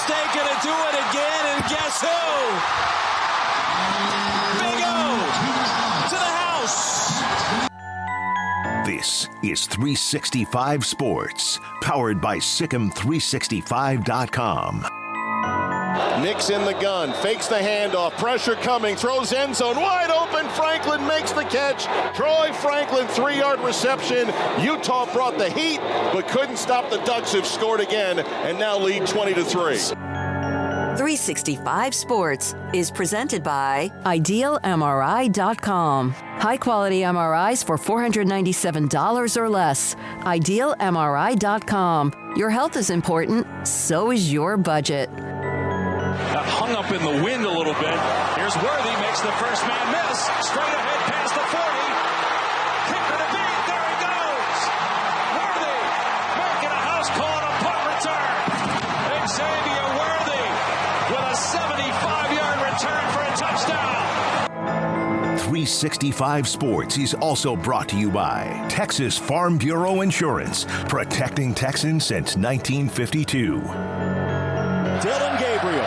mistake, gonna do it again, and guess who? Big O to the house. This is 365 Sports, powered by Sikkim365.com. Nick's in the gun, fakes the handoff, pressure coming, throws end zone, wide open, Franklin makes the catch. Troy Franklin, 3-yard reception. Utah brought the heat, but couldn't stop the Ducks, who've scored again and now lead 20-3. 365 Sports is presented by IdealMRI.com. High-quality MRIs for $497 or less. IdealMRI.com. Your health is important, so is your budget. Got hung up in the wind a little bit. Here's Worthy, makes the first man miss. Straight ahead past the 40. Kicker to beat, there he goes. Worthy making a house call on a punt return. Xavier Worthy with a 75-yard return for a touchdown. 365 Sports is also brought to you by Texas Farm Bureau Insurance, protecting Texans since 1952. Dylan Gabriel.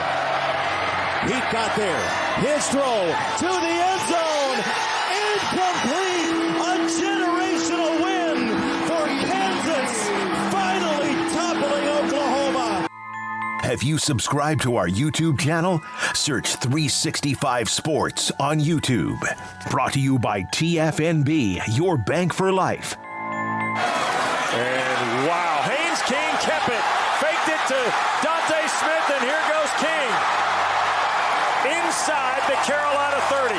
He got there. His throw to the end zone. Incomplete. A generational win for Kansas. Finally toppling Oklahoma. Have you subscribed to our YouTube channel? Search 365 Sports on YouTube. Brought to you by TFNB, your bank for life. And wow, Haynes King kept it. Faked it to Dante Smith, and here goes King. Inside the Carolina 30.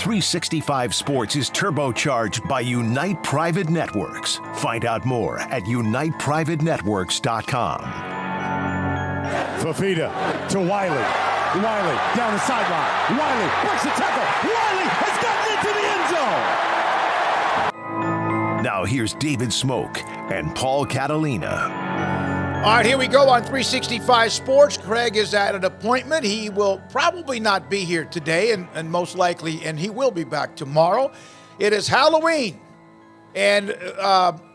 365 Sports is turbocharged by Unite Private Networks. Find out more at uniteprivatenetworks.com. Fafita to Wiley. Wiley down the sideline. Wiley breaks the tackle. Wiley has gotten into the end zone. Now here's David Smoak and Paul Catalina. All right, here we go on 365 Sports. Craig is at an appointment. He will probably not be here today, and most likely, and he will be back tomorrow. It is Halloween, and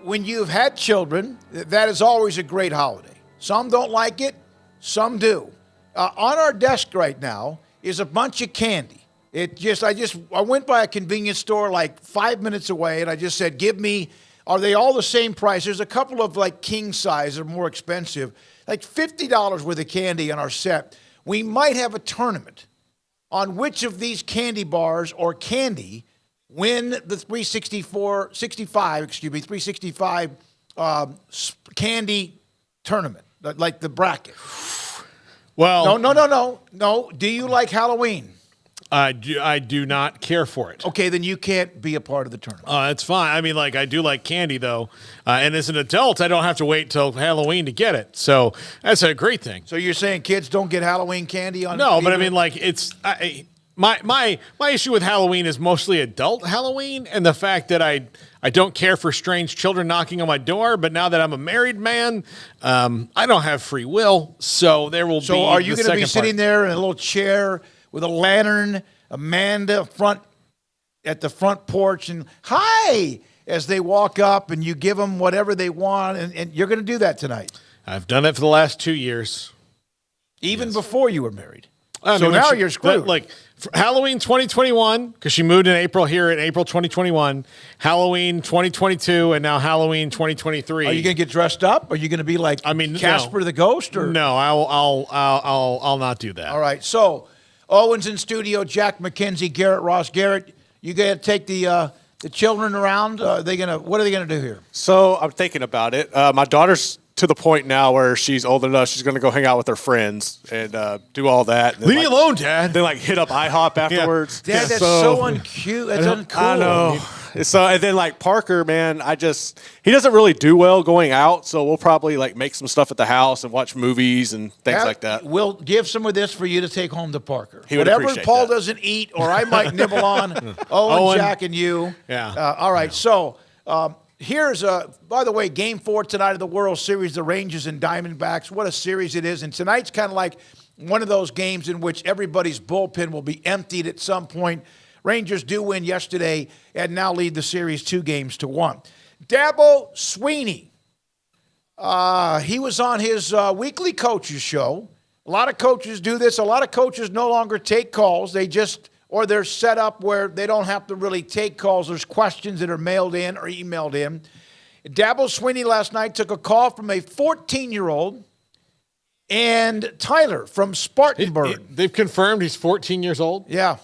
when you've had children, that is always a great holiday. Some don't like it, some do. On our desk right now is a bunch of candy. I went by a convenience store like 5 minutes away, and I just said, give me. Are they all the same price? There's a couple of like king size that are more expensive, like $50 worth of candy on our set. We might have a tournament on which of these candy bars or candy win the 365 candy tournament, like the bracket. Well, No. Do you like Halloween? I do not care for it. Okay, then you can't be a part of the tournament. That's fine. I mean, like, I do like candy, though. And as an adult, I don't have to wait till Halloween to get it. So that's a great thing. So you're saying kids don't get Halloween candy on? No, either? but I mean, like, it's my issue with Halloween is mostly adult Halloween, and the fact that I don't care for strange children knocking on my door. But now that I'm a married man, I don't have free will. So there will be. So are you going to be sitting there in a little chair with a lantern, Amanda at the front porch, and hi as they walk up, and you give them whatever they want, and you're going to do that tonight? I've done it for the last 2 years. Even before you were married. I So mean, now you're screwed. Like Halloween 2021, because she moved in April here in April 2021, Halloween 2022, and now Halloween 2023. Are you going to get dressed up? Are you going to be like Casper the Ghost? Or? No, I'll not do that. All right, so Owen's in studio, Jack McKenzie, Garrett Ross. Garrett, you got to take the children around. What are they gonna do here? So I'm thinking about it. My daughter's to the point now where she's old enough. She's going to go hang out with her friends and do all that. Leave me alone, Dad. Then hit up IHOP afterwards. Dad, that's so uncute. That's uncool. I know. So and then Parker, man, he doesn't really do well going out. So we'll probably make some stuff at the house and watch movies and things like that. We'll give some of this for you to take home to Parker. He would Whatever appreciate Paul that. doesn't eat, or I might nibble on. Owen, Jack, and you. Yeah. All right. So. Here's, by the way, Game 4 tonight of the World Series, the Rangers and Diamondbacks. What a series it is. And tonight's kind of like one of those games in which everybody's bullpen will be emptied at some point. Rangers do win yesterday and now lead the series 2-1. Dabo Swinney, He was on his weekly coaches show. A lot of coaches do this. A lot of coaches no longer take calls. Or they're set up where they don't have to really take calls. There's questions that are mailed in or emailed in. Dabo Swinney last night took a call from a 14-year-old and Tyler from Spartanburg. They've confirmed he's 14 years old? Yeah.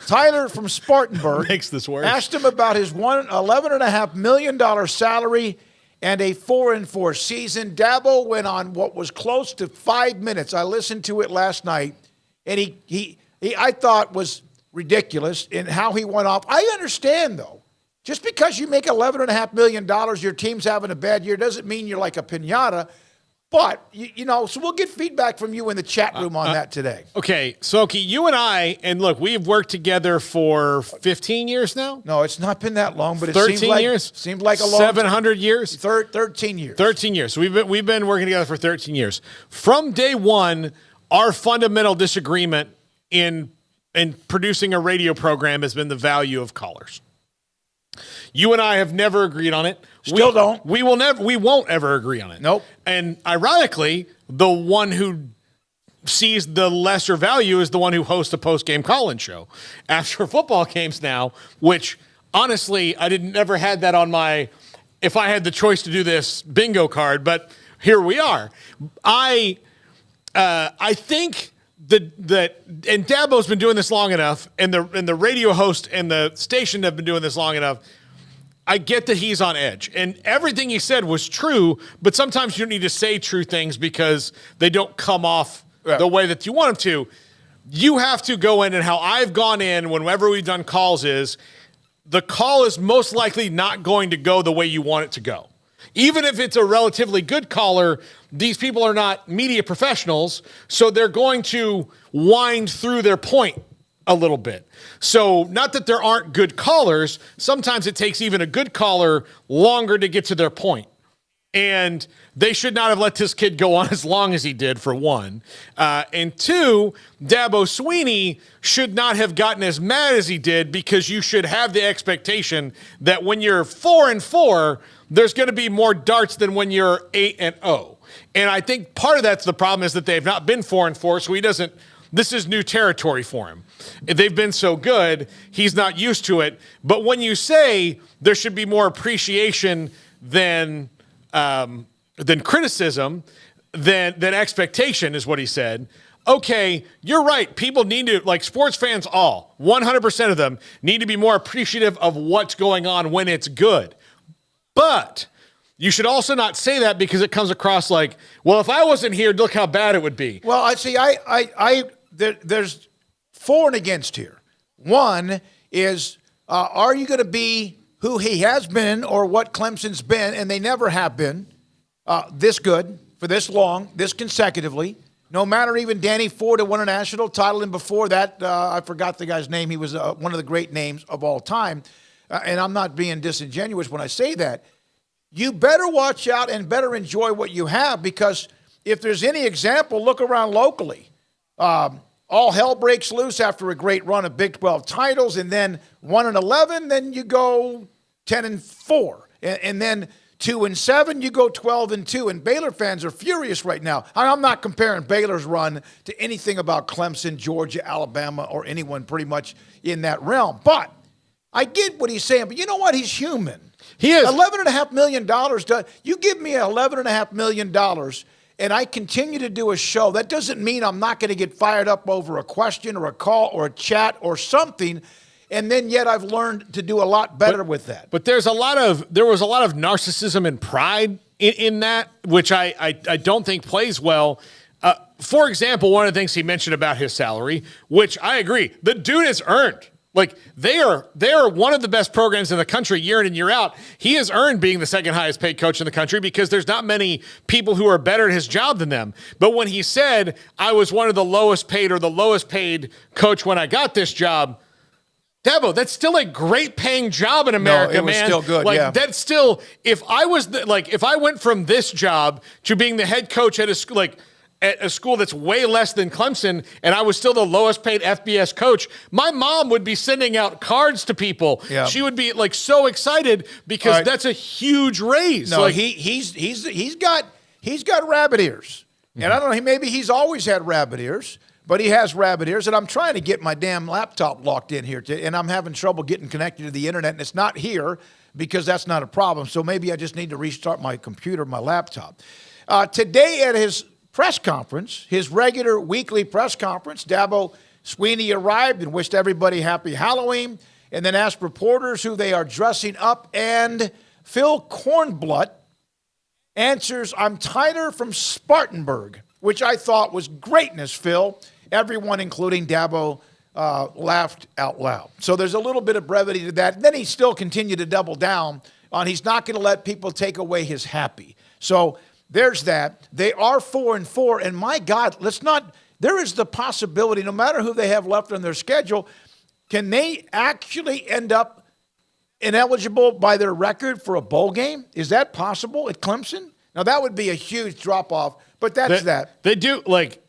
Tyler from Spartanburg makes this worse. Asked him about his $11.5 million salary and a 4-4 season. Dabo went on what was close to 5 minutes. I listened to it last night, and he I thought was ridiculous in how he went off. I understand, though. Just because you make $11.5 million, your team's having a bad year, doesn't mean you're like a piñata. But, so we'll get feedback from you in the chat room on that today. Okay, Smoky, you and I, and look, we've worked together for 15 years now? No, it's not been that long, but it 13 years? Seemed like a long 700 years? 13 years. 13 years. So we've been working together for 13 years. From day one, our fundamental disagreement in producing a radio program has been the value of callers. You and I have never agreed on it. Still don't. We won't ever agree on it. Nope. And ironically, the one who sees the lesser value is the one who hosts a post-game call-in show after football games now, which honestly, I never had that on my, if I had the choice to do this, bingo card, but here we are. I think that and Dabo's been doing this long enough, and the radio host and the station have been doing this long enough. I get that he's on edge, and everything he said was true, but sometimes you don't need to say true things because they don't come off the way that you want them to. You have to go in, and how I've gone in whenever we've done calls is the call is most likely not going to go the way you want it to go. Even if it's a relatively good caller, these people are not media professionals, so they're going to wind through their point a little bit. So not that there aren't good callers, sometimes it takes even a good caller longer to get to their point. And they should not have let this kid go on as long as he did, for one. And two, Dabo Swinney should not have gotten as mad as he did, because you should have the expectation that when you're 4-4, there's going to be more darts than when you're 8-0. And I think part of that's the problem is that they've not been 4-4, so this is new territory for him. They've been so good, he's not used to it. But when you say there should be more appreciation than criticism, than expectation is what he said. Okay, you're right. People need to, like sports fans, 100% of them need to be more appreciative of what's going on when it's good. But you should also not say that because it comes across like, well, if I wasn't here, look how bad it would be. Well, I see. There's for and against here. One is, are you going to be who he has been or what Clemson's been, and they never have been this good for this long, this consecutively. No matter even Danny Ford had won a national title, and before that, I forgot the guy's name. He was one of the great names of all time. And I'm not being disingenuous when I say that. You better watch out and better enjoy what you have, because if there's any example, look around locally. All hell breaks loose after a great run of Big 12 titles, and then 1-11, then you go 10-4, and then 2-7, you go 12-2, and Baylor fans are furious right now. I'm not comparing Baylor's run to anything about Clemson, Georgia, Alabama, or anyone pretty much in that realm, but I get what he's saying. But you know what? He's human. He is. $11.5 million. You give me $11.5 million, and I continue to do a show, that doesn't mean I'm not going to get fired up over a question or a call or a chat or something. And then yet I've learned to do a lot better with that. But there was a lot of narcissism and pride in that, which I don't think plays well. For example, one of the things he mentioned about his salary, which I agree, the dude has earned. Like, they are one of the best programs in the country year in and year out. He has earned being the second highest paid coach in the country because there's not many people who are better at his job than them. But when he said, I was one of the lowest paid or the lowest paid coach when I got this job, Dabo, that's still a great paying job in America, man. It was still good, like, yeah. That's still, if I went from this job to being the head coach at a school, like, at a school that's way less than Clemson, and I was still the lowest paid FBS coach, my mom would be sending out cards to people. Yeah. She would be like so excited because that's a huge raise. No, like, he's got rabbit ears. And I don't know, maybe he's always had rabbit ears, but he has rabbit ears. And I'm trying to get my damn laptop locked in here, and I'm having trouble getting connected to the internet, and it's not here because that's not a problem. So maybe I just need to restart my computer, my laptop. Today at his press conference, his regular weekly press conference, Dabo Swinney arrived and wished everybody happy Halloween, and then asked reporters who they are dressing up, and Phil Kornbluth answers, "I'm Tyler from Spartanburg," which I thought was greatness, Phil. Everyone, including Dabo, laughed out loud. So there's a little bit of brevity to that. Then he still continued to double down on he's not going to let people take away his happy. So there's that. They are 4-4, and my God, there is the possibility, no matter who they have left on their schedule, can they actually end up ineligible by their record for a bowl game? Is that possible at Clemson? Now, that would be a huge drop-off, but that's that. They do,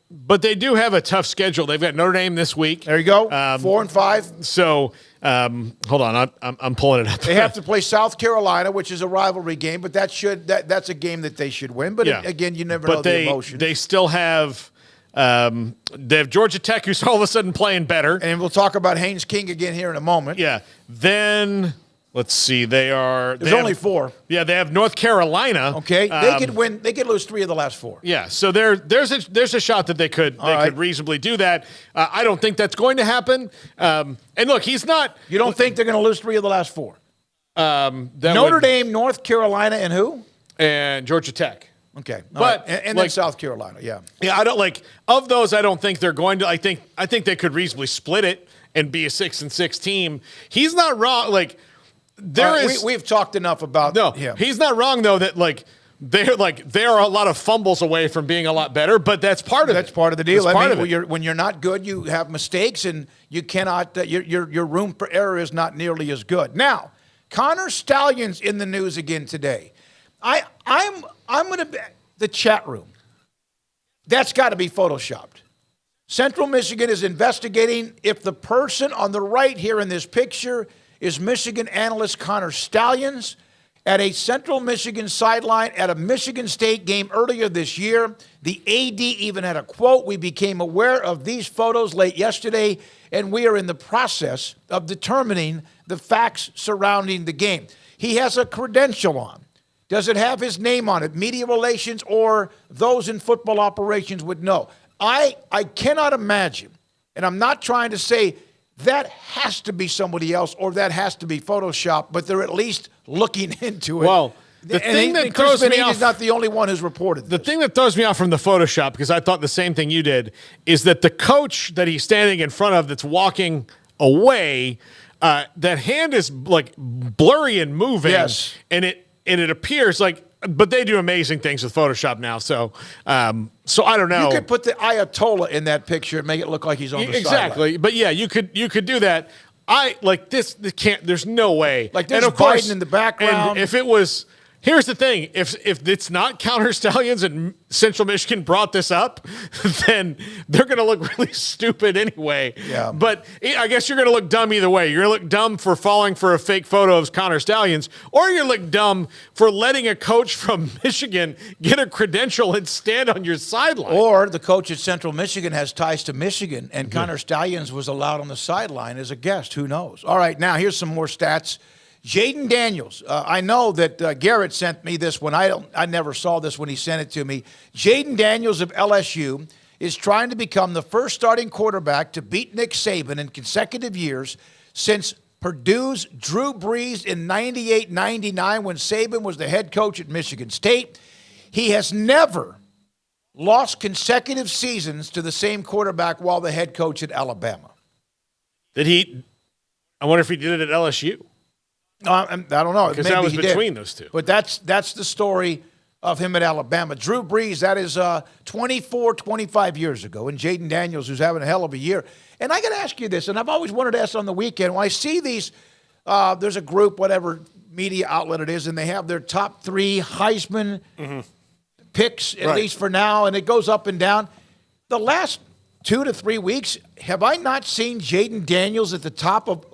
but they do have a tough schedule. They've got Notre Dame this week. There you go, 4-5. So, hold on, I'm pulling it up. They have to play South Carolina, which is a rivalry game, but that's a game that they should win. But again, you never know the emotion. They still have they have Georgia Tech, who's all of a sudden playing better. And we'll talk about Haynes King again here in a moment. Yeah. Then let's see. There's only 4. Yeah, they have North Carolina. Okay, they could win. They could lose 3 of the last 4. Yeah, so there's a shot that they could reasonably do that. I don't think that's going to happen. And look, he's not. You don't think they're going to lose 3 of the last 4? Notre Dame, North Carolina, and who? And Georgia Tech. Okay, but and then South Carolina. Yeah. I don't of those. I don't think they're going to. I think they could reasonably split it and be a 6-6 team. He's not wrong. We've talked enough about him. He's not wrong though that they're a lot of fumbles away from being a lot better, but that's part of it. That's part of the deal. It. When you're not good, you have mistakes, and you cannot. Your room for error is not nearly as good. Now, Connor Stalions in the news again today. I'm going to the chat room. That's got to be photoshopped. Central Michigan is investigating if the person on the right here in this picture is Michigan analyst Connor Stalions at a Central Michigan sideline at a Michigan State game earlier this year. The AD even had a quote, "We became aware of these photos late yesterday, and we are in the process of determining the facts surrounding the game." He has a credential on. Does it have his name on it? Media relations or those in football operations would know. I cannot imagine, and I'm not trying to say that has to be somebody else or that has to be Photoshopped, but they're at least looking into it. Well, the thing that throws me off is not the only one who's reported this. The thing that throws me off from the Photoshop, because I thought the same thing you did, is that the coach that he's standing in front of that's walking away, that hand is blurry and moving. Yes. And it appears but they do amazing things with Photoshop now. So I don't know. You could put the Ayatollah in that picture and make it look like he's on the exactly. sideline. But yeah, you could do that. This can't. There's no way. There's and of course, Biden in the background. And if it was. Here's the thing: if it's not Counter Stallions and Central Michigan brought this up, then they're going to look really stupid anyway. Yeah. But I guess you're going to look dumb either way. You're going to look dumb for falling for a fake photo of Counter Stallions, or you're going to look dumb for letting a coach from Michigan get a credential and stand on your sideline. Or the coach at Central Michigan has ties to Michigan, and Counter Stallions was allowed on the sideline as a guest. Who knows? All right, now here's some more stats. Jayden Daniels, I know that Garrett sent me this one. I never saw this when he sent it to me. Jayden Daniels of LSU is trying to become the first starting quarterback to beat Nick Saban in consecutive years since Purdue's Drew Brees in 98-99 when Saban was the head coach at Michigan State. He has never lost consecutive seasons to the same quarterback while the head coach at Alabama. I wonder if he did it at LSU. I don't know. Because that was between those two. But that's the story of him at Alabama. Drew Brees, that is 24, 25 years ago. And Jayden Daniels, who's having a hell of a year. And I got to ask you this, and I've always wanted to ask on the weekend, when I see these, there's a group, whatever media outlet it is, and they have their top 3 Heisman picks, at least for now, and it goes up and down. The last 2 to 3 weeks, have I not seen Jayden Daniels at the top of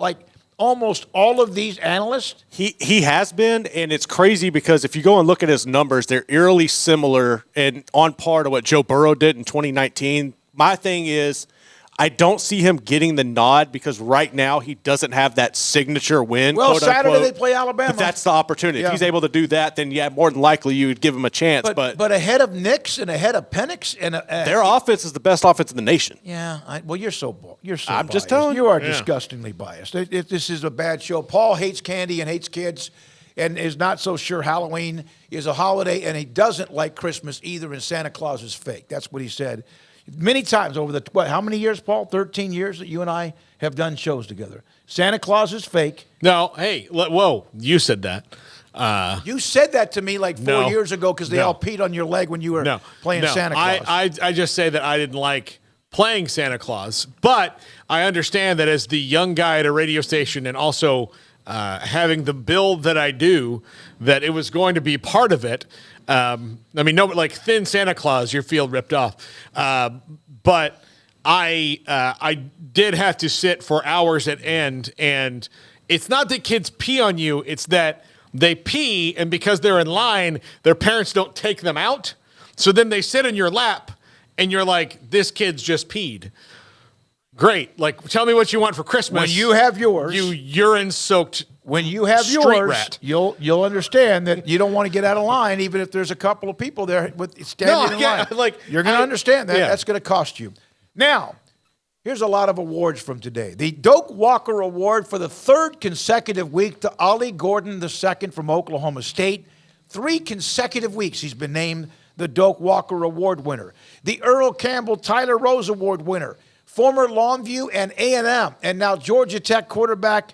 almost all of these analysts? He has been, and it's crazy because if you go and look at his numbers, they're eerily similar and on par to what Joe Burrow did in 2019. My thing is, I don't see him getting the nod because right now he doesn't have that signature win. Well, quote Saturday unquote. they play Alabama. But that's the opportunity. Yeah. If he's able to do that, then more than likely you would give him a chance. But ahead of Nix and ahead of Penix and their offense is the best offense in the nation. Yeah. You're so I'm biased. just telling you. You are disgustingly biased. This is a bad show. Paul hates candy and hates kids and is not so sure Halloween is a holiday, and he doesn't like Christmas either, and Santa Claus is fake. That's what he said many times over how many years, Paul? 13 years that you and I have done shows together. Santa Claus is fake. No, hey, whoa, you said that. You said that to me 4 years ago because they all peed on your leg when you were playing Santa Claus. I just say that I didn't like playing Santa Claus, but I understand that as the young guy at a radio station and also having the build that I do, that it was going to be part of it. Thin Santa Claus, your field ripped off. But I did have to sit for hours at end, and it's not that kids pee on you, it's that they pee, and because they're in line, their parents don't take them out. So then they sit in your lap, and you're like, this kid's just peed. Great. Tell me what you want for Christmas. When you have yours. You urine-soaked When you have street yours, rat. you'll understand that you don't want to get out of line, even if there's a couple of people there standing in line. You're going to understand that. Yeah. That's going to cost you. Now, here's a lot of awards from today. The Doak Walker Award for the third consecutive week to Ollie Gordon II from Oklahoma State. 3 consecutive weeks he's been named the Doak Walker Award winner. The Earl Campbell Tyler Rose Award winner. Former Longview and A&M, and now Georgia Tech quarterback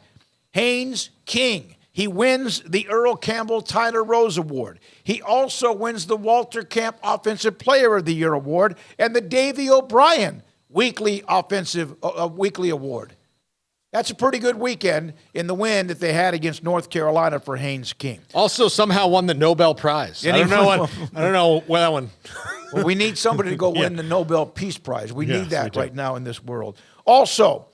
Haynes King. He wins the Earl Campbell Tyler Rose Award. He also wins the Walter Camp Offensive Player of the Year Award and the Davey O'Brien Weekly Award. That's a pretty good weekend in the win that they had against North Carolina for Haynes King. Also somehow won the Nobel Prize. I don't know what that one. Well, we need somebody to go win the Nobel Peace Prize. We need that right now in this world. Also,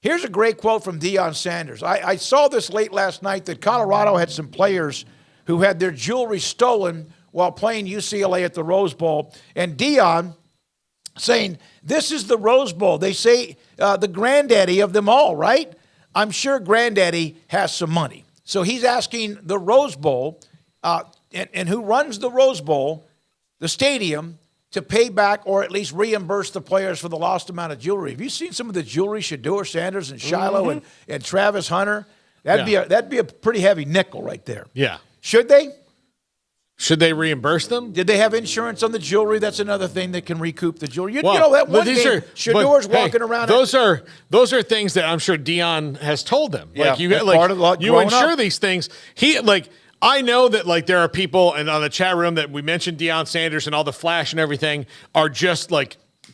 here's a great quote from Deion Sanders. I saw this late last night that Colorado had some players who had their jewelry stolen while playing UCLA at the Rose Bowl. And Deion saying, this is the Rose Bowl. They say the granddaddy of them all, right? I'm sure granddaddy has some money. So he's asking the Rose Bowl and who runs the Rose Bowl, the stadium, to pay back or at least reimburse the players for the lost amount of jewelry. Have you seen some of the jewelry Shedeur Sanders and Shiloh and Travis Hunter? That'd be a pretty heavy nickel right there. Yeah. Should they? Should they reimburse them? Did they have insurance on the jewelry? That's another thing that can recoup the jewelry. You Well, know that but one these game, are- Shedeur's but, hey, walking around. Those are things that I'm sure Dion has told them. Yeah, Like you that's like part of you growing insure up. these things. I know that there are people and on the chat room that we mentioned Deion Sanders and all the flash and everything are just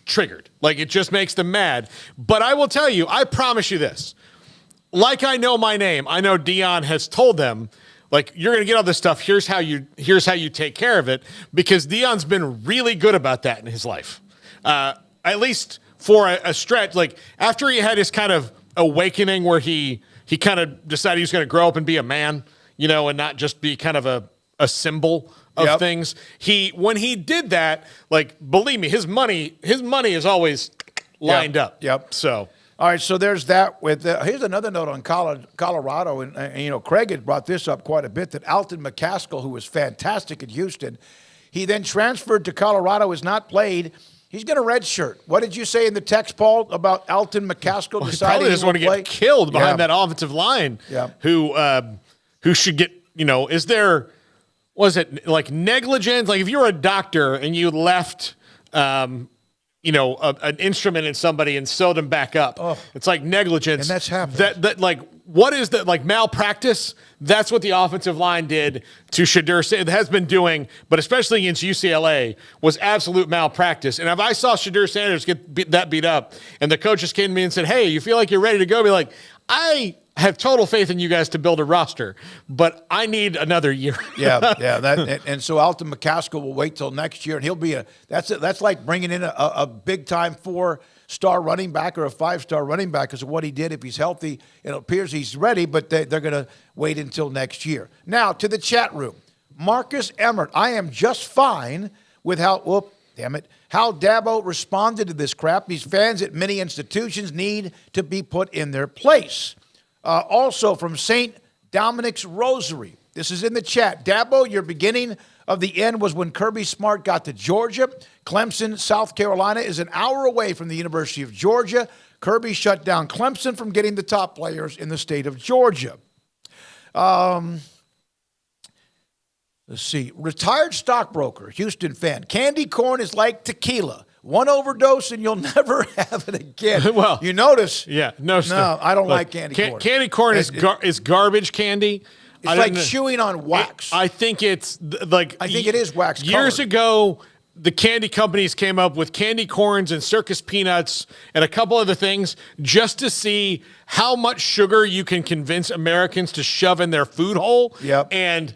triggered. It just makes them mad. But I will tell you, I promise you this. I know my name. I know Deion has told them, you're going to get all this stuff. Here's how you take care of it, because Deion's been really good about that in his life. At least for a stretch, after he had his kind of awakening where he kind of decided he was going to grow up and be a man, and not just be kind of a symbol of things. When he did that, believe me, his money is always lined up. Yep. So. All right, so there's that. Here's another note on Colorado, and Craig had brought this up quite a bit, that Alton McCaskill, who was fantastic at Houston, he then transferred to Colorado, has not played. He's going to redshirt. What did you say in the text, Paul, about Alton McCaskill deciding probably just want to play? get killed behind that offensive line. Yeah. Who should get? Is there? Was it negligence? If you were a doctor and you left. An instrument in somebody and sewed them back up. Oh. It's negligence. And that's happened. That what is that, malpractice? That's what the offensive line did to Shedeur. It has been doing, but especially against UCLA, was absolute malpractice. And if I saw Shedeur Sanders get beat up, and the coach just came to me and said, hey, you feel like you're ready to go? I'd be like, I I have total faith in you guys to build a roster, but I need another year. Yeah. And so Alton McCaskill will wait till next year, and he'll be that's like bringing in a big time 4-star running back or a 5-star running back because of what he did. If he's healthy, it appears he's ready, but they're going to wait until next year. Now to the chat room, Marcus Emmert. I am just fine with how Dabo responded to this crap. These fans at many institutions need to be put in their place. Also from St. Dominic's Rosary. This is in the chat. Dabo, your beginning of the end was when Kirby Smart got to Georgia. Clemson, South Carolina is an hour away from the University of Georgia. Kirby shut down Clemson from getting the top players in the state of Georgia. Let's see. Retired stockbroker, Houston fan. Candy corn is like tequila. One overdose and you'll never have it again. Well, you notice? Yeah, no, I don't like candy corn. Candy corn is garbage candy. It's like chewing on wax. I think it's like I think it is wax. Years colored. ago, the candy companies came up with candy corns and circus peanuts and a couple other things just to see how much sugar you can convince Americans to shove in their food hole. Yep. And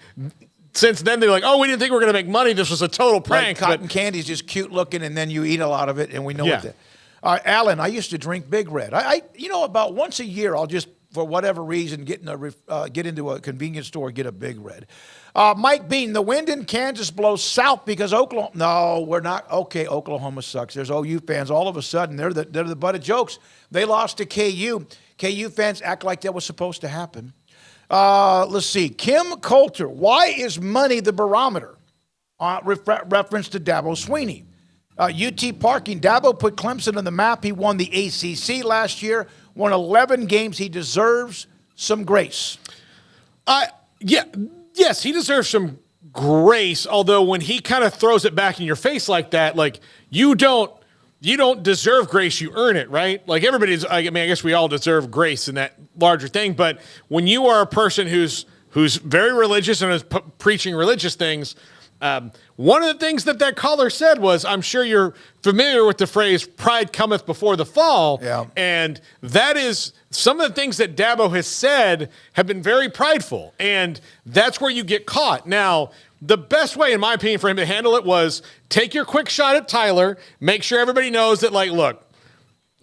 since then, they're like, oh, we didn't think we were going to make money. This was a total prank. Like cotton candy is just cute looking, and then you eat a lot of it, and we know what that. Alan, I used to drink Big Red. I about once a year, I'll just, for whatever reason, get into a convenience store and get a Big Red. Mike Bean, the wind in Kansas blows south because Oklahoma. No, we're not. Okay, Oklahoma sucks. There's OU fans. All of a sudden, they're the butt of jokes. They lost to KU. KU fans act like that was supposed to happen. Let's see. Kim Coulter, why is money the barometer? Reference to Dabo Swinney. UT parking. Dabo put Clemson on the map. He won the ACC last year. Won 11 games. He deserves some grace. Yes, he deserves some grace. Although when he kind of throws it back in your face like that, like you don't deserve grace, you earn it, right? Like everybody's, I guess we all deserve grace in that larger thing. But when you are a person who's very religious and is preaching religious things, one of the things that caller said was, I'm sure you're familiar with the phrase, pride cometh before the fall. Yeah. And that is some of the things that Dabo has said have been very prideful. And that's where you get caught. Now, the best way, in my opinion, for him to handle it was take your quick shot at Tyler, make sure everybody knows that, like, look,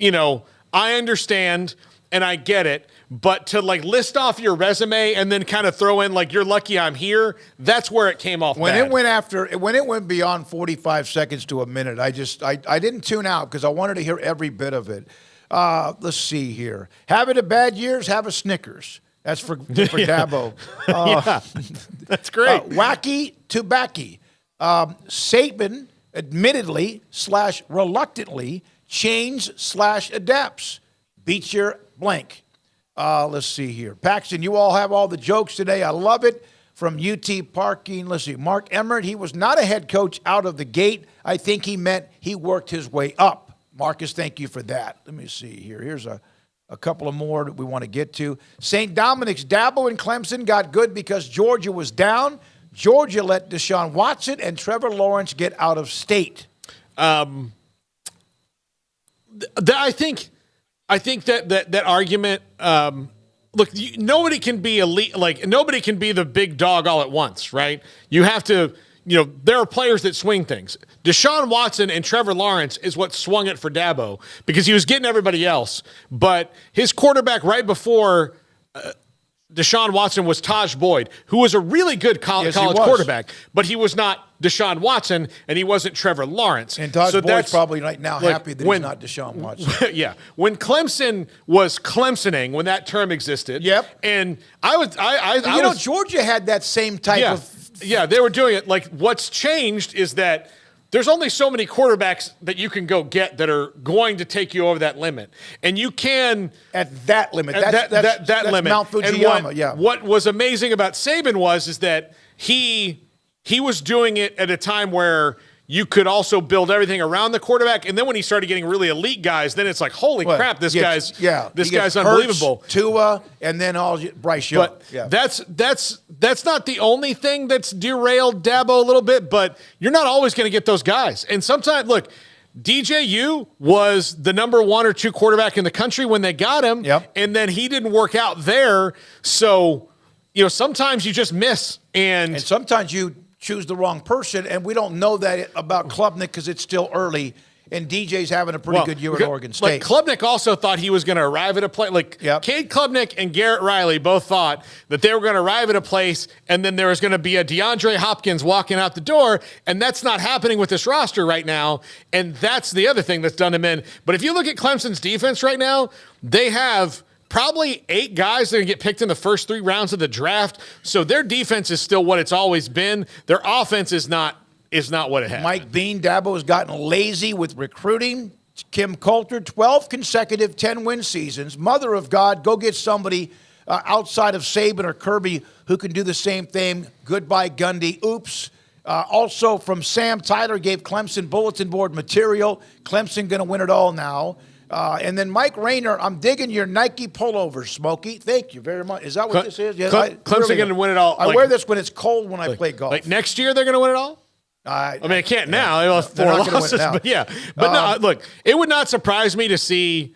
I understand and I get it, but to list off your resume and then kind of throw in you're lucky I'm here, that's where it came off bad. When it went beyond 45 seconds to a minute, I didn't tune out because I wanted to hear every bit of it. Let's see here. Having a bad years, have a Snickers. That's for Dabo. Yeah, that's great. Wacky to backy. Saban admittedly / reluctantly changes / adapts. Beats your blank. Let's see here. Paxton, you all have all the jokes today. I love it. From UT parking. Let's see. Mark Emmert, he was not a head coach out of the gate. I think he meant he worked his way up. Marcus, thank you for that. Let me see here. Here's a couple of more that we want to get to. St. Dominic's, Dabo and Clemson got good because Georgia was down. Georgia let Deshaun Watson and Trevor Lawrence get out of state. I think that argument. Look, nobody can be elite. Nobody can be the big dog all at once, right? You have to. There are players that swing things. Deshaun Watson and Trevor Lawrence is what swung it for Dabo because he was getting everybody else. But his quarterback right before Deshaun Watson was Taj Boyd, who was a really good college quarterback, but he was not Deshaun Watson and he wasn't Trevor Lawrence. And Taj Boyd's probably right now happy that he's not Deshaun Watson. Yeah. When Clemson was Clemsoning, when that term existed. Yep. And Georgia had that same type of. Yeah, they were doing it. What's changed is that there's only so many quarterbacks that you can go get that are going to take you over that limit. And you can... At that limit. That's limit. Mount Fujiyama, and what was amazing about Saban is that he was doing it at a time where you could also build everything around the quarterback. And then when he started getting really elite guys, then it's like, holy crap, this guy's unbelievable. Hurts, Tua, and then Bryce Young. But that's not the only thing that's derailed Dabo a little bit, but you're not always going to get those guys. And sometimes, look, DJU was the number 1 or 2 quarterback in the country when they got him, and then he didn't work out there. So, sometimes you just miss. And sometimes you choose the wrong person, and we don't know that about Klubnik because it's still early. And DJ's having a pretty good year at Oregon State. Klubnik also thought he was going to arrive at a place. Cade Klubnik and Garrett Riley both thought that they were going to arrive at a place, and then there was going to be a DeAndre Hopkins walking out the door, and that's not happening with this roster right now. And that's the other thing that's done him in. But if you look at Clemson's defense right now, they have probably 8 guys that are going to get picked in the first 3 rounds of the draft. So their defense is still what it's always been. Their offense is not what it has. Mike Bean, Dabo has gotten lazy with recruiting. Kim Coulter, 12 consecutive 10-win seasons. Mother of God, go get somebody outside of Saban or Kirby who can do the same thing. Goodbye, Gundy. Oops. Also from Sam Tyler, gave Clemson bulletin board material. Clemson going to win it all now. And then Mike Rayner, I'm digging your Nike pullover, Smokey. Thank you very much. Is that what this is? Yeah, Clemson going to win it all. I wear this when it's cold when I play golf. Like next year they're going to win it all? I can't now. They lost 4 losses, but yeah. But no, look, it would not surprise me to see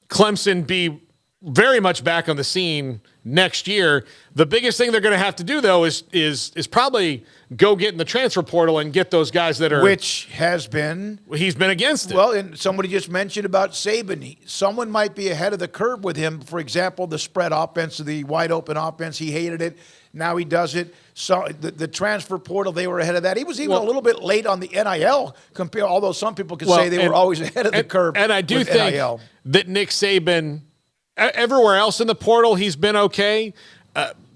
Clemson be very much back on the scene next year. The biggest thing they're going to have to do, though, is probably go get in the transfer portal and get those guys that are. Which has been. He's been against it. Well, and somebody just mentioned about Saban. Someone might be ahead of the curve with him. For example, the spread offense, the wide open offense. He hated it. Now he does it. So the transfer portal, they were ahead of that. He was even a little bit late on the NIL, although some people could say they were always ahead of the curve. And I do think that Nick Saban, everywhere else in the portal, he's been okay.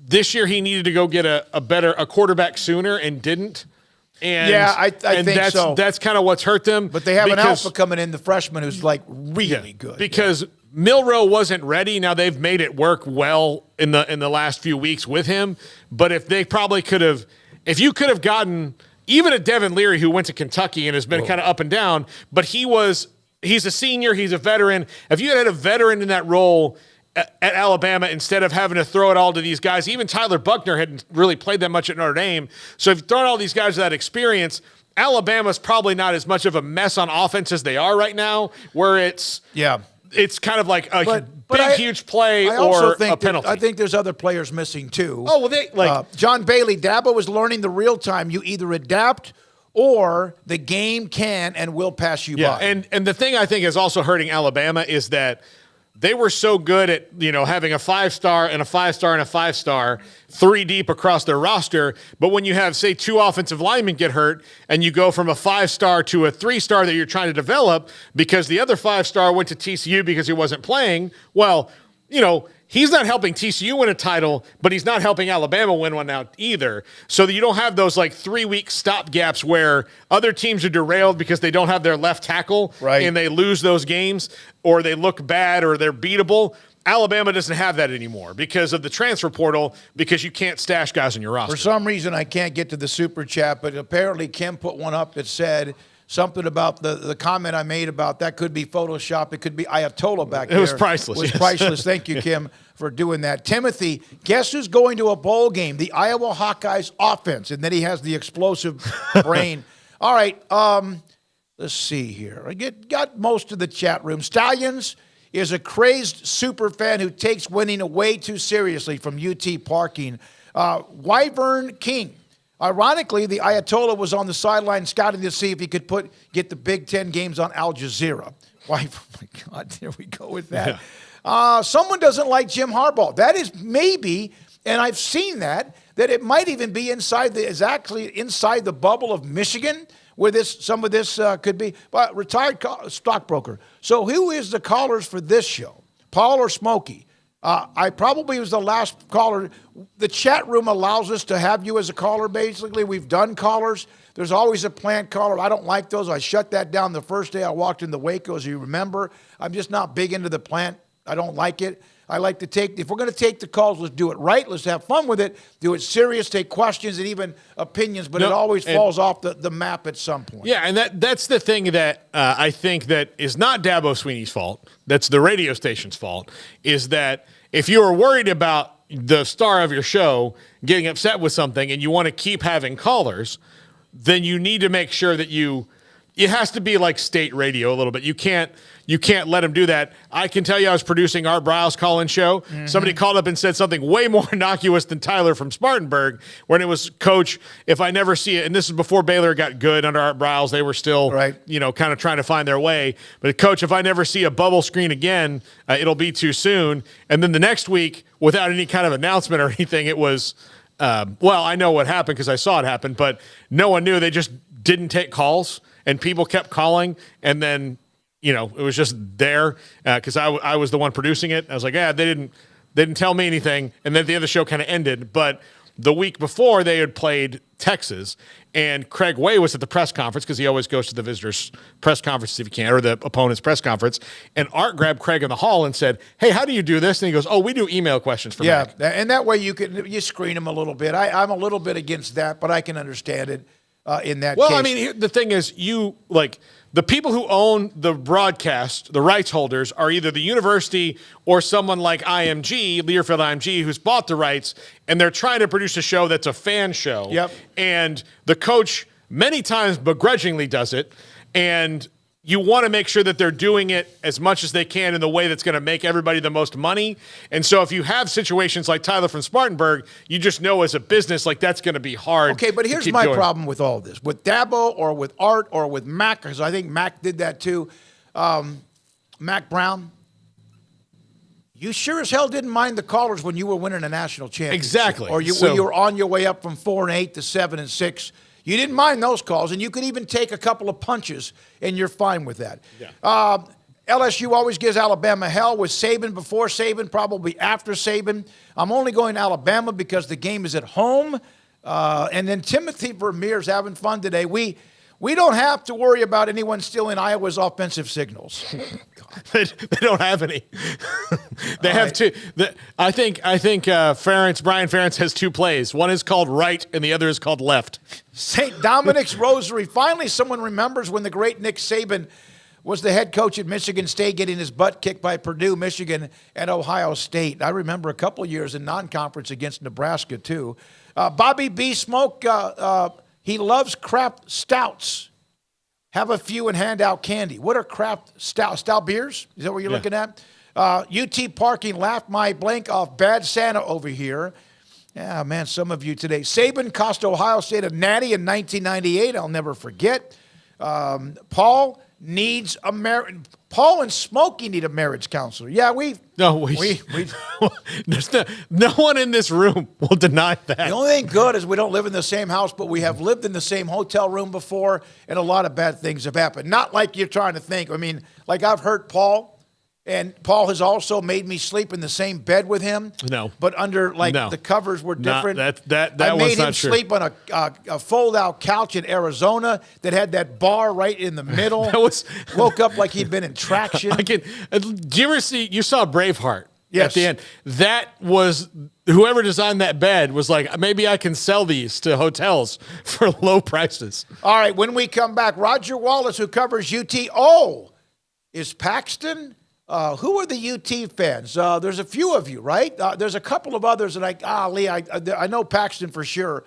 This year he needed to go get a quarterback sooner and didn't. And, I think so. That's kind of what's hurt them. But they have an alpha coming in, the freshman, who's really good. Because Milroe wasn't ready. Now they've made it work well in the last few weeks with him. But if they probably could have, if you could have gotten even a Devin Leary who went to Kentucky and has been kind of up and down, but he's a senior, he's a veteran. If you had a veteran in that role at Alabama instead of having to throw it all to these guys, even Tyler Buckner hadn't really played that much at Notre Dame. So if you throw all these guys that experience, Alabama's probably not as much of a mess on offense as they are right now, where it's kind of like a huge play or a penalty. I think there's other players missing too. Oh, well, John Bailey, Dabo was learning the real time. You either adapt or the game can and will pass you by. And the thing I think is also hurting Alabama is that they were so good at, having a 5-star and a 5-star and a 5-star 3 deep across their roster. But when you have, say, 2 offensive linemen get hurt and you go from a 5-star to a 3-star that you're trying to develop because the other 5-star went to TCU because he wasn't playing, well, he's not helping TCU win a title, but he's not helping Alabama win one now either. So that you don't have those 3-week stop gaps where other teams are derailed because they don't have their left tackle and they lose those games or they look bad or they're beatable. Alabama doesn't have that anymore because of the transfer portal, because you can't stash guys in your roster. For some reason, I can't get to the super chat, but apparently Kim put one up that said something about the comment I made about that could be Photoshop. It could be Ayatollah back there. It was priceless. It was priceless. Thank you, Kim, for doing that. Timothy, guess who's going to a bowl game? The Iowa Hawkeyes offense. And then he has the explosive brain. All right, let's see here. I got most of the chat room. Stalions is a crazed super fan who takes winning way too seriously from UT Parking. Wyvern King. Ironically, the Ayatollah was on the sideline scouting to see if he could get the Big Ten games on Al Jazeera. Why? Oh my God, there we go with that. Yeah. Someone doesn't like Jim Harbaugh. That is maybe, and I've seen that it might even be inside the bubble of Michigan, where some of this could be. But retired stockbroker. So who is the callers for this show? Paul or Smokey? I probably was the last caller. The chat room allows us to have you as a caller, basically. We've done callers. There's always a planned caller. I don't like those. I shut that down the first day I walked into Waco, as you remember. I'm just not big into the plant. I don't like it. I like to if we're going to take the calls, let's do it right. Let's have fun with it. Do it serious, take questions and even opinions, but it always falls off the map at some point. Yeah, and that's the thing that I think that is not Dabo Swinney's fault. That's the radio station's fault, is that if you are worried about the star of your show getting upset with something and you want to keep having callers, then you need to make sure that you it has to be like state radio a little bit. You can't let him do that. I can tell you I was producing Art Briles' call-in show. Mm-hmm. Somebody called up and said something way more innocuous than Tyler from Spartanburg when it was, Coach, if I never see it, and this is before Baylor got good under Art Briles, they were still, kind of trying to find their way. But, Coach, if I never see a bubble screen again, it'll be too soon. And then the next week, without any kind of announcement or anything, it was, I know what happened because I saw it happen, but no one knew. They just didn't take calls. And people kept calling, and then, it was just there because I was the one producing it. I was like, they didn't tell me anything. And then at the end of the show kind of ended. But the week before, they had played Texas, and Craig Way was at the press conference because he always goes to the visitors' press conference if he can, or the opponent's press conference. And Art grabbed Craig in the hall and said, "Hey, how do you do this?" And he goes, "Oh, we do email questions for Mac." And that way you screen them a little bit. I'm a little bit against that, but I can understand it. In that case. Well, I mean, the thing is, the people who own the broadcast, the rights holders, are either the university or someone like IMG, Learfield IMG, who's bought the rights, and they're trying to produce a show that's a fan show. Yep. And the coach many times begrudgingly does it, and you want to make sure that they're doing it as much as they can in the way that's going to make everybody the most money. And so if you have situations like Tyler from Spartanburg, you just know as a business, that's going to be hard. Okay, but here's my problem with all this. With Dabo or with Art or with Mac, because I think Mac did that too, Mac Brown, you sure as hell didn't mind the callers when you were winning a national championship. Exactly. Or when you were on your way up from 4-8 to 7-6. You didn't mind those calls, and you could even take a couple of punches, and you're fine with that. Yeah. LSU always gives Alabama hell with Saban before Saban, probably after Saban. I'm only going to Alabama because the game is at home. And then Timothy Vermeer's having fun today. We don't have to worry about anyone stealing Iowa's offensive signals. They don't have any. They have two. I think Brian Ferentz has two plays. One is called right, and the other is called left. St. Dominic's Rosary. Finally, someone remembers when the great Nick Saban was the head coach at Michigan State, getting his butt kicked by Purdue, Michigan, and Ohio State. I remember a couple years in non-conference against Nebraska, too. Bobby B. Smoak, he loves craft stouts. Have a few and hand out candy. What are craft stout beers? Is that what you're looking at? UT parking laughed my blank off. Bad Santa over here. Yeah, man, some of you today. Saban cost Ohio State a natty in 1998. I'll never forget. Paul needs a marriage. Paul and Smokey need a marriage counselor. Yeah, there's no one in this room will deny that. The only thing good is we don't live in the same house, but we have lived in the same hotel room before, and a lot of bad things have happened. Not like you're trying to think. I mean, like I've hurt Paul, and Paul has also made me sleep in the same bed with him. No. But under, the covers were different. I made him true. sleep on a fold-out couch in Arizona that had that bar right in the middle. Woke up like he'd been in traction. Do you ever you saw Braveheart? Yes. At the end. That was, whoever designed that bed was like, maybe I can sell these to hotels for low prices. All right, when we come back, Roger Wallace, who covers UT. Oh, is Paxton? Who are the UT fans? There's a few of you, right? There's a couple of others that I know Paxton for sure.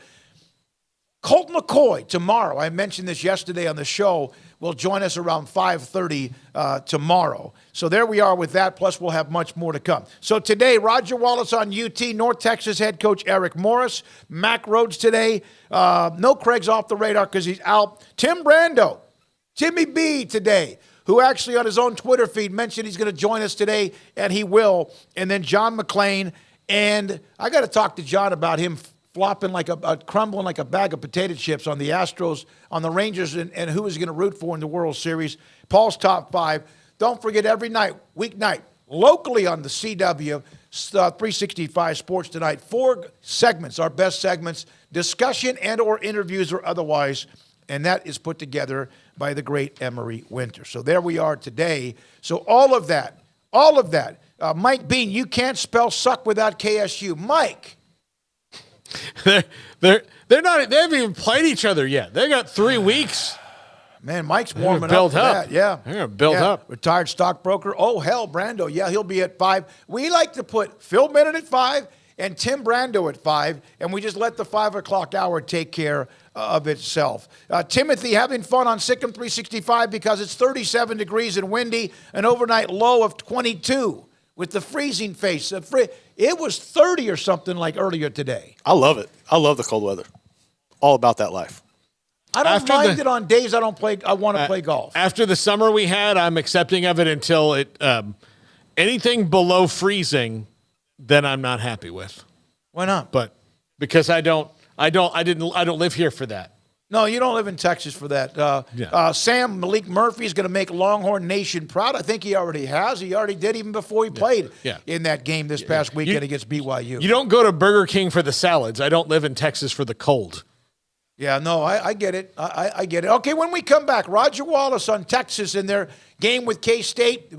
Colt McCoy tomorrow. I mentioned this yesterday on the show. Will join us around 5:30 tomorrow. So there we are with that. Plus, we'll have much more to come. So today, Roger Wallace on UT, North Texas head coach Eric Morris, Mac Rhodes today. No Craig's off the radar because he's out. Tim Brando, Timmy B today, who actually on his own Twitter feed mentioned he's going to join us today, and he will. And then John McClain. And I got to talk to John about him flopping crumbling like a bag of potato chips on the Astros, on the Rangers, and who is going to root for in the World Series. Paul's top five. Don't forget every night, weeknight, locally on the CW, 365 Sports Tonight. 4 segments, our best segments, discussion and or interviews or otherwise, and that is put together by the great Emery Winter. So there we are today. So all of that. Mike Bean, you can't spell suck without KSU. Mike. They're not. They haven't even played each other yet. They got 3 weeks. Man, Mike's warming up for that. Yeah, they're gonna build up. Retired stockbroker. Oh hell, Brando. Yeah, he'll be at 5. We like to put Phil Bennett at 5 and Tim Brando at 5, and we just let the 5 o'clock hour take care of itself. Timothy having fun on Sikkim 365 because it's 37 degrees and windy, an overnight low of 22 with the freezing face. It was 30 or something like earlier today. I love it. I love the cold weather. All about that life. I don't mind it on days I want to play golf. After the summer we had, I'm accepting of it until it anything below freezing, then I'm not happy with. Why not? But because I don't live here for that. No, you don't live in Texas for that. Malik Murphy is going to make Longhorn Nation proud. I think he already has. He already did even before he played in that game this past weekend against BYU. You don't go to Burger King for the salads. I don't live in Texas for the cold. Yeah, no, I get it. I get it. Okay, when we come back, Roger Wallace on Texas in their game with K-State.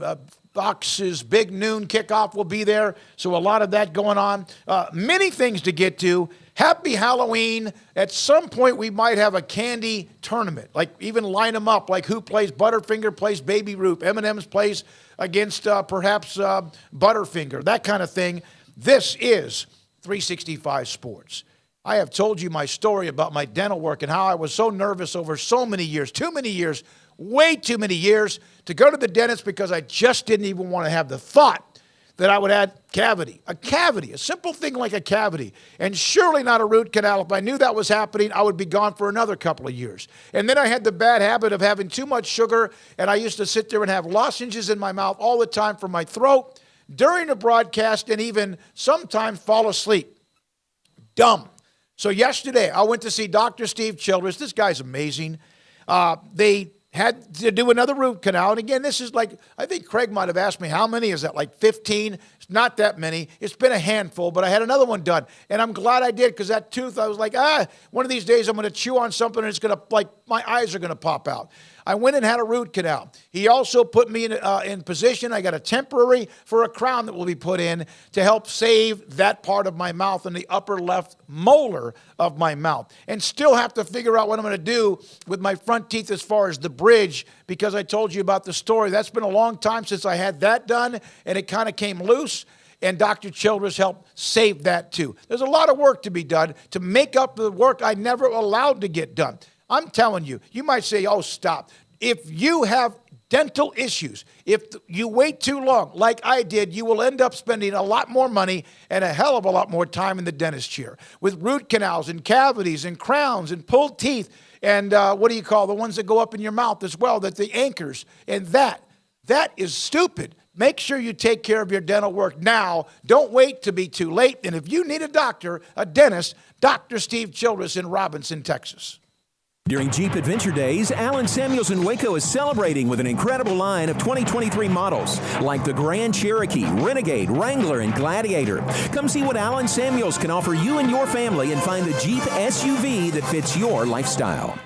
Fox's big noon kickoff will be there, so a lot of that going on. Many things to get to. Happy Halloween. At some point, we might have a candy tournament, like even line them up, like who plays Butterfinger, plays Baby Ruth, M&M's plays against perhaps Butterfinger, that kind of thing. This is 365 Sports. I have told you my story about my dental work and how I was so nervous over so many years, too many years, way too many years to go to the dentist because I just didn't even want to have the thought that I would add a simple thing like a cavity, and surely not a root canal. If I knew that was happening, I would be gone for another couple of years. And then I had the bad habit of having too much sugar, and I used to sit there and have lozenges in my mouth all the time for my throat during the broadcast and even sometimes fall asleep. Dumb. So yesterday, I went to see Dr. Steve Childress. This guy's amazing. They had to do another root canal. And again, this is like, I think Craig might have asked me, how many is that, like 15? It's not that many. It's been a handful, but I had another one done. And I'm glad I did because that tooth, I was like, one of these days I'm going to chew on something and it's going to, like, my eyes are going to pop out. I went and had a root canal. He also put me in position. I got a temporary for a crown that will be put in to help save that part of my mouth and the upper left molar of my mouth. And still have to figure out what I'm going to do with my front teeth as far as the bridge, because I told you about the story. That's been a long time since I had that done, and it kind of came loose. And Dr. Childress helped save that too. There's a lot of work to be done to make up the work I never allowed to get done. I'm telling you, you might say, oh, stop. If you have dental issues, if you wait too long, like I did, you will end up spending a lot more money and a hell of a lot more time in the dentist chair with root canals and cavities and crowns and pulled teeth and what do you call the ones that go up in your mouth as well, that the anchors, and that is stupid. Make sure you take care of your dental work now. Don't wait to be too late. And if you need a doctor, a dentist, Dr. Steve Childress in Robinson, Texas. During Jeep Adventure Days, Alan Samuels in Waco is celebrating with an incredible line of 2023 models like the Grand Cherokee, Renegade, Wrangler, and Gladiator. Come see what Alan Samuels can offer you and your family and find the Jeep SUV that fits your lifestyle.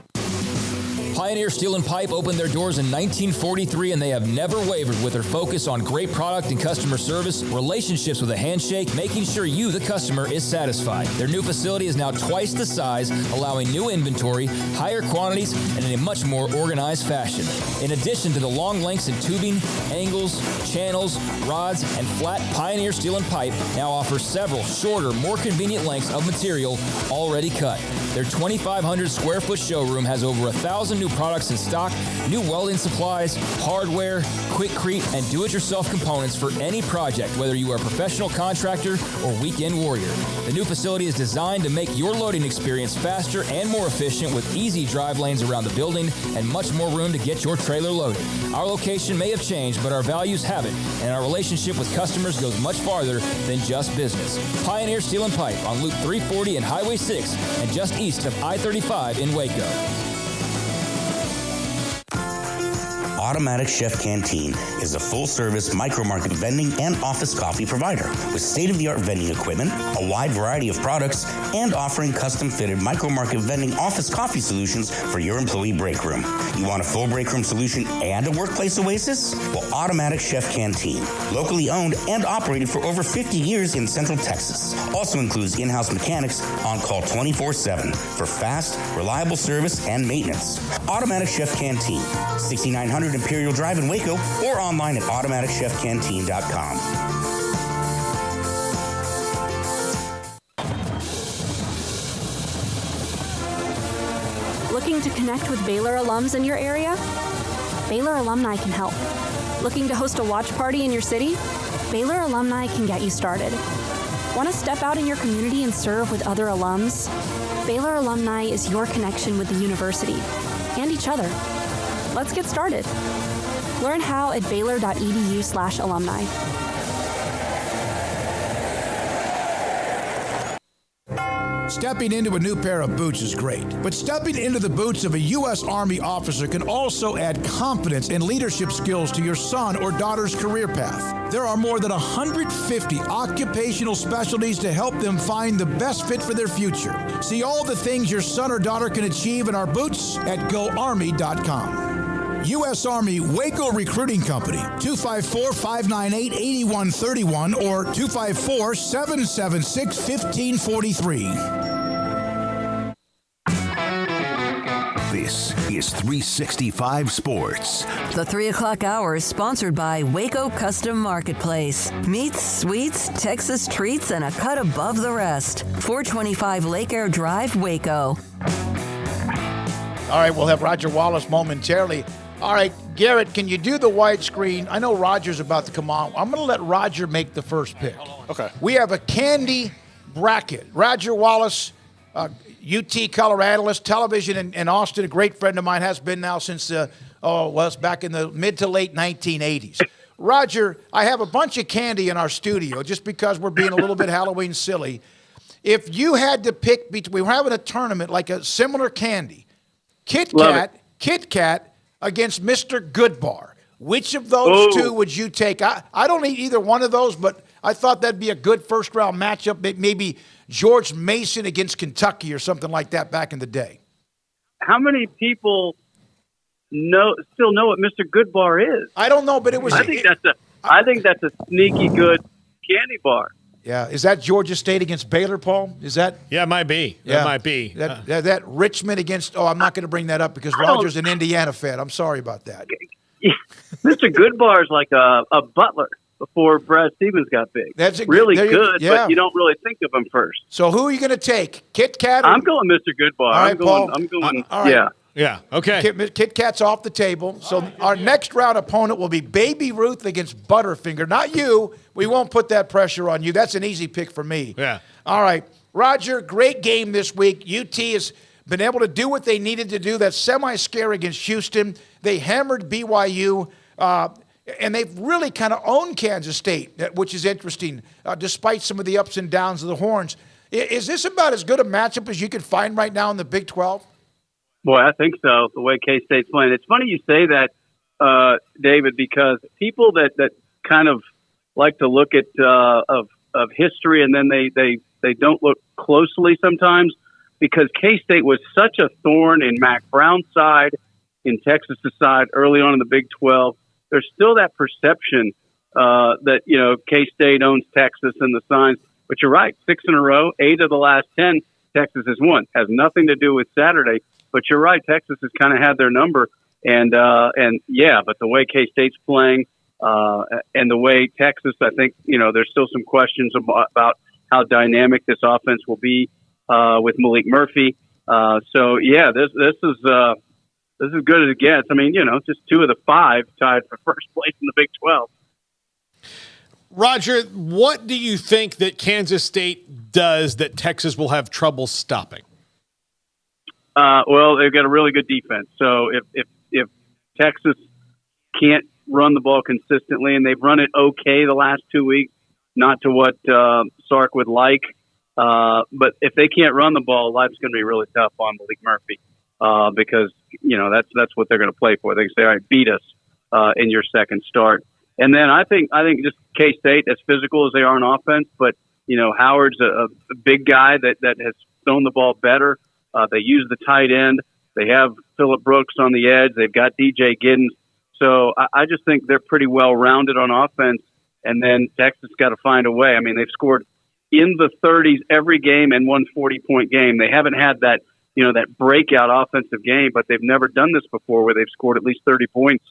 Pioneer Steel and Pipe opened their doors in 1943, and they have never wavered with their focus on great product and customer service, relationships with a handshake, making sure you, the customer, is satisfied. Their new facility is now twice the size, allowing new inventory, higher quantities, and in a much more organized fashion. In addition to the long lengths in tubing, angles, channels, rods, and flat, Pioneer Steel and Pipe now offers several shorter, more convenient lengths of material already cut. Their 2,500 square foot showroom has over 1,000 new products in stock, new welding supplies, hardware, quickcrete, and do-it-yourself components for any project, whether you are a professional contractor or weekend warrior. The new facility is designed to make your loading experience faster and more efficient with easy drive lanes around the building and much more room to get your trailer loaded. Our location may have changed, but our values haven't, and our relationship with customers goes much farther than just business. Pioneer Steel and Pipe on Loop 340 and Highway 6 and just east of I-35 in Waco. Automatic Chef Canteen is a full-service micro-market vending and office coffee provider with state-of-the-art vending equipment, a wide variety of products, and offering custom-fitted micro-market vending office coffee solutions for your employee break room. You want a full break room solution and a workplace oasis? Well, Automatic Chef Canteen, locally owned and operated for over 50 years in Central Texas, also includes in-house mechanics on call 24/7 for fast, reliable service and maintenance. Automatic Chef Canteen, 6900 Imperial Drive in Waco, or online at automaticchefcanteen.com. Looking to connect with Baylor alums in your area? Baylor alumni can help. Looking to host a watch party in your city? Baylor alumni can get you started. Want to step out in your community and serve with other alums? Baylor alumni is your connection with the university and each other. Let's get started. Learn how at baylor.edu/alumni. Stepping into a new pair of boots is great, but stepping into the boots of a U.S. Army officer can also add confidence and leadership skills to your son or daughter's career path. There are more than 150 occupational specialties to help them find the best fit for their future. See all the things your son or daughter can achieve in our boots at GoArmy.com. U.S. Army Waco Recruiting Company, 254-598-8131 or 254-776-1543. This is 365 Sports. The 3 o'clock hour is sponsored by Waco Custom Marketplace. Meats, sweets, Texas treats, and a cut above the rest. 425 Lake Air Drive, Waco. All right, we'll have Roger Wallace momentarily. All right, Garrett, can you do the widescreen? I know Roger's about to come on. I'm going to let Roger make the first pick. Okay. We have a candy bracket. Roger Wallace, UT Coloradoist, television in Austin, a great friend of mine, has been now since, was back in the mid to late 1980s. Roger, I have a bunch of candy in our studio just because we're being a little bit Halloween silly. If you had to pick between, we're having a tournament like a similar candy, Kit Kat against Mr. Goodbar. Which of those two would you take? I don't eat either one of those, but I thought that'd be a good first-round matchup, maybe George Mason against Kentucky or something like that back in the day. How many people still know what Mr. Goodbar is? I don't know, but it was. I think that's a sneaky good candy bar. Yeah, is that Georgia State against Baylor, Paul? Is that? Yeah, it might be. Yeah. That might be. That Richmond against. Oh, I'm not going to bring that up because Roger's an Indiana fan. I'm sorry about that. Mr. Goodbar is like a butler before Brad Stevens got big. That's really good, but you don't really think of him first. So who are you going to take? Kit Kat? I'm going Mr. Goodbar. All right, Paul. I'm going. All right. Yeah. Okay. Kit Kat's off the table. So our next round opponent will be Baby Ruth against Butterfinger. Not you. We won't put that pressure on you. That's an easy pick for me. Yeah. All right. Roger, great game this week. UT has been able to do what they needed to do. That semi-scare against Houston. They hammered BYU, and they've really kind of owned Kansas State, which is interesting, despite some of the ups and downs of the Horns. Is this about as good a matchup as you could find right now in the Big 12? Boy, I think so, the way K-State's playing. It's funny you say that, David, because people that kind of like to look at of history and then they don't look closely sometimes because K-State was such a thorn in Mac Brown's side, in Texas' side early on in the Big 12. There's still that perception that, K-State owns Texas and the signs. But you're right, 6 in a row, 8 of the last 10, Texas has won. Has nothing to do with Saturday. But you're right, Texas has kind of had their number. But the way K-State's playing and the way Texas, I think, there's still some questions about how dynamic this offense will be with Malik Murphy. This is as good as it gets. I mean, just 2 of the 5 tied for first place in the Big 12. Roger, what do you think that Kansas State does that Texas will have trouble stopping? Well, they've got a really good defense. So if Texas can't run the ball consistently, and they've run it okay the last 2 weeks, not to what Sark would like, but if they can't run the ball, life's going to be really tough on Malik Murphy because that's what they're going to play for. They can say, "All right, beat us in your second start." And then I think just K-State, as physical as they are on offense, but Howard's a big guy that has thrown the ball better. They use the tight end. They have Phillip Brooks on the edge. They've got DJ Giddens. So I just think they're pretty well rounded on offense. And then Texas got to find a way. I mean, they've scored in the 30s every game and won 40-point game. They haven't had that breakout offensive game, but they've never done this before where they've scored at least 30 points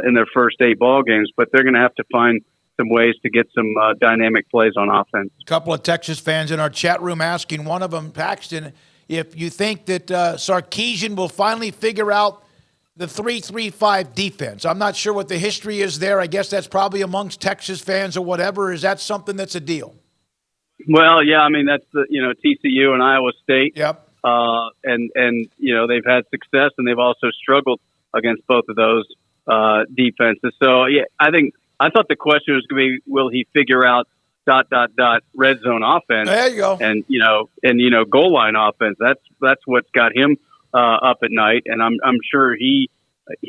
in their first 8 ball games. But they're going to have to find some ways to get some dynamic plays on offense. A couple of Texas fans in our chat room asking, one of them, Paxton, if you think that Sarkisian will finally figure out the 3-3-5 defense. I'm not sure what the history is there. I guess that's probably amongst Texas fans or whatever. Is that something that's a deal? Well, yeah, I mean, that's TCU and Iowa State. Yep. And they've had success, and they've also struggled against both of those defenses. So, yeah, I thought the question was going to be, will he figure out ... red zone offense? There you go. And goal line offense. That's what's got him up at night. And I'm sure he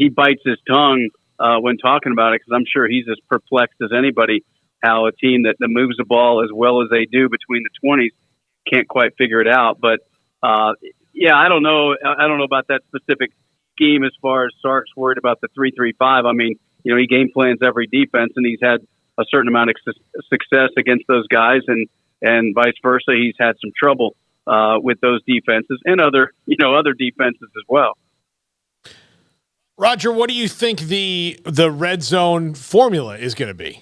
bites his tongue when talking about it, because I'm sure he's as perplexed as anybody how a team that moves the ball as well as they do between the 20s can't quite figure it out. But yeah, I don't know. I don't know about that specific scheme as far as Sark's worried about the 3-3-5. I mean, he game plans every defense, and he's had a certain amount of success against those guys, and vice versa. He's had some trouble with those defenses and other defenses as well. Roger, what do you think the red zone formula is going to be?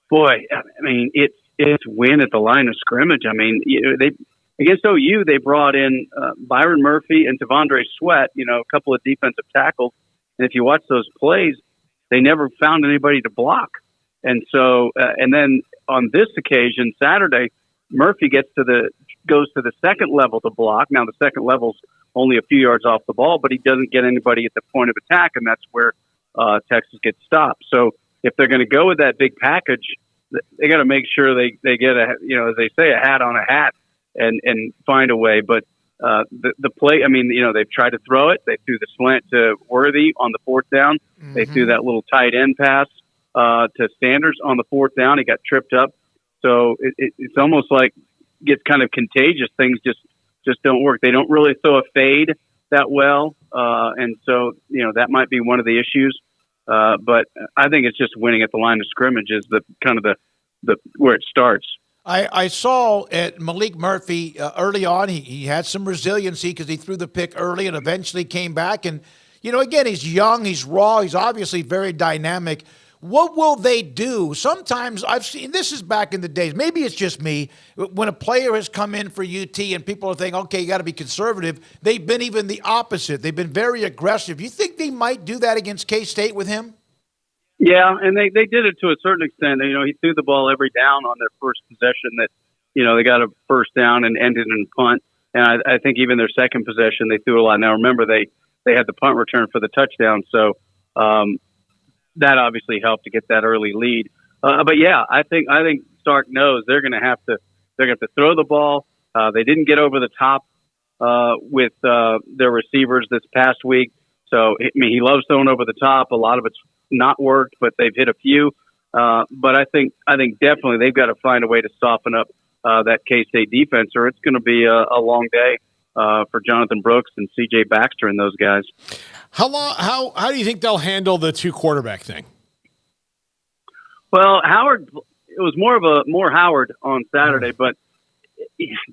Boy, I mean, it's win at the line of scrimmage. I mean, they against OU, they brought in Byron Murphy and Tavondre Sweat, a couple of defensive tackles. And if you watch those plays, they never found anybody to block. And so, and then on this occasion, Saturday, Murphy goes to the second level to block. Now, the second level's only a few yards off the ball, but he doesn't get anybody at the point of attack, and that's where Texas gets stopped. So if they're going to go with that big package, they got to make sure they get as they say, a hat on a hat and find a way. But the play, I mean, they've tried to throw it. They threw the slant to Worthy on the fourth down. Mm-hmm. They threw that little tight end pass to Sanders on the fourth down. He got tripped up. So it's almost like gets kind of contagious. Things just don't work. They don't really throw a fade that well. And so, that might be one of the issues. But I think it's just winning at the line of scrimmage is the kind of the where it starts. I saw at Malik Murphy early on, he had some resiliency because he threw the pick early and eventually came back. And, again, he's young, he's raw, he's obviously very dynamic. What will they do? Sometimes I've seen, this is back in the days, maybe it's just me, when a player has come in for UT and people are thinking, okay, you got to be conservative, they've been even the opposite. They've been very aggressive. You think they might do that against K-State with him? Yeah, and they did it to a certain extent. He threw the ball every down on their first possession that, they got a first down and ended in punt. And I think even their second possession, they threw a lot. Now, remember, they had the punt return for the touchdown. So that obviously helped to get that early lead. But, yeah, I think Sark knows they're going to have to throw the ball. They didn't get over the top with their receivers this past week. So, I mean, he loves throwing over the top. A lot of it's not worked, but they've hit a few. But I think definitely they've got to find a way to soften up that K-State defense, or it's going to be a long day for Jonathan Brooks and C.J. Baxter and those guys. How do you think they'll handle the two quarterback thing? Well, it was more Howard on Saturday, but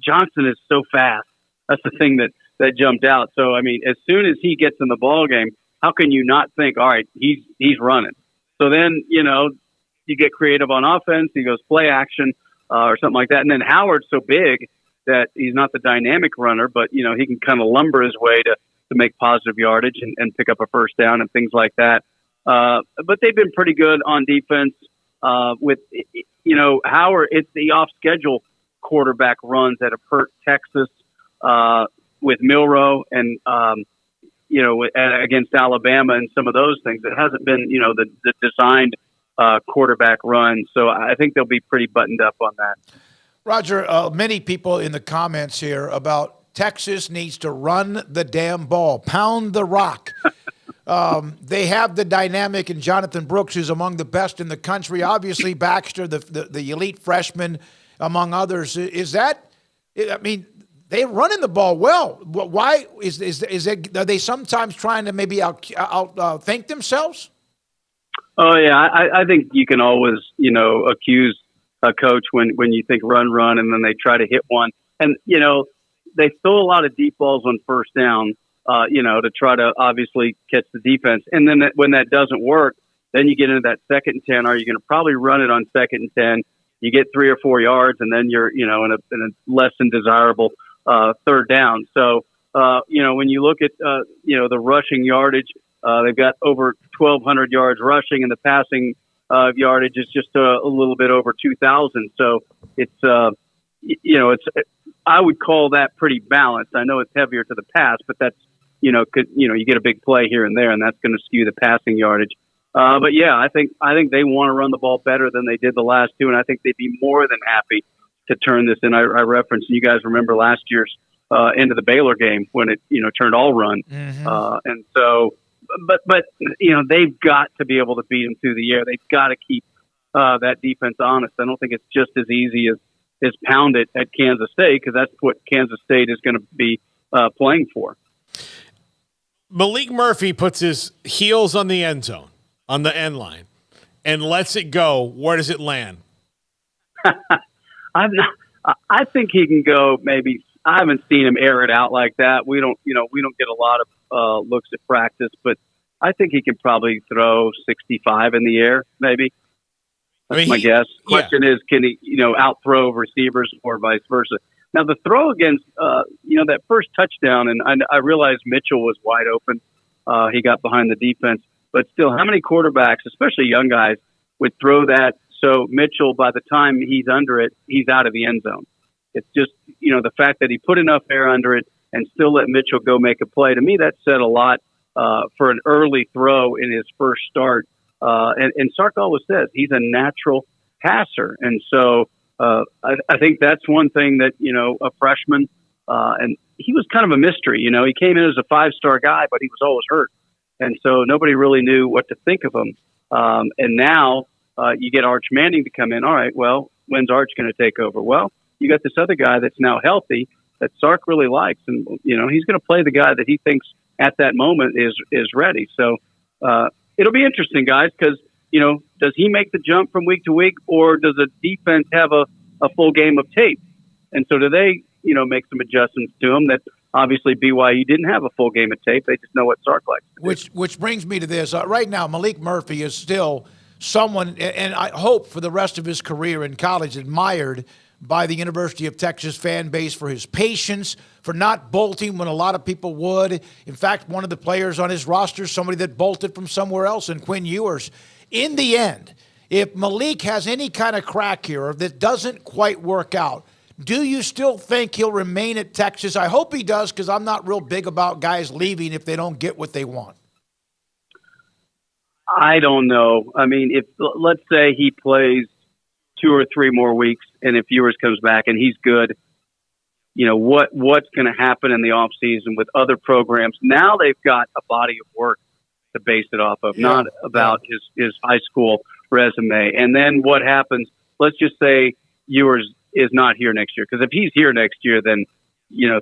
Johnson is so fast. That's the thing that jumped out. So, I mean, as soon as he gets in the ball game, how can you not think, all right, he's running? So then, you get creative on offense. He goes play action or something like that. And then Howard's so big that he's not the dynamic runner, but, he can kind of lumber his way to make positive yardage and pick up a first down and things like that. But they've been pretty good on defense with, Howard. It's the off-schedule quarterback runs that have hurt Texas with Milroe and, against Alabama and some of those things. It hasn't been, the designed quarterback run. So I think they'll be pretty buttoned up on that. Roger, many people in the comments here about Texas needs to run the damn ball, pound the rock. They have the dynamic, and Jonathan Brooks is among the best in the country. Obviously, Baxter, the elite freshman, among others. Is that? I mean, they're running the ball well. Why is it? Are they sometimes trying to maybe outthink themselves? Oh yeah, I think you can always accuse a coach when you think run, and then they try to hit one, and they throw a lot of deep balls on first down, to try to obviously catch the defense, and then when that doesn't work, then you get into that 2nd and 10. Are you going to probably run it on 2nd and 10? You get 3 or 4 yards, and then you're in a less than desirable third down. So, when you look at, the rushing yardage, they've got over 1,200 yards rushing, and the passing yardage is just a little bit over 2,000. So it's, I would call that pretty balanced. I know it's heavier to the pass, but that's, you get a big play here and there, and that's going to skew the passing yardage. But yeah, I think they want to run the ball better than they did the last two, and I think they'd be more than happy to turn this in. I referenced, you guys remember last year's end of the Baylor game when it turned all run, and so. But they've got to be able to beat them through the air. They've got to keep that defense honest. I don't think it's just as easy as pound it at Kansas State, because that's what Kansas State is going to be playing for. Malik Murphy puts his heels on the end zone, on the end line, and lets it go. Where does it land? I think he can go maybe. I haven't seen him air it out like that. We don't get a lot of looks at practice, but I think he can probably throw 65 in the air, maybe. That's my guess. Question is, can he, out-throw receivers or vice versa? Now, the throw against, that first touchdown, and I realized Mitchell was wide open. He got behind the defense. But still, how many quarterbacks, especially young guys, would throw that so Mitchell, by the time he's under it, he's out of the end zone? It's just, the fact that he put enough air under it and still let Mitchell go make a play. To me, that said a lot for an early throw in his first start. And Sark always says he's a natural passer. And so I think that's one thing that, a freshman, and he was kind of a mystery. He came in as a 5-star guy, but he was always hurt. And so nobody really knew what to think of him. And now you get Arch Manning to come in. All right, well, when's Arch going to take over? Well, you got this other guy that's now healthy that Sark really likes. And, he's going to play the guy that he thinks at that moment is ready. So it'll be interesting, guys, because, does he make the jump from week to week, or does the defense have a full game of tape? And so do they, make some adjustments to him that obviously BYU didn't have a full game of tape. They just know what Sark likes to do. Which brings me to this. Right now, Malik Murphy is still someone, and I hope for the rest of his career in college, admired by the University of Texas fan base for his patience, for not bolting when a lot of people would. In fact, one of the players on his roster, somebody that bolted from somewhere else, and Quinn Ewers. In the end, if Malik has any kind of crack here or that doesn't quite work out, do you still think he'll remain at Texas? I hope he does, because I'm not real big about guys leaving if they don't get what they want. I don't know. I mean, if let's say he plays 2 or 3 more weeks, and if Ewers comes back and he's good, what's going to happen in the off season with other programs? Now they've got a body of work to base it off of, not about his high school resume. And then what happens? Let's just say Ewers is not here next year, because if he's here next year, then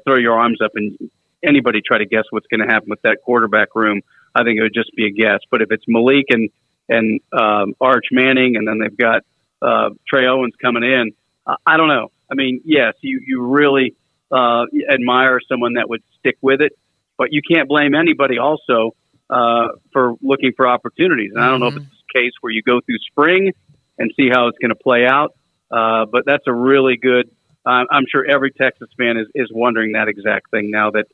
throw your arms up and anybody try to guess what's going to happen with that quarterback room. I think it would just be a guess. But if it's Malik and Arch Manning, and then they've got Trey Owens coming in, I don't know. I mean, yes, you really admire someone that would stick with it, but you can't blame anybody also for looking for opportunities. And I don't know if it's a case where you go through spring and see how it's going to play out, but that's a really good. I'm sure every Texas fan is wondering that exact thing now that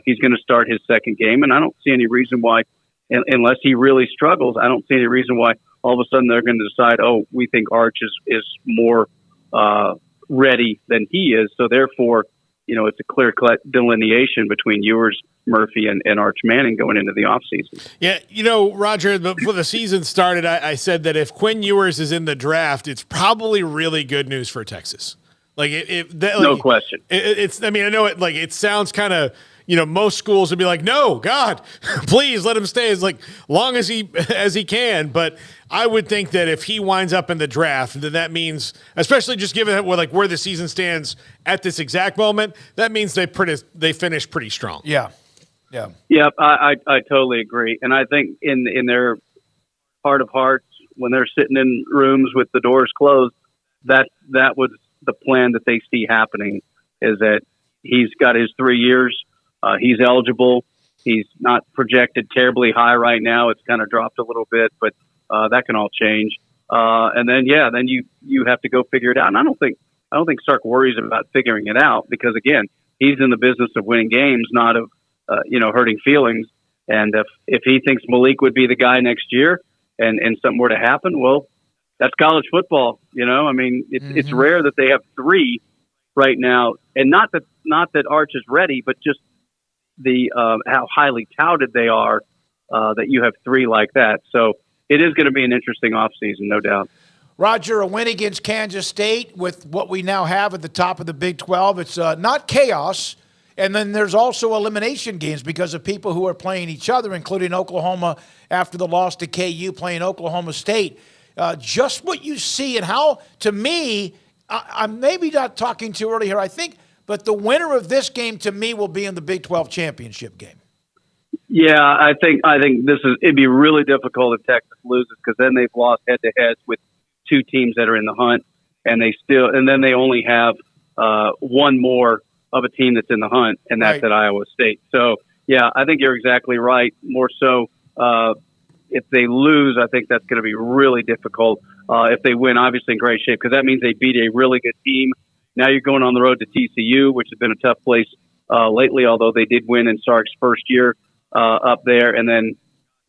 he's going to start his second game, and I don't see any reason why, unless he really struggles, I don't see any reason why all of a sudden they're going to decide, oh, we think Arch is more ready than he is. So therefore, it's a clear-cut delineation between Ewers, Murphy, and Arch Manning going into the offseason. Yeah, Roger, before the season started, I said that if Quinn Ewers is in the draft, it's probably really good news for Texas. No question. I know it. It sounds kind of. Most schools would be like, no, God, please let him stay as long as he can. But I would think that if he winds up in the draft, then that means, especially just given where the season stands at this exact moment, that means they finish pretty strong. Yeah. I totally agree, and I think in their heart of hearts, when they're sitting in rooms with the doors closed, that was the plan that they see happening, is that he's got his 3 years. He's eligible. He's not projected terribly high right now. It's kind of dropped a little bit, but that can all change. And then you have to go figure it out. And I don't think Sark worries about figuring it out, because again, he's in the business of winning games, not of hurting feelings. And if he thinks Malik would be the guy next year, and something were to happen, well, that's college football. I mean, it's rare that they have three right now, and not that Arch is ready, but just the how highly touted they are, that you have three like that. So it is going to be an interesting offseason, no doubt. Roger, a win against Kansas State with what we now have at the top of the Big 12. It's not chaos. And then there's also elimination games because of people who are playing each other, including Oklahoma after the loss to KU playing Oklahoma State. Just what you see and how, to me, I'm maybe not talking too early here, I think, but the winner of this game to me will be in the Big 12 championship game. Yeah, I think it'd be really difficult if Texas loses, because then they've lost head-to-heads with two teams that are in the hunt, and then they only have one more of a team that's in the hunt, and that's at Iowa State. So, yeah, I think you're exactly right. More so, if they lose, I think that's going to be really difficult. If they win, obviously in great shape, because that means they beat a really good team. Now you're going on the road to TCU, which has been a tough place lately, although they did win in Sark's first year up there. And then,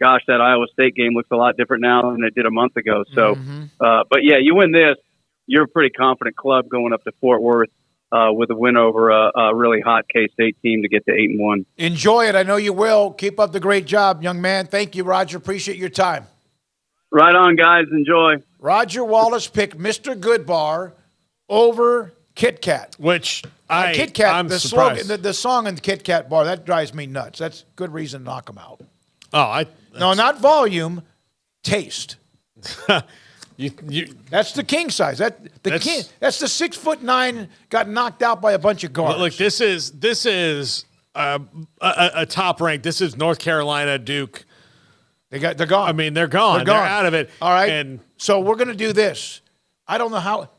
gosh, that Iowa State game looks a lot different now than it did a month ago. So, but yeah, you win this, you're a pretty confident club going up to Fort Worth with a win over a really hot K-State team to get to 8-1. Enjoy it. I know you will. Keep up the great job, young man. Thank you, Roger. Appreciate your time. Right on, guys. Enjoy. Roger Wallace picked Mr. Goodbar over Kit Kat. Which Kit Kat, I'm the surprised. slogan, the song in the Kit Kat bar, that drives me nuts. That's good reason to knock him out. No, not volume, taste. That's the king size. That's the 6'9" got knocked out by a bunch of guards. Look, this is a top rank. This is North Carolina, Duke. They're gone. I mean, they're gone. They're out of it. All right. And so we're going to do this. I don't know how.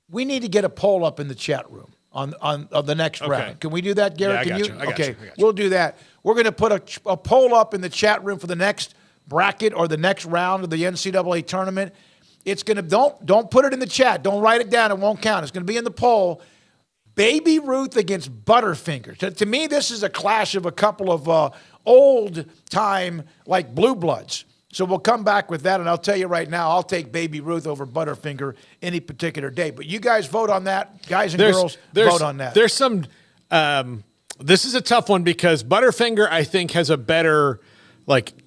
We need to get a poll up in the chat room on the next round. Can we do that, Garrett? Yeah, I got you. you. We'll do that. We're going to put a poll up in the chat room for the next bracket or the next round of the NCAA tournament. It's going to don't put it in the chat. Don't write it down. It won't count. It's going to be in the poll. Baby Ruth against Butterfinger. To me, this is a clash of a couple of old time like blue bloods. So we'll come back with that, and I'll tell you right now, I'll take Baby Ruth over Butterfinger any particular day. But you guys vote on that. Guys and girls, vote on that. There's some this is a tough one because Butterfinger, I think, has a better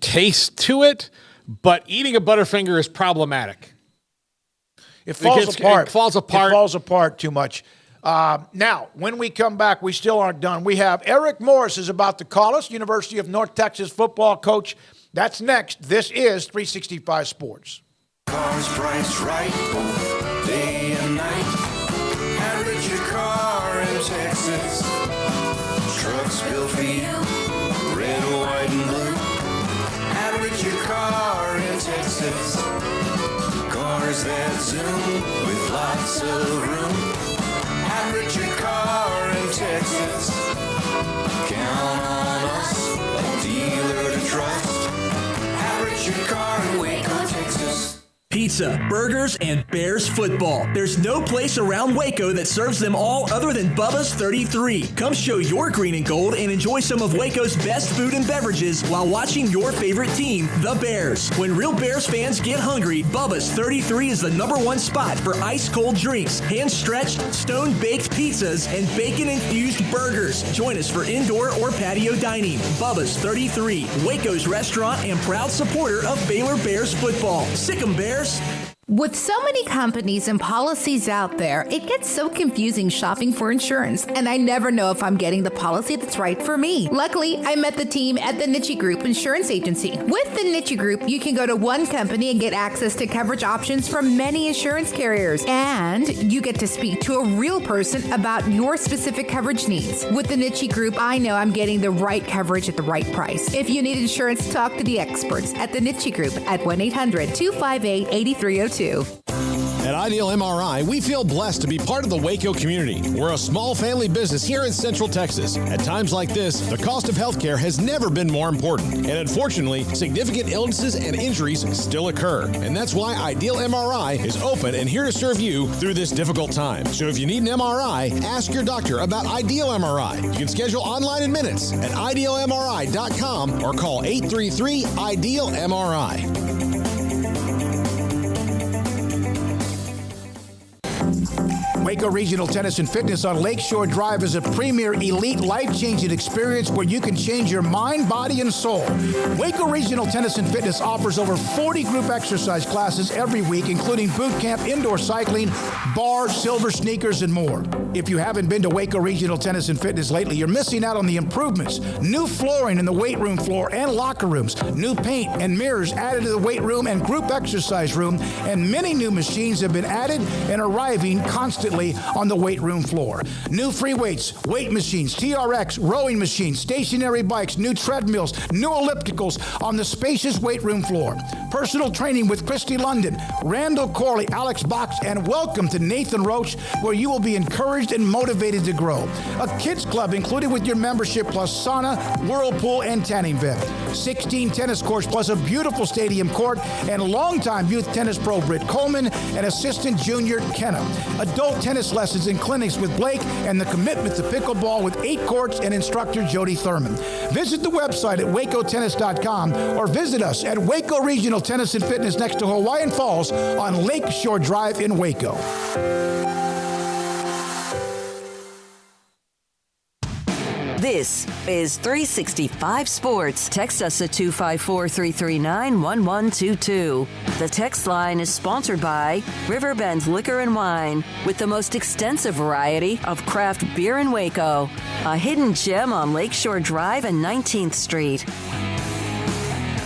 taste to it, but eating a Butterfinger is problematic. It falls apart. It falls apart. It falls apart too much. Now, when we come back, we still aren't done. We have Eric Morris is about to call us, University of North Texas football coach. That's next. This is 365 Sports. Cars priced right, day and night. Average your car in Texas. Trucks built for you, red, white, and blue. Average your car in Texas. Cars that zoom with lots of room. Average your car in Texas. Count on us, a dealer to trust. Average your car in Waco, Texas. Pizza, burgers, and Bears football. There's no place around Waco that serves them all other than Bubba's 33. Come show your green and gold and enjoy some of Waco's best food and beverages while watching your favorite team, the Bears. When real Bears fans get hungry, Bubba's 33 is the #1 spot for ice-cold drinks, hand-stretched, stone-baked pizzas, and bacon-infused burgers. Join us for indoor or patio dining. Bubba's 33, Waco's restaurant and proud supporter of Baylor Bears football. Sick 'em, Bears. With so many companies and policies out there, it gets so confusing shopping for insurance, and I never know if I'm getting the policy that's right for me. Luckily, I met the team at the Nitschke Group Insurance Agency. With the Nitschke Group, you can go to one company and get access to coverage options from many insurance carriers, and you get to speak to a real person about your specific coverage needs. With the Nitschke Group, I know I'm getting the right coverage at the right price. If you need insurance, talk to the experts at the Nitschke Group at 1-800-258-8302. At Ideal MRI, we feel blessed to be part of the Waco community. We're a small family business here in Central Texas. At times like this, the cost of healthcare has never been more important. And unfortunately, significant illnesses and injuries still occur. And that's why Ideal MRI is open and here to serve you through this difficult time. So if you need an MRI, ask your doctor about Ideal MRI. You can schedule online in minutes at idealmri.com or call 833-IDEAL-MRI. Waco Regional Tennis and Fitness on Lakeshore Drive is a premier elite life-changing experience where you can change your mind, body, and soul. Waco Regional Tennis and Fitness offers over 40 group exercise classes every week, including boot camp, indoor cycling, bars, silver sneakers, and more. If you haven't been to Waco Regional Tennis and Fitness lately, you're missing out on the improvements. New flooring in the weight room floor and locker rooms, new paint and mirrors added to the weight room and group exercise room, and many new machines have been added and arriving constantly on the weight room floor. New free weights, weight machines, TRX, rowing machines, stationary bikes, new treadmills, new ellipticals on the spacious weight room floor. Personal training with Christy London, Randall Corley, Alex Box, and welcome to Nathan Roach, where you will be encouraged and motivated to grow. A kids club included with your membership, plus sauna, whirlpool, and tanning bed. 16 tennis courts plus a beautiful stadium court, and longtime youth tennis pro Britt Coleman and assistant junior Kenna. Adult tennis lessons and clinics with Blake, and the commitment to pickleball with 8 courts and instructor Jody Thurman. Visit the website at wacotennis.com or visit us at Waco Regional Tennis and Fitness next to Hawaiian Falls on Lakeshore Drive in Waco. This is 365 Sports. Text us at 254-339-1122. The text line is sponsored by Riverbend Liquor and Wine, with the most extensive variety of craft beer in Waco. A hidden gem on Lakeshore Drive and 19th Street.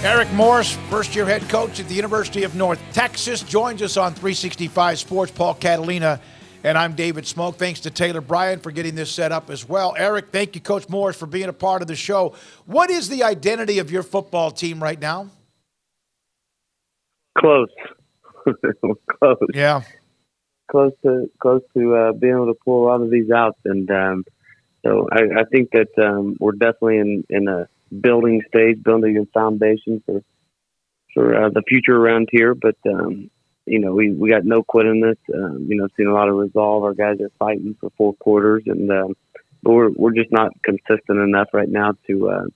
Eric Morris, first-year head coach at the University of North Texas, joins us on 365 Sports. Paul Catalina. And I'm David Smoak. Thanks to Taylor Bryan for getting this set up as well. Eric, thank you, Coach Morris, for being a part of the show. What is the identity of your football team right now? Close. Close. Yeah. Close to being able to pull a lot of these out. And so I think that we're definitely in a building stage, building a foundation for the future around here. But, we got no quit in this. Seen a lot of resolve. Our guys are fighting for 4 quarters, and but we're just not consistent enough right now to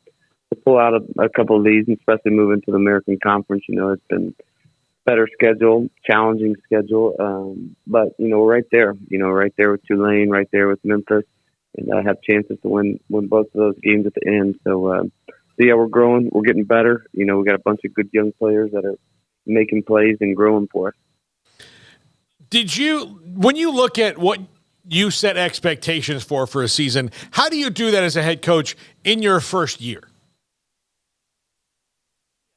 pull out a couple of these, and especially moving to the American Conference. It's been better schedule, challenging schedule, but we're right there. Right there with Tulane, right there with Memphis, and have chances to win both of those games at the end. So yeah, we're growing. We're getting better. We got a bunch of good young players that are making plays and growing for us. When you look at what you set expectations for a season, how do you do that as a head coach in your first year?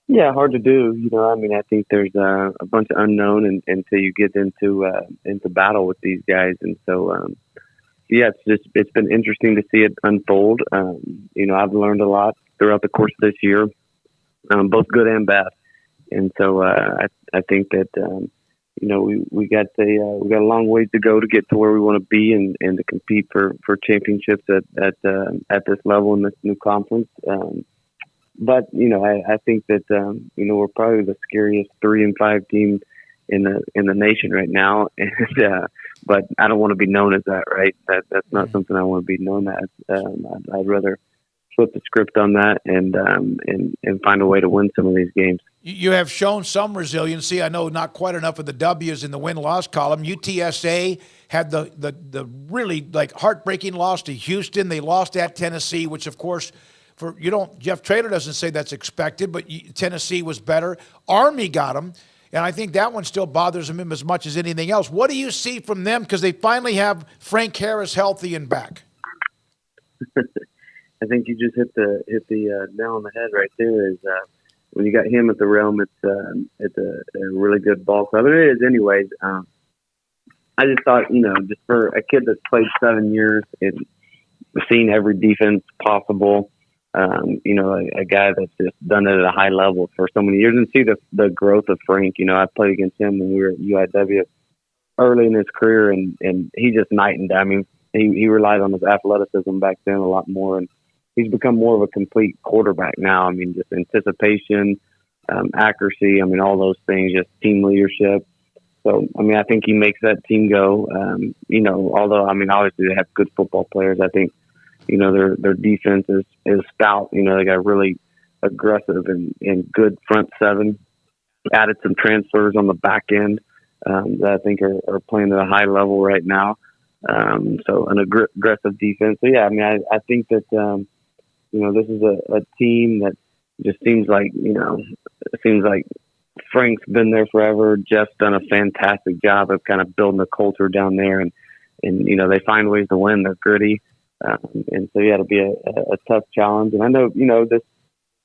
Yeah, hard to do. I think there's a bunch of unknown until you get into battle with these guys. And so, it's been interesting to see it unfold. I've learned a lot throughout the course of this year, both good and bad. And so I think that we got a long ways to go to get to where we want to be and to compete for championships at this level in this new conference. But I think that we're probably the scariest 3 and 5 team in the nation right now. And but I don't want to be known as that, right? That's not something I want to be known as. I'd rather flip the script on that and find a way to win some of these games. You have shown some resiliency. I know not quite enough of the W's in the win-loss column. UTSA had the really heartbreaking loss to Houston. They lost at Tennessee, which of course Jeff Traylor doesn't say that's expected, but Tennessee was better. Army got them, and I think that one still bothers him as much as anything else. What do you see from them, because they finally have Frank Harris healthy and back? I think you just hit the nail on the head right there. Is when you got him at the realm, it's a really good ball club. And it is, anyways. I just thought, just for a kid that's played 7 years and seen every defense possible, a guy that's just done it at a high level for so many years, and see the growth of Frank. I played against him when we were at UIW early in his career, and he just night and day. I mean, he relied on his athleticism back then a lot more, and he's become more of a complete quarterback now. I mean, just anticipation, accuracy. I mean, all those things, just team leadership. So, I mean, I think he makes that team go. Although, I mean, obviously they have good football players. I think, their defense is stout. They got really aggressive and good front seven. Added some transfers on the back end that I think are playing at a high level right now. So an aggressive defense. So, yeah, I mean, I think that, this is a team that just seems like Frank's been there forever. Jeff's done a fantastic job of kind of building a culture down there, and they find ways to win. They're gritty, and so it'll be a tough challenge. And I know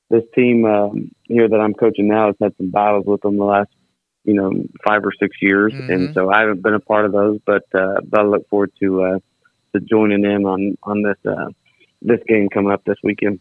this team here that I'm coaching now has had some battles with them the last 5 or 6 years, and so I haven't been a part of those, but I look forward to joining in on this game coming up this weekend.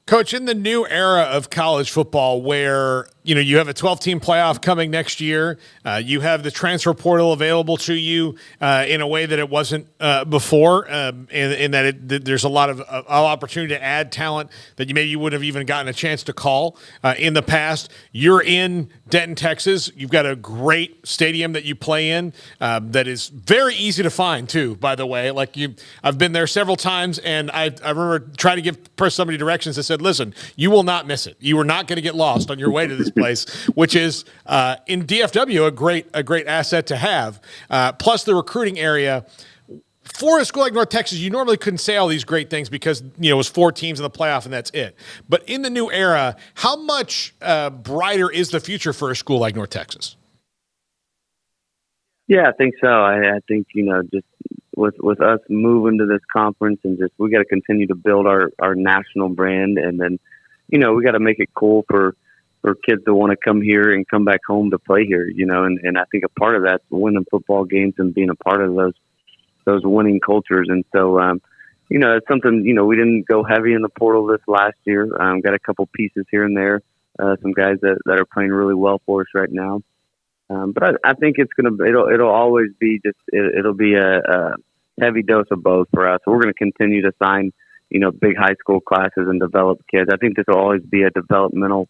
Coach, in the new era of college football where, you have a 12-team playoff coming next year, you have the transfer portal available to you in a way that it wasn't before, in that there's a lot of opportunity to add talent that you wouldn't have even gotten a chance to call in the past. You're in Denton, Texas. You've got a great stadium that you play in that is very easy to find, too, by the way. I've been there several times, and I remember trying to give somebody directions that said, listen, you will not miss it. You are not going to get lost on your way to this place, which is in DFW a great asset to have. Plus the recruiting area. For a school like North Texas, you normally couldn't say all these great things because it was 4 teams in the playoff and that's it. But in the new era, how much brighter is the future for a school like North Texas? Yeah, I think so. I think just with us moving to this conference, and just we got to continue to build our national brand, and then we got to make it cool for kids to want to come here and come back home to play here. And I think a part of that's winning football games and being a part of those winning cultures. And so it's something we didn't go heavy in the portal this last year. Got a couple pieces here and there, some guys that are playing really well for us right now. But I think it'll always be it'll be a heavy dose of both for us. So we're going to continue to sign, big high school classes and develop kids. I think this will always be a developmental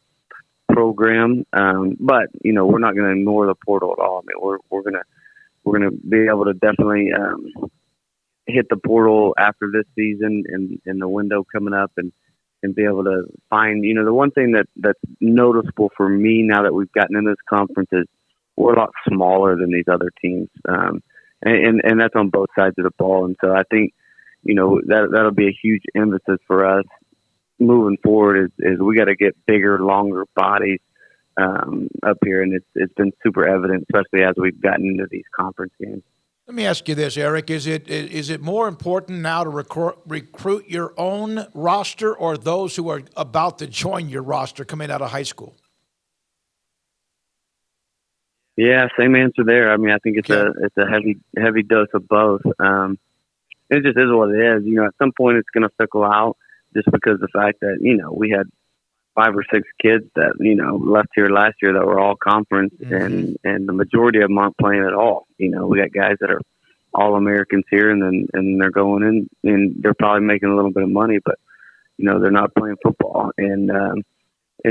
program. But we're not going to ignore the portal at all. I mean, we're going to be able to definitely hit the portal after this season and the window coming up and be able to find, the one thing that's noticeable for me now that we've gotten in this conference is we're a lot smaller than these other teams. And that's on both sides of the ball. And so I think, that'll be a huge emphasis for us moving forward is we got to get bigger, longer bodies up here. And it's been super evident, especially as we've gotten into these conference games. Let me ask you this, Eric. Is it more important now to recruit your own roster or those who are about to join your roster coming out of high school? Yeah, same answer there. I mean, I think it's a heavy dose of both. It just is what it is. At some point it's going to fickle out just because of the fact that, we had 5 or 6 kids that, left here last year that were all conference and the majority of them aren't playing at all. We got guys that are all Americans here and they're going in and they're probably making a little bit of money, but, they're not playing football. And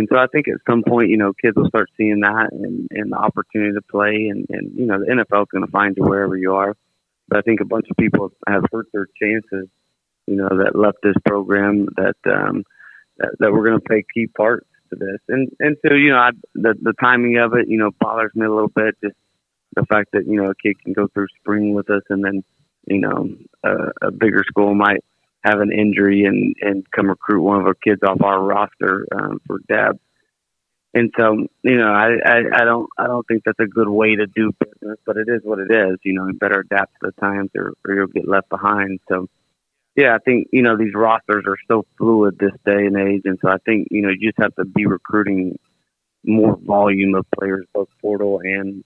so I think at some point, kids will start seeing that and the opportunity to play and the NFL is going to find you wherever you are. But I think a bunch of people have hurt their chances, that left this program that we're going to play key parts to this. And so, the timing of it, bothers me a little bit. Just the fact that, a kid can go through spring with us and then, a bigger school might have an injury and come recruit one of our kids off our roster for depth. And so, I don't think that's a good way to do business, but it is what it is. You better adapt to the times or you'll get left behind. So, yeah, I think, these rosters are so fluid this day and age. And so I think, you just have to be recruiting more volume of players, both portal and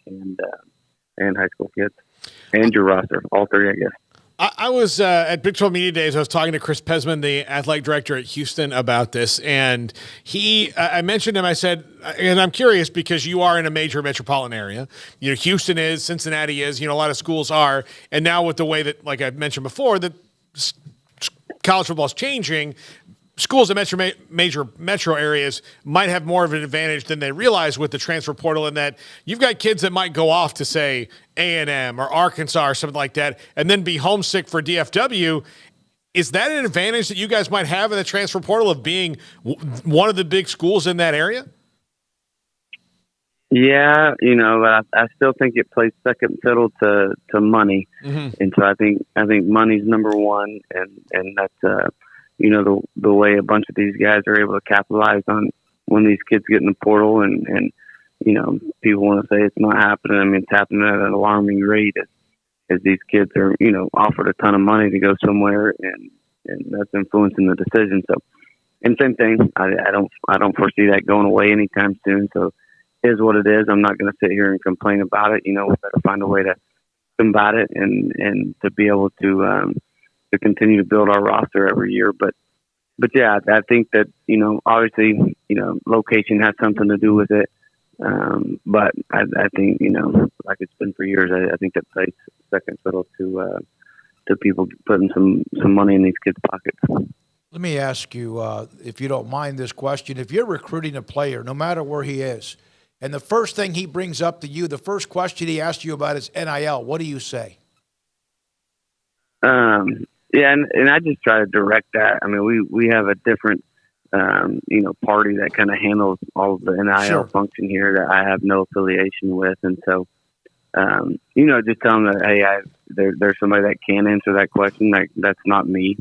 high school kids and your roster, all three, I guess. I was at Big 12 Media Days. I was talking to Chris Pesman, the athletic director at Houston, about this, and I mentioned him. I said, and I'm curious because you are in a major metropolitan area. You know, Houston is, Cincinnati is. You know, a lot of schools are, and now with the way that, like I mentioned before, that college football is changing. Schools in major metro areas might have more of an advantage than they realize with the transfer portal, in that you've got kids that might go off to, say, A&M or Arkansas or something like that and then be homesick for DFW. Is that an advantage that you guys might have in the transfer portal of being one of the big schools in that area? Yeah, you know, I still think it plays second fiddle to money. Mm-hmm. And so I think money's number one, and that's you know, the way a bunch of these guys are able to capitalize on when these kids get in the portal, and you know, people want to say it's not happening. I mean, it's happening at an alarming rate as these kids are, you know, offered a ton of money to go somewhere, and that's influencing the decision. So, and same thing, I don't foresee that going away anytime soon. So, it is what it is. I'm not going to sit here and complain about it. You know, we better find a way to combat it and to be able to continue to build our roster every year. But yeah, I think that, you know, obviously, you know, location has something to do with it. But I think, you know, like it's been for years, I think that plays second fiddle to people putting some money in these kids' pockets. Let me ask you, if you don't mind this question, if you're recruiting a player, no matter where he is, and the first thing he brings up to you, the first question he asks you about is NIL, what do you say? Yeah, and I just try to direct that. I mean, we have a different, you know, party that kind of handles all of the NIL function here that I have no affiliation with. And so, you know, just tell them that, hey, there's somebody that can answer that question. Like, that's not me.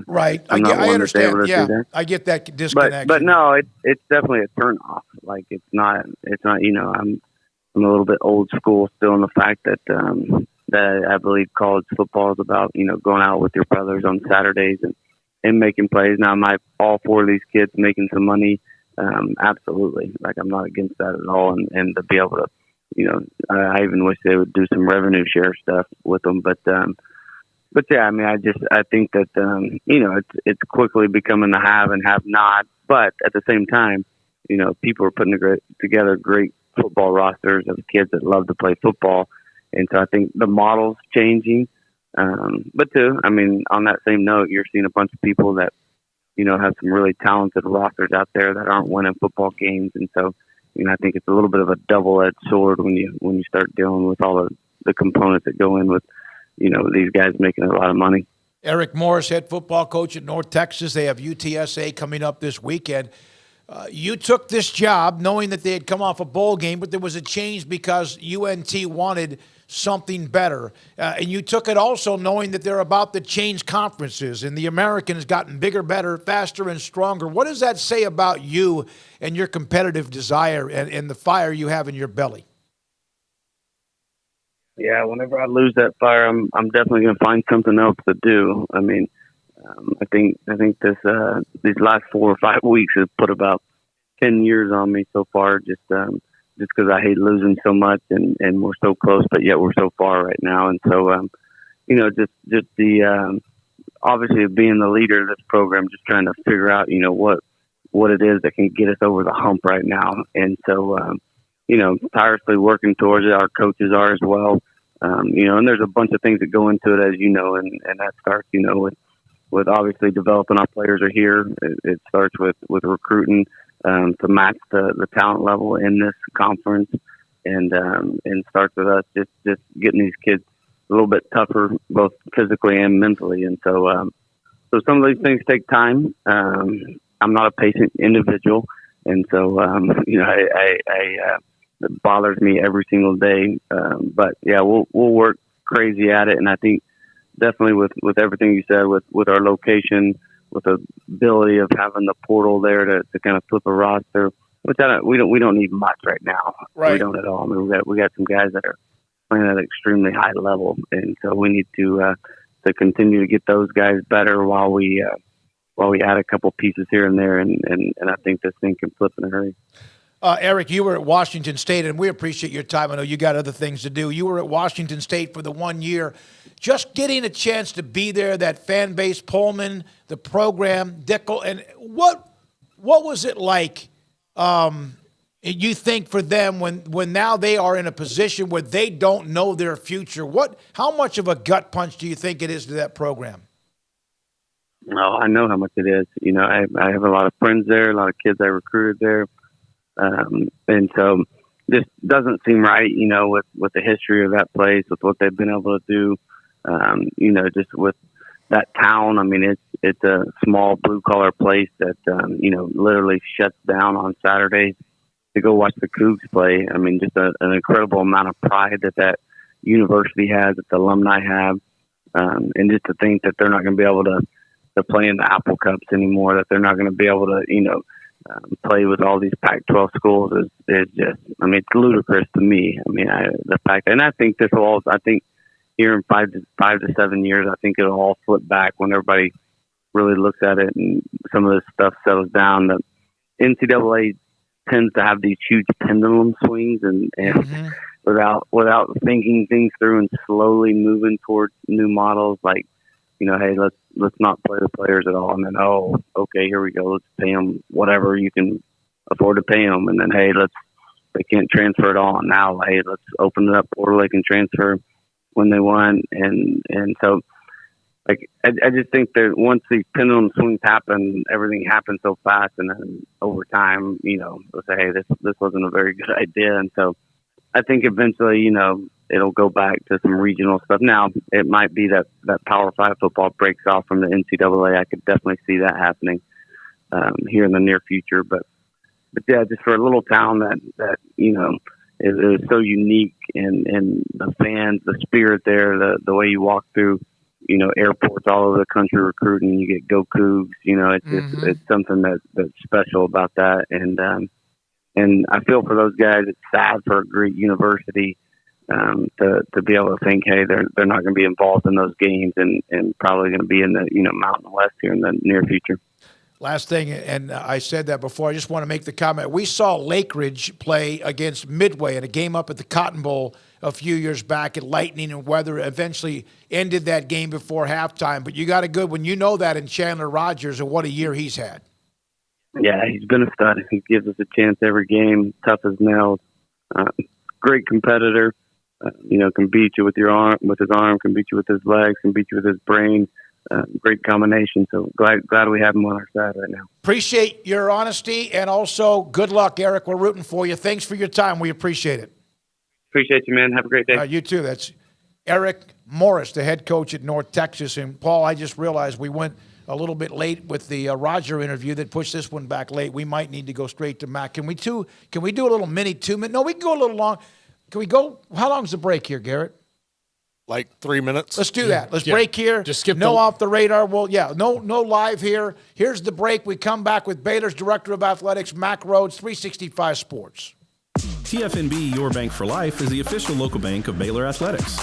Right. I understand. Yeah, I get that disconnection. But no, it's definitely a turn off. Like, it's not, you know, I'm a little bit old school still in the fact that, that I believe college football is about, you know, going out with your brothers on Saturdays and making plays. Now, am I all for these kids making some money? Absolutely. Like, I'm not against that at all. And to be able to, you know, I even wish they would do some revenue share stuff with them. But yeah, I mean, I think that, you know, it's quickly becoming the have and have not. But at the same time, you know, people are putting together great football rosters of kids that love to play football. And so I think the model's changing. But too, I mean, on that same note, you're seeing a bunch of people that, you know, have some really talented rosters out there that aren't winning football games. And so, you know, I think it's a little bit of a double-edged sword when you start dealing with all the components that go in with, you know, these guys making a lot of money. Eric Morris, head football coach at North Texas. They have UTSA coming up this weekend. You took this job knowing that they had come off a bowl game, but there was a change because UNT wanted something better. And you took it also knowing that they're about to change conferences and the American has gotten bigger, better, faster, and stronger. What does that say about you and your competitive desire and the fire you have in your belly? Yeah, whenever I lose that fire, I'm definitely going to find something else to do. I mean, I think these last 4 or 5 weeks have put about 10 years on me so far, just because I hate losing so much and we're so close, but yet we're so far right now. And so, you know, just the obviously being the leader of this program, just trying to figure out, you know, what it is that can get us over the hump right now. And so, you know, tirelessly working towards it. Our coaches are as well. You know, and there's a bunch of things that go into it, as you know, and that starts, you know, with obviously developing our players are here. It starts with recruiting to match the talent level in this conference, and starts with us just getting these kids a little bit tougher, both physically and mentally. And so some of these things take time. I'm not a patient individual, and so you know, it bothers me every single day. But yeah, we'll work crazy at it, and I think definitely with everything you said, with our location, with the ability of having the portal there to kind of flip a roster, which we don't need much right now. Right. We don't at all. I mean, we got some guys that are playing at an extremely high level, and so we need to continue to get those guys better while we add a couple pieces here and there, and I think this thing can flip in a hurry. Eric, you were at Washington State, and we appreciate your time. I know you got other things to do. You were at Washington State for the 1 year. Just getting a chance to be there, that fan base, Pullman, the program, Dickel, and what was it like, you think, for them when now they are in a position where they don't know their future? How much of a gut punch do you think it is to that program? Well, I know how much it is. You know, I have a lot of friends there, a lot of kids I recruited there. And so this doesn't seem right, you know, with the history of that place, with what they've been able to do, you know, just with that town. I mean, it's a small blue collar place that, you know, literally shuts down on Saturdays to go watch the Cougs play. I mean, just an incredible amount of pride that university has, that the alumni have. And just to think that they're not going to be able to play in the Apple Cups anymore, that they're not going to be able to, you know, play with all these Pac-12 schools is just, I mean, it's ludicrous to me. I mean, the fact, and I think I think here in 5 to 7 years, I think it'll all flip back when everybody really looks at it and some of this stuff settles down. The NCAA tends to have these huge pendulum swings and without thinking things through and slowly moving towards new models, like, you know, hey, let's not play the players at all. And then, oh, okay, here we go. Let's pay them whatever you can afford to pay them. And then, hey, they can't transfer at all. And now, hey, let's open it up portal. They can transfer when they want. And so, like, I just think that once these pendulum swings happen, everything happens so fast. And then over time, you know, they'll say, hey, this wasn't a very good idea. And so I think eventually, you know, it'll go back to some regional stuff. Now, it might be that Power 5 football breaks off from the NCAA. I could definitely see that happening here in the near future. But yeah, just for a little town that you know, is so unique, and the fans, the spirit there, the way you walk through, you know, airports all over the country recruiting, you get Go Cougs. You know, it's something that's special about that. And I feel for those guys. It's sad for a great university to be able to think, hey, they're not going to be involved in those games and probably going to be in the, you know, Mountain West here in the near future. Last thing, and I said that before, I just want to make the comment. We saw Lake Ridge play against Midway in a game up at the Cotton Bowl a few years back, and lightning and weather eventually ended that game before halftime. But you got a good one. You know that in Chandler Rogers, and what a year he's had. Yeah, he's been a stud. He gives us a chance every game, tough as nails. Great competitor. You know, can beat you with his arm, can beat you with his legs, can beat you with his brain. Great combination. So glad we have him on our side right now. Appreciate your honesty, and also good luck, Eric. We're rooting for you. Thanks for your time. We appreciate it. Appreciate you, man. Have a great day. You too. That's Eric Morris, the head coach at North Texas. And Paul, I just realized we went a little bit late with the Roger interview that pushed this one back late. We might need to go straight to Mac. Can we do a little mini 2-minute? No, we can go a little long. Can we go? How long's the break here, Garrett? Like 3 minutes. Let's do that. Let's break here. Just skip off the radar. Well, yeah, no live here. Here's the break. We come back with Baylor's Director of Athletics, Mac Rhodes, 365 Sports. TFNB, your bank for life, is the official local bank of Baylor Athletics.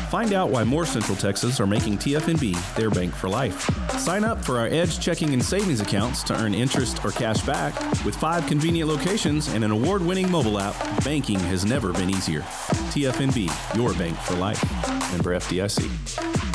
Find out why more Central Texas are making TFNB their bank for life. Sign up for our Edge checking and savings accounts to earn interest or cash back. With 5 convenient locations and an award-winning mobile app, banking has never been easier. TFNB, your bank for life. Member FDIC.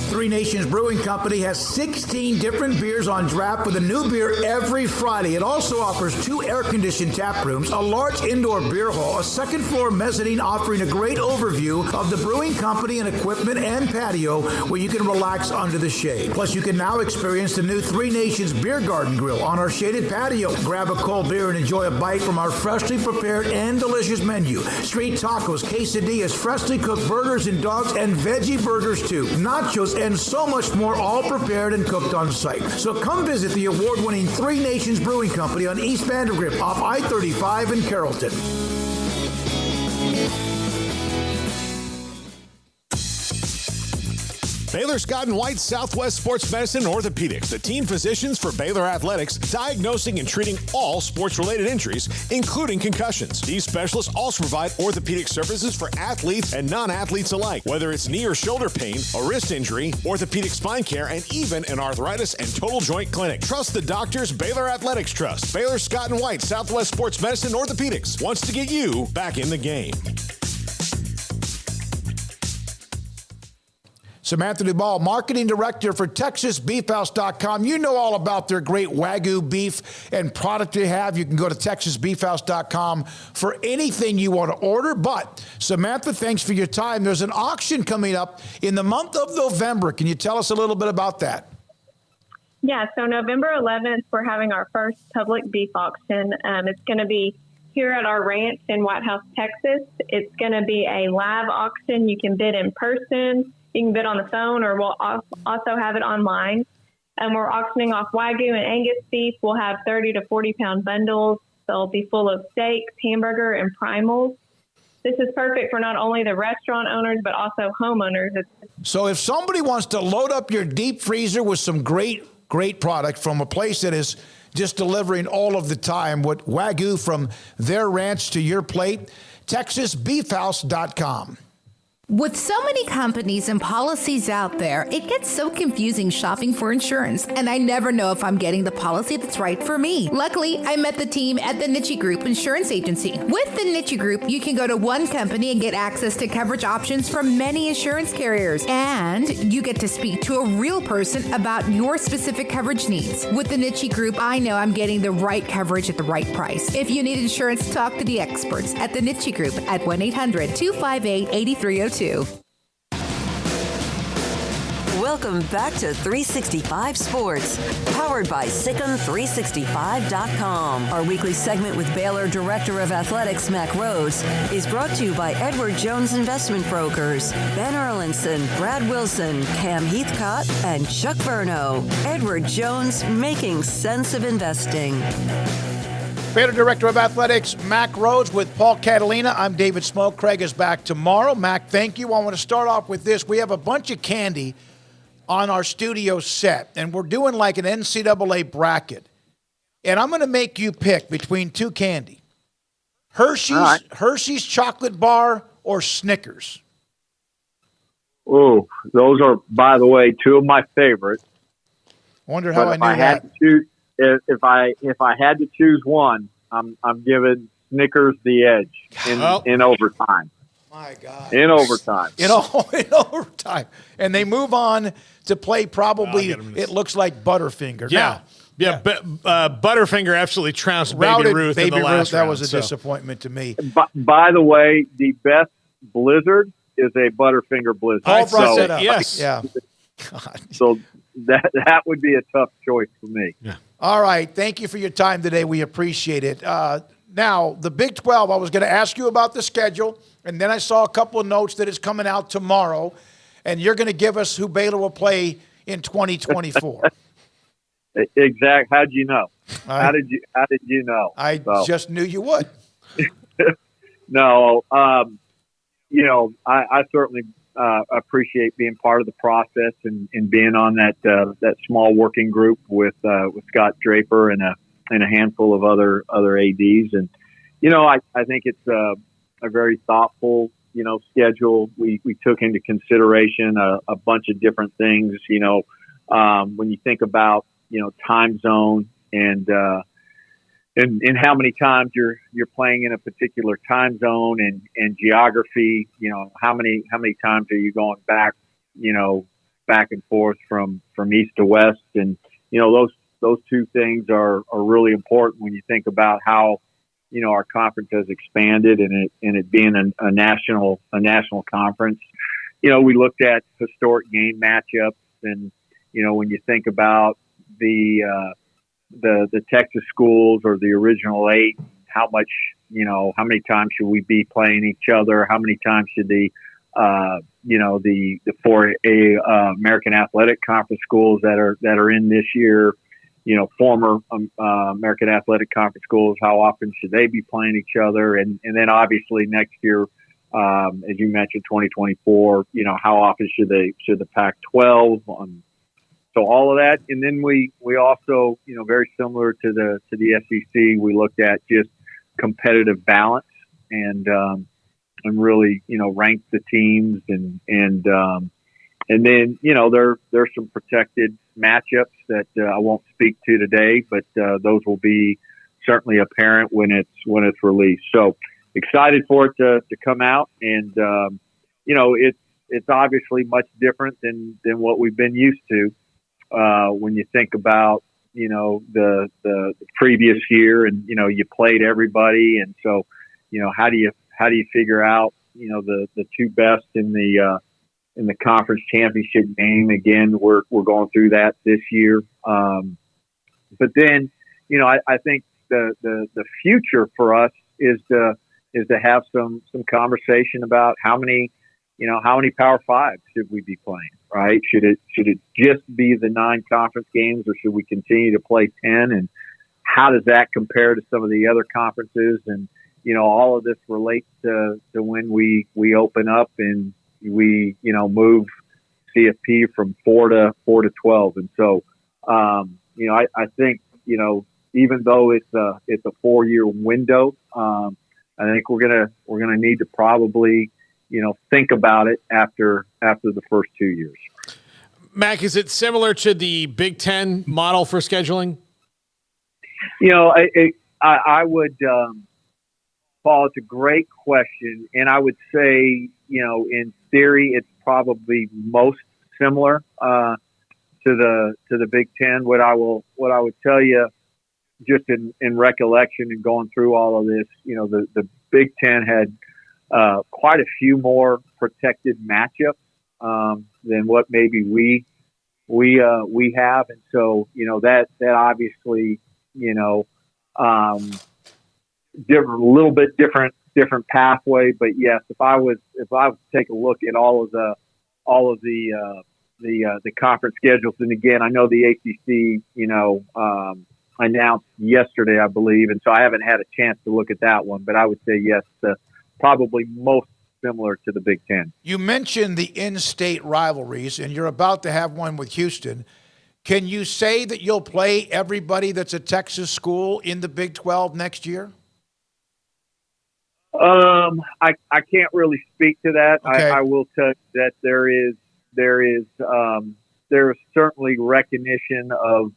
Three Nations Brewing Company has 16 different beers on draft with a new beer every Friday. It also offers 2 air-conditioned tap rooms, a large indoor beer hall, a second-floor mezzanine offering a great overview of the brewing company and equipment and patio where you can relax under the shade. Plus, you can now experience the new Three Nations Beer Garden Grill on our shaded patio. Grab a cold beer and enjoy a bite from our freshly prepared and delicious menu. Street tacos, quesadillas, freshly cooked burgers and dogs, and veggie burgers too. Nachos and so much more, all prepared and cooked on site. So come visit the award-winning Three Nations Brewing Company on East Vandergrift off I-35 in Carrollton. Baylor Scott & White Southwest Sports Medicine and Orthopedics, the team physicians for Baylor Athletics, diagnosing and treating all sports-related injuries, including concussions. These specialists also provide orthopedic services for athletes and non-athletes alike, whether it's knee or shoulder pain, a wrist injury, orthopedic spine care, and even an arthritis and total joint clinic. Trust the doctors Baylor Athletics trust. Baylor Scott & White Southwest Sports Medicine and Orthopedics wants to get you back in the game. Samantha Duvall, Marketing Director for TexasBeefHouse.com. You know all about their great Wagyu beef and product they have. You can go to TexasBeefHouse.com for anything you want to order. But, Samantha, thanks for your time. There's an auction coming up in the month of November. Can you tell us a little bit about that? Yeah, so November 11th, we're having our first public beef auction. It's going to be here at our ranch in White House, Texas. It's going to be a live auction. You can bid in person. You can bid on the phone, or we'll also have it online. And we're auctioning off Wagyu and Angus beef. We'll have 30 to 40-pound bundles. They'll be full of steaks, hamburger, and primals. This is perfect for not only the restaurant owners, but also homeowners. So if somebody wants to load up your deep freezer with some great product from a place that is just delivering all of the time, with Wagyu from their ranch to your plate, TexasBeefHouse.com. With so many companies and policies out there, it gets so confusing shopping for insurance, and I never know if I'm getting the policy that's right for me. Luckily, I met the team at the Nitchie Group Insurance Agency. With the Nitchie Group, you can go to one company and get access to coverage options from many insurance carriers, and you get to speak to a real person about your specific coverage needs. With the Nitchie Group, I know I'm getting the right coverage at the right price. If you need insurance, talk to the experts at the Nitchie Group at 1-800-258-8302. Welcome back to 365 Sports, powered by Sikkim365.com. Our weekly segment with Baylor Director of Athletics, Mac Rhodes, is brought to you by Edward Jones Investment Brokers, Ben Erlinson, Brad Wilson, Cam Heathcott, and Chuck Verno. Edward Jones, making sense of investing. Baylor Director of Athletics, Mac Rhodes, with Paul Catalina. I'm David Smoak. Craig is back tomorrow. Mac, thank you. I want to start off with this. We have a bunch of candy on our studio set, and we're doing like an NCAA bracket. And I'm going to make you pick between two candy. Hershey's chocolate bar or Snickers. Oh, those are, by the way, two of my favorites. Wonder how I knew that. Had to choose, if I had to choose one, I'm giving Snickers the edge in overtime. My God. In overtime. In overtime. And they move on to play probably, it looks like Butterfinger. Yeah. Butterfinger absolutely trounced Baby Ruth in the last round. That was a disappointment to me. By the way, the best blizzard is a Butterfinger blizzard. Paul brought that up. Yes. Yeah. God. So that would be a tough choice for me. Yeah. All right. Thank you for your time today. We appreciate it. Now, the Big 12, I was going to ask you about the schedule, and then I saw a couple of notes that it's coming out tomorrow, and you're going to give us who Baylor will play in 2024. Exact. How'd you know? How did you know? I just knew you would. No, I certainly appreciate being part of the process and being on that small working group with Scott Draper and a handful of other ADs. And, I think it's a very thoughtful, schedule. We took into consideration a bunch of different things, when you think about, time zone and how many times you're playing in a particular time zone and geography, how many times are you going back, back and forth from east to west. And, those two things are really important when you think about how, our conference has expanded and it being a national conference. We looked at historic game matchups and, when you think about the Texas schools or the original 8, how many times should we be playing each other? How many times should the 4A American Athletic Conference schools that are in this year, former American Athletic Conference schools, how often should they be playing each other? And then obviously next year as you mentioned, 2024. How often should the Pac-12? So all of that, and then we also, very similar to the SEC, we looked at just competitive balance and really, rank the teams and then, there's some protected matchups that I won't speak to today, but those will be certainly apparent when it's released. So excited for it to come out, and it's obviously much different than what we've been used to when you think about the previous year, and you played everybody, and so how do you figure out the two best in the conference championship game? Again, we're going through that this year, but then I think the future for us is to have some conversation about how many Power Fives should we be playing, right? Should it just be the 9 conference games, or should we continue to play 10? And how does that compare to some of the other conferences? And all of this relates to when we open up and we move CFP from 4 to 12. And so I think even though it's a 4-year window, I think we're gonna need to probably think about it after the first 2 years. Mac, is it similar to the Big Ten model for scheduling? I would, Paul, it's a great question, and I would say, in theory, it's probably most similar to the Big Ten. What I would tell you, just in recollection and going through all of this, the Big Ten had quite a few more protected matchups than what maybe we have, and so that obviously a little bit different pathway. But yes, if I was to take a look at all of the conference schedules, and again, I know the ACC announced yesterday, I believe, and so I haven't had a chance to look at that one, but I would say yes, probably most similar to the Big Ten. You mentioned the in-state rivalries, and you're about to have one with Houston. Can you say that you'll play everybody that's a Texas school in the Big 12 next year? I can't really speak to that. Okay. I will tell you that there is certainly recognition of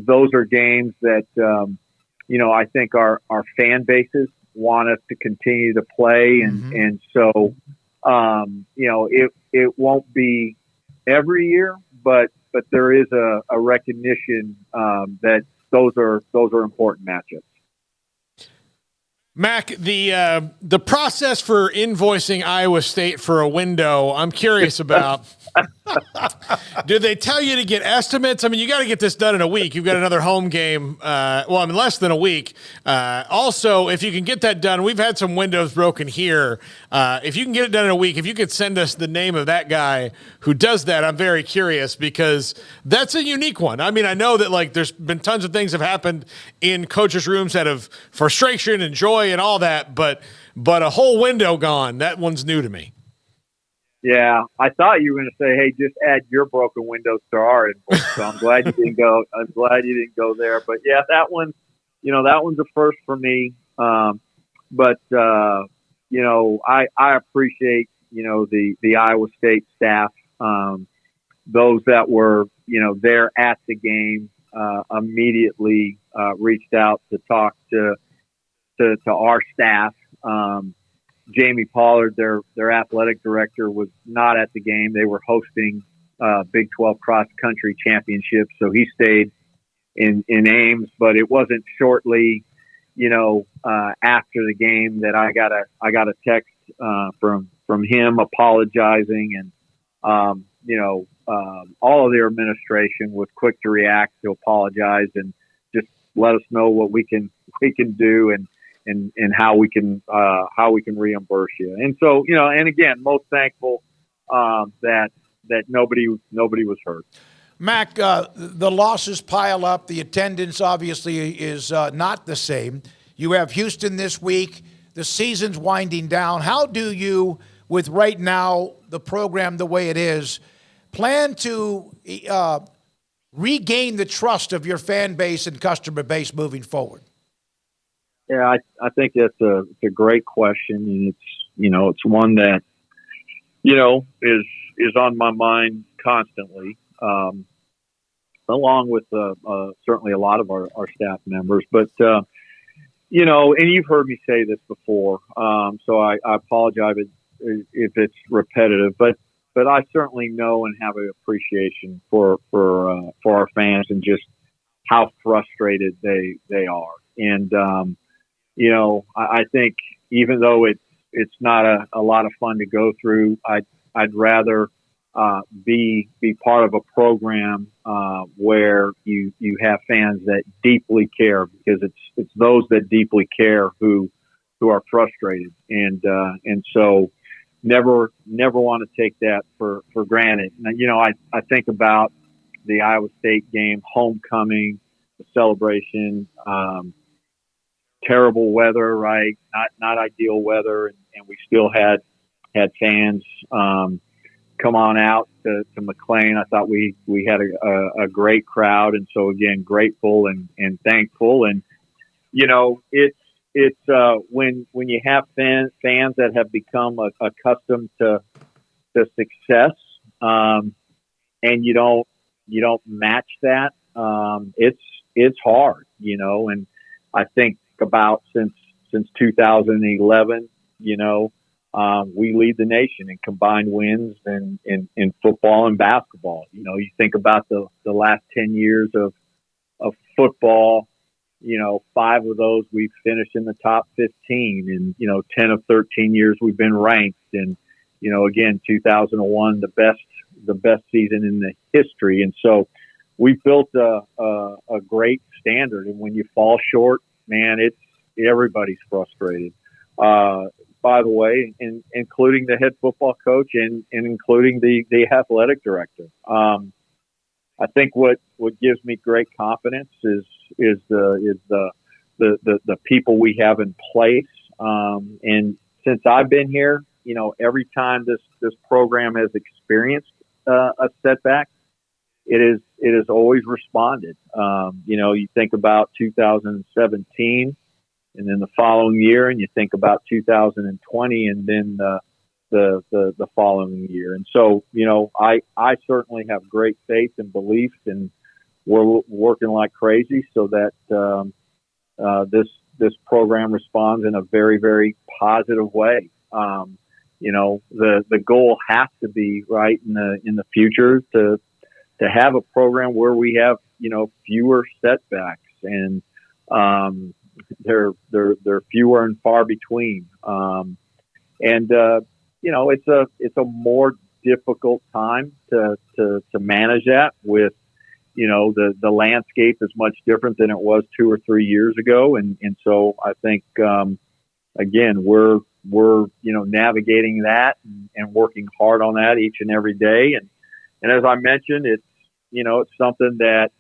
those are games that I think our fan bases want us to continue to play, and so it won't be every year, but there is a recognition that those are important matchups. Mac, the process for invoicing Iowa State for a window, I'm curious about. Do they tell you to get estimates? I mean, you got to get this done in a week. You've got another home game. Less than a week. Also, if you can get that done, we've had some windows broken here. If you can get it done in a week, if you could send us the name of that guy who does that, I'm very curious, because that's a unique one. I mean, I know that there's been tons of things have happened in coaches' rooms out of frustration and joy and all that, but a whole window gone, that one's new to me. Yeah, I thought you were going to say, "Hey, just add your broken windows to our invoice." So I'm glad you didn't go. I'm glad you didn't go there. But yeah, that one, that one's a first for me. But I appreciate the Iowa State staff, those that were there at the game, immediately reached out to talk to our staff. Jamie Pollard, their athletic director, was not at the game. They were hosting Big 12 cross country championships, so he stayed in Ames. But it wasn't shortly, after the game that I got a text from him apologizing, and all of their administration was quick to react, to apologize, and just let us know what we can do and how we can reimburse you. And so, and again, most thankful that nobody was hurt. Mac, the losses pile up. The attendance obviously is not the same. You have Houston this week. the season's winding down. How do you, with right now the program the way it is, plan to regain the trust of your fan base and customer base moving forward? Yeah, I think it's a great question, and it's one that is on my mind constantly, along with certainly a lot of our staff members. But and you've heard me say this before, so I apologize if it's repetitive, but I certainly know and have an appreciation for our fans and just how frustrated they are. And I think even though it's not a lot of fun to go through, I'd rather be part of a program where you have fans that deeply care, because it's those that deeply care who are frustrated, and so never want to take that for granted. And, I think about the Iowa State game, homecoming, the celebration, terrible weather, right? Not ideal weather, and we still had fans come on out to McClain. I thought we had a great crowd, and so again, grateful and thankful. And it's when you have fans that have become accustomed to success, and you don't match that, it's hard, and I think about since 2011, we lead the nation in combined wins in football and basketball. You think about the last 10 years of football, 5 of those we've finished in the top 15, and 10 of 13 years we've been ranked, and again 2001 the best season in the history. And so we built a great standard, and when you fall short, man, everybody's frustrated. By the way, including the head football coach and including the athletic director. I think what gives me great confidence is the people we have in place. And since I've been here, every time this program has experienced a setback, it has always responded. You think about 2017. And then the following year, and you think about 2020, and then the following year. And so, I certainly have great faith and belief, and we're working like crazy so that this program responds in a very, very positive way. The goal has to be right in the future to have a program where we have fewer setbacks, and they're fewer and far between. It's a more difficult time to manage that with, the landscape is much different than it was 2 or 3 years ago. And so I think, again, we're navigating that and working hard on that each and every day. And as I mentioned, it's something that,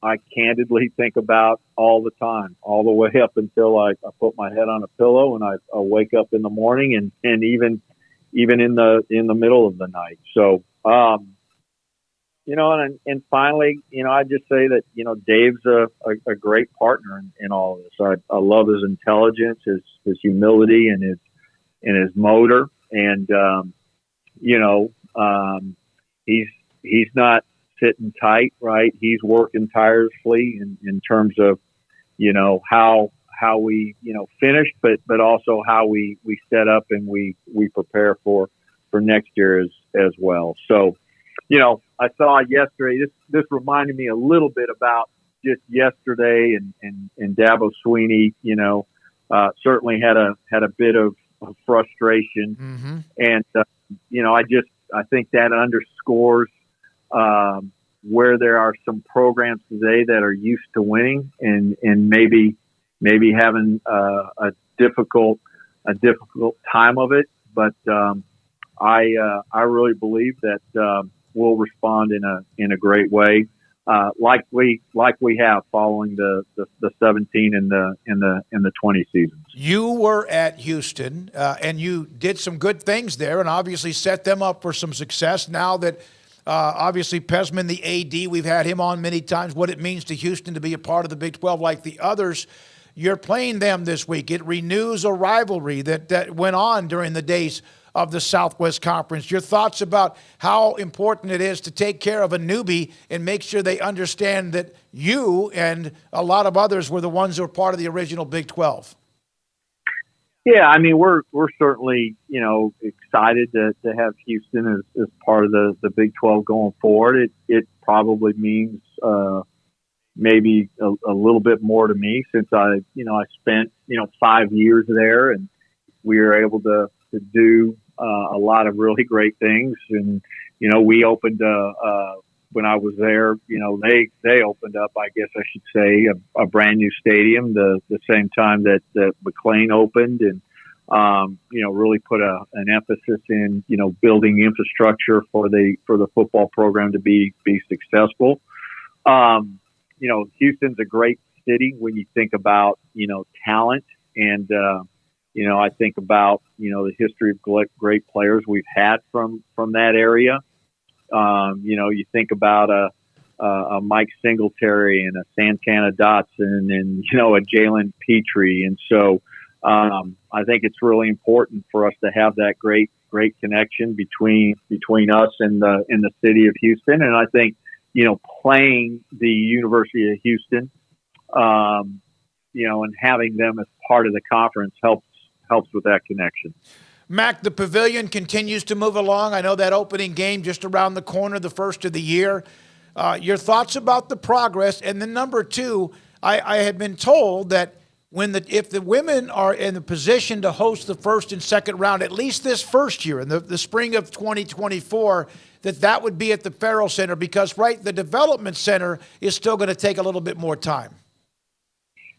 I candidly think about all the time, all the way up until I put my head on a pillow and I wake up in the morning and even in the middle of the night. So, and finally, I just say that, Dave's a great partner in all of this. I love his intelligence, his humility, and his motor. And, he's not sitting tight, right? He's working tirelessly in terms of, how we, finish, but also how we set up and we prepare for next year as well. So, I saw yesterday, this reminded me a little bit about just yesterday and Dabo Swinney, certainly had a bit of frustration. Mm-hmm. And, I think that underscores, where there are some programs today that are used to winning and maybe having a difficult time of it. But I really believe that we'll respond in a great way. like we have following the 17 and the 20 seasons. You were at Houston, and you did some good things there, and obviously set them up for some success. Now that obviously Pesman, the AD, we've had him on many times. What it means to Houston to be a part of the Big 12 like the others. You're playing them this week. It renews a rivalry that went on during the days of the Southwest Conference. Your thoughts about how important it is to take care of a newbie and make sure they understand that you and a lot of others were the ones who were part of the original Big 12. Yeah, I mean, we're certainly, excited to have Houston as part of the Big 12 going forward. It probably means maybe a little bit more to me since I spent 5 years there, and we were able to do a lot of really great things. And we opened when I was there, they opened up, I guess I should say, a brand new stadium the same time that McClain opened, and really put an emphasis in building infrastructure for the football program to be successful. Houston's a great city when you think about, talent. And, I think about, the history of great players we've had from that area. You think about a Mike Singletary and a Santana Dotson and, a Jaylen Petrie. And so I think it's really important for us to have that great connection between us and the city of Houston. And I think, playing the University of Houston, and having them as part of the conference helps with that connection. Mac, the Pavilion continues to move along. I know that opening game just around the corner, the first of the year. Your thoughts about the progress? And then number two, I had been told that if the women are in the position to host the first and second round, at least this first year, in the spring of 2024, that would be at the Farrell Center because, the development center is still going to take a little bit more time.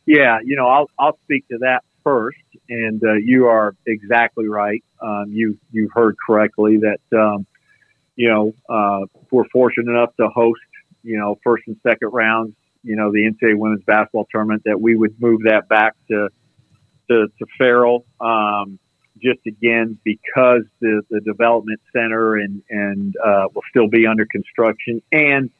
Yeah, I'll speak to that first, and you are exactly right. You heard correctly that we're fortunate enough to host first and second rounds. The NCAA women's basketball tournament, that we would move that back to Farrell. Just again, because the development center and will still be under construction. And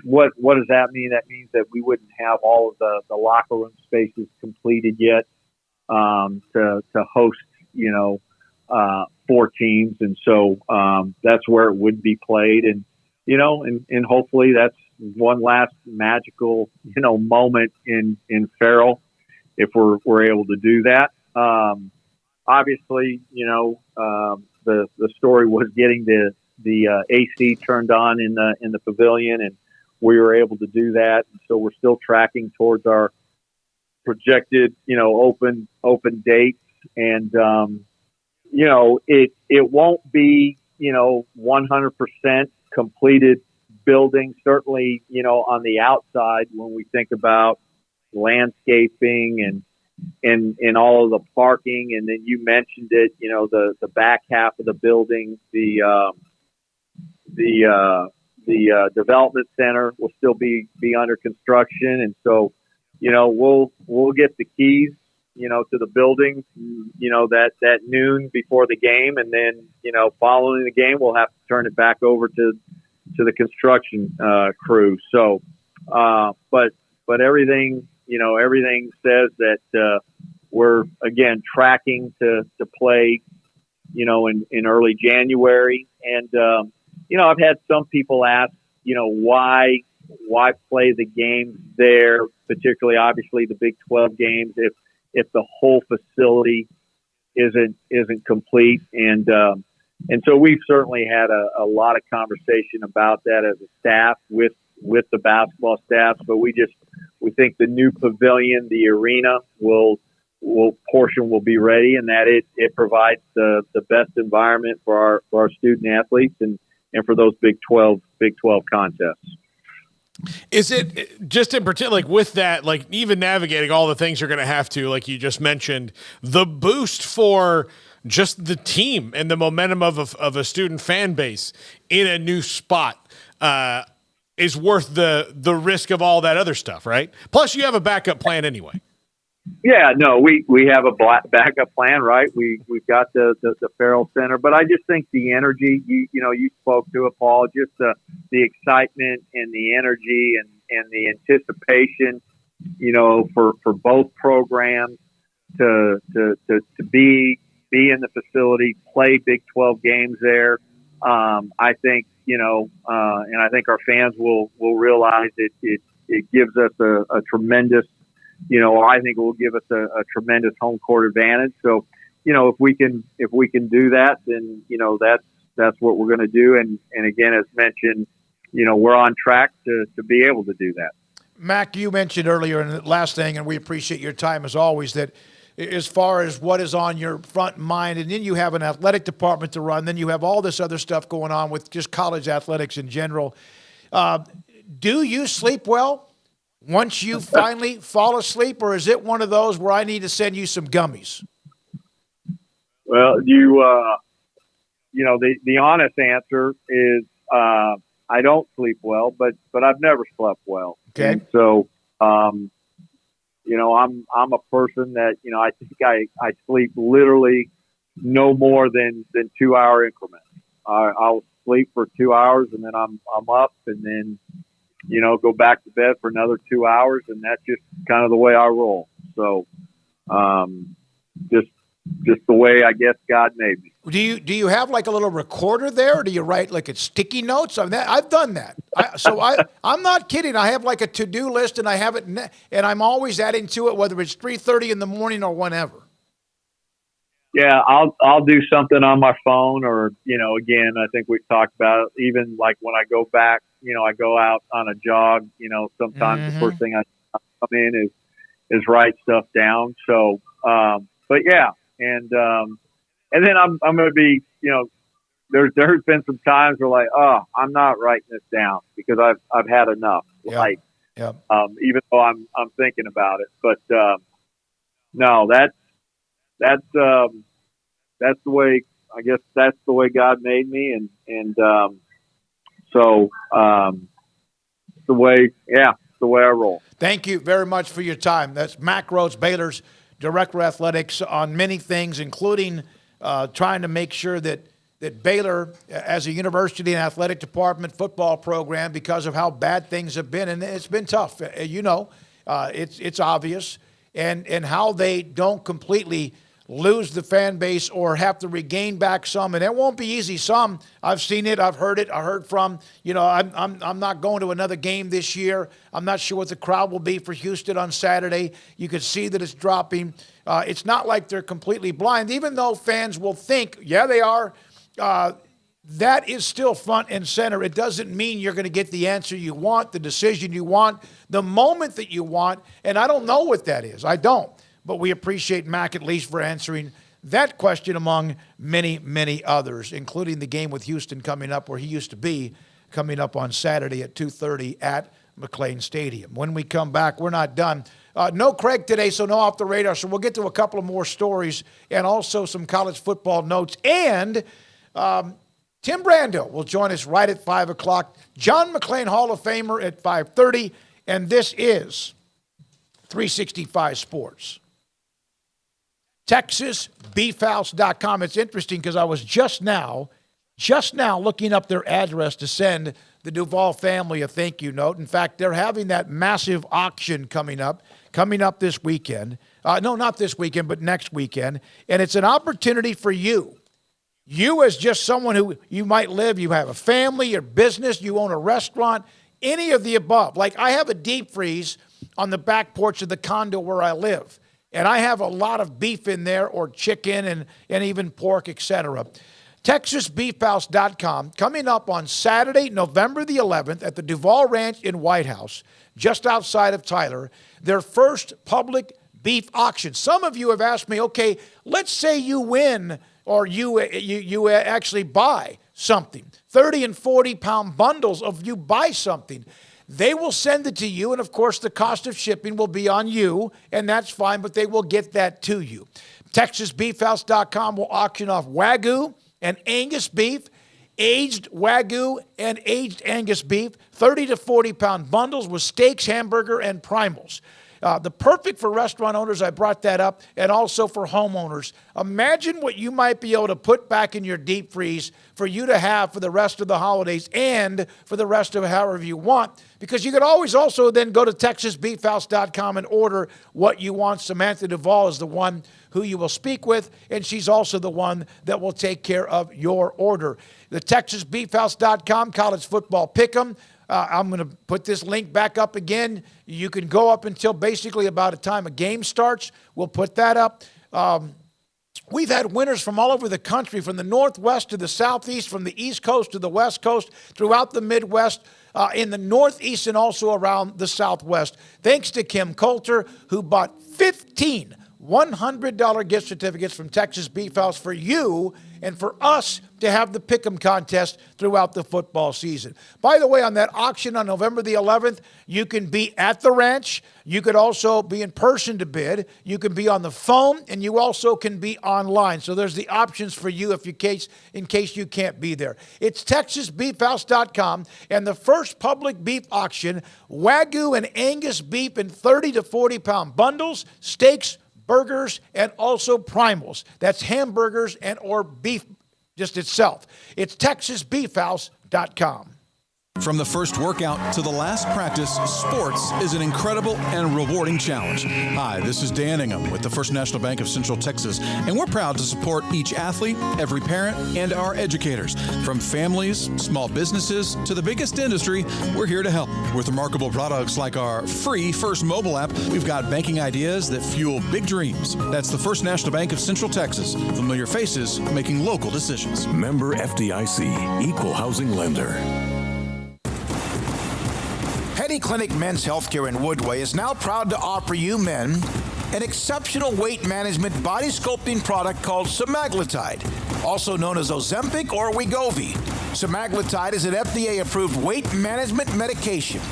what does that mean? That means that we wouldn't have all of the locker room spaces completed yet to host, 4 teams. And so that's where it would be played. And, and hopefully that's one last magical, moment in Farrell if we're able to do that. Obviously, the story was getting the AC turned on in the Pavilion, and we were able to do that. And so we're still tracking towards our projected, open dates. And it won't be 100% completed building. Certainly, on the outside when we think about landscaping and all of the parking, and then you mentioned it, the back half of the building, the development center will still be under construction, and so we'll get the keys to the building that noon before the game, and then following the game we'll have to turn it back over to the construction crew. So but everything everything says that we're again tracking to play in early January. And I've had some people ask why play the games there, particularly obviously the Big 12 games, if the whole facility isn't complete. And so we've certainly had a lot of conversation about that as a staff with the basketball staff, but we think the new pavilion, the arena will be ready, and that it provides the best environment for our student athletes and for those Big 12 contests. Is it just in particular, like with that, like even navigating all the things you're going to have to, like you just mentioned, the boost for just the team and the momentum of a student fan base in a new spot? is worth the risk of all that other stuff, right? Plus, you have a backup plan anyway. Yeah, no, we have a backup plan, right? We've got the Farrell Center, but I just think the energy, you spoke to it, Paul, just the excitement and the energy and the anticipation, for both programs to be in the facility, play Big 12 games there. I think, and I think our fans will realize it gives us a tremendous, I think it will give us a tremendous home court advantage. So, if we can do that, then, that's what we're going to do. And again, as mentioned, we're on track to be able to do that. Mac, you mentioned earlier, and the last thing, and we appreciate your time as always, that as far as what is on your front mind, and then you have an athletic department to run, then you have all this other stuff going on with just college athletics in general. Do you sleep well once you finally fall asleep, or is it one of those where I need to send you some gummies? Well, the honest answer is I don't sleep well, but I've never slept well. Okay. And so, I'm a person that, I think I sleep literally no more than 2 hour increments. I'll sleep for 2 hours and then I'm up and then, go back to bed for another 2 hours. And that's just kind of the way I roll. So, just the way I guess God made me. Do you have like a little recorder there, or do you write like it's sticky notes? I've done that. I'm not kidding. I have like a to-do list, and I have it, and I'm always adding to it, whether it's 3:30 in the morning or whenever. Yeah, I'll do something on my phone, or again, I think we've talked about it, even like when I go back, I go out on a jog. Sometimes the first thing I come in is write stuff down. So, but yeah. And then I'm going to be, there's been some times where like, oh, I'm not writing this down because I've had enough. Yeah. Like, yeah. Even though I'm thinking about it, but, no, that's the way, I guess that's the way God made me. And so, the way I roll. Thank you very much for your time. That's Mac Rhodes, Baylor's Director of Athletics, on many things, including trying to make sure that Baylor, as a university and athletic department football program, because of how bad things have been, and it's been tough, it's obvious, and how they don't completely lose the fan base or have to regain back some, and it won't be easy. Some, I've seen it, I've heard it, I heard from, I'm not going to another game this year. I'm not sure what the crowd will be for Houston on Saturday. You can see that it's dropping. It's not like they're completely blind, even though fans will think, yeah, they are. That is still front and center. It doesn't mean you're going to get the answer you want, the decision you want, the moment that you want, and I don't know what that is. I don't. But we appreciate Mac at least for answering that question among many, many others, including the game with Houston coming up where he used to be, coming up on Saturday at 2:30 at McClain Stadium. When we come back, we're not done. No Craig today, so no Off the Radar. So we'll get to a couple of more stories and also some college football notes. And Tim Brando will join us right at 5 o'clock. John McClain Hall of Famer at 5:30. And this is 365 Sports. TexasBeefHouse.com. It's interesting because I was just now looking up their address to send the Duvall family a thank you note. In fact, they're having that massive auction coming up this weekend. No, not this weekend, but next weekend. And it's an opportunity for you. You as just someone who you might live, you have a family, your business, you own a restaurant, any of the above. Like I have a deep freeze on the back porch of the condo where I live. And I have a lot of beef in there, or chicken and even pork, etc. TexasBeefHouse.com, coming up on Saturday, November the 11th at the Duvall Ranch in White House, just outside of Tyler, their first public beef auction. Some of you have asked me, okay, let's say you win or you actually buy something, 30 and 40-pound bundles of you buy something. They will send it to you, and of course the cost of shipping will be on you, and that's fine, but they will get that to you. TexasBeefHouse.com will auction off Wagyu and Angus beef, aged Wagyu and aged Angus beef, 30 to 40-pound bundles with steaks, hamburger, and primals. The perfect for restaurant owners, I brought that up, and also for homeowners. Imagine what you might be able to put back in your deep freeze for you to have for the rest of the holidays and for the rest of however you want, because you could always also then go to TexasBeefHouse.com and order what you want. Samantha Duvall is the one who you will speak with, and she's also the one that will take care of your order. The TexasBeefHouse.com college football pick'em. I'm going to put this link back up again. You can go up until basically about the time a game starts. We'll put that up. We've had winners from all over the country, from the Northwest to the Southeast, from the East Coast to the West Coast, throughout the Midwest, in the Northeast, and also around the Southwest. Thanks to Kim Coulter, who bought 15 $100 gift certificates from Texas Beef House for you and for us to have the Pick'em contest throughout the football season. By the way, on that auction on November the 11th, you can be at the ranch. You could also be in person to bid. You can be on the phone, and you also can be online. So there's the options for you in case you can't be there. It's TexasBeefHouse.com, and the first public beef auction, Wagyu and Angus beef in 30 to 40-pound bundles, steaks, burgers, and also primals. That's hamburgers and or beef just itself. It's TexasBeefHouse.com. From the first workout to the last practice, sports is an incredible and rewarding challenge. Hi, this is Dan Ingham with the First National Bank of Central Texas, and we're proud to support each athlete, every parent, and our educators. From families, small businesses, to the biggest industry, we're here to help. With remarkable products like our free First mobile app, we've got banking ideas that fuel big dreams. That's the First National Bank of Central Texas. Familiar faces making local decisions. Member FDIC, Equal Housing Lender. Petty Clinic Men's Healthcare in Woodway is now proud to offer you men an exceptional weight management body sculpting product called semaglutide, also known as Ozempic or Wegovy. Semaglutide is an FDA-approved weight management medication.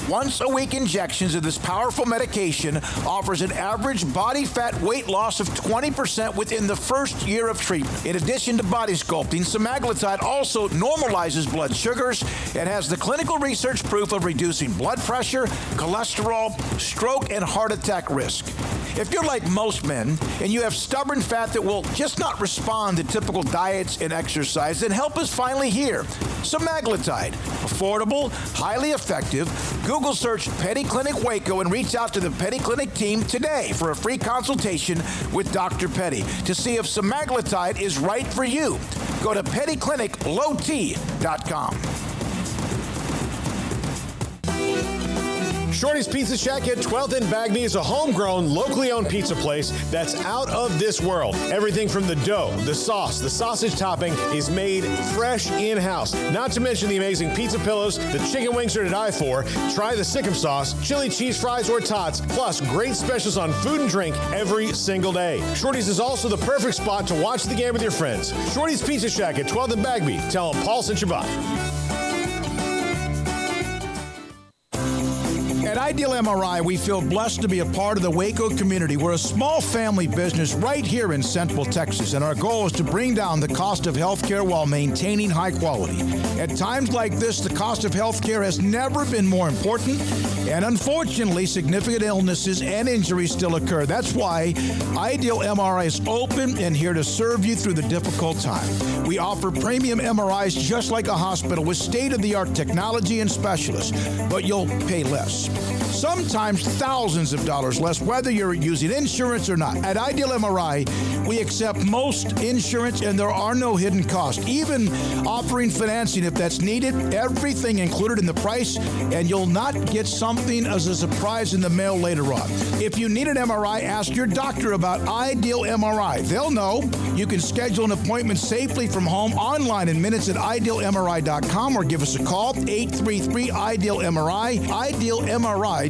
Once-a-week injections of this powerful medication offers an average body fat weight loss of 20% within the first year of treatment. In addition to body sculpting, semaglutide also normalizes blood sugars and has the clinical research proof of reducing blood pressure, cholesterol, stroke, and heart attack risk. If you're like most men and you have stubborn fat that will just not respond to typical diets and exercise, then help is finally here. Semaglutide, affordable, highly effective. Google search Petty Clinic Waco and reach out to the Petty Clinic team today for a free consultation with Dr. Petty to see if semaglutide is right for you. Go to pettycliniclowt.com. Shorty's Pizza Shack at 12th and Bagby is a homegrown, locally owned pizza place that's out of this world. Everything from the dough, the sauce, the sausage topping is made fresh in-house. Not to mention the amazing pizza pillows, the chicken wings are to die for. Try the Sikkim sauce, chili cheese fries or tots, plus great specials on food and drink every single day. Shorty's is also the perfect spot to watch the game with your friends. Shorty's Pizza Shack at 12th and Bagby. Tell them Paul sent you by. At Ideal MRI, we feel blessed to be a part of the Waco community. We're a small family business right here in Central Texas, and our goal is to bring down the cost of healthcare while maintaining high quality. At times like this, the cost of healthcare has never been more important, and unfortunately, significant illnesses and injuries still occur. That's why Ideal MRI is open and here to serve you through the difficult time. We offer premium MRIs just like a hospital with state-of-the-art technology and specialists, but you'll pay less. Sometimes thousands of dollars less, whether you're using insurance or not. At Ideal MRI, we accept most insurance and there are no hidden costs, even offering financing if that's needed. Everything included in the price, and you'll not get something as a surprise in the mail later on. If you need an MRI, ask your doctor about Ideal MRI. They'll know. You can schedule an appointment safely from home online in minutes at idealmri.com or give us a call, 833-IDEAL-MRI, idealmri.com.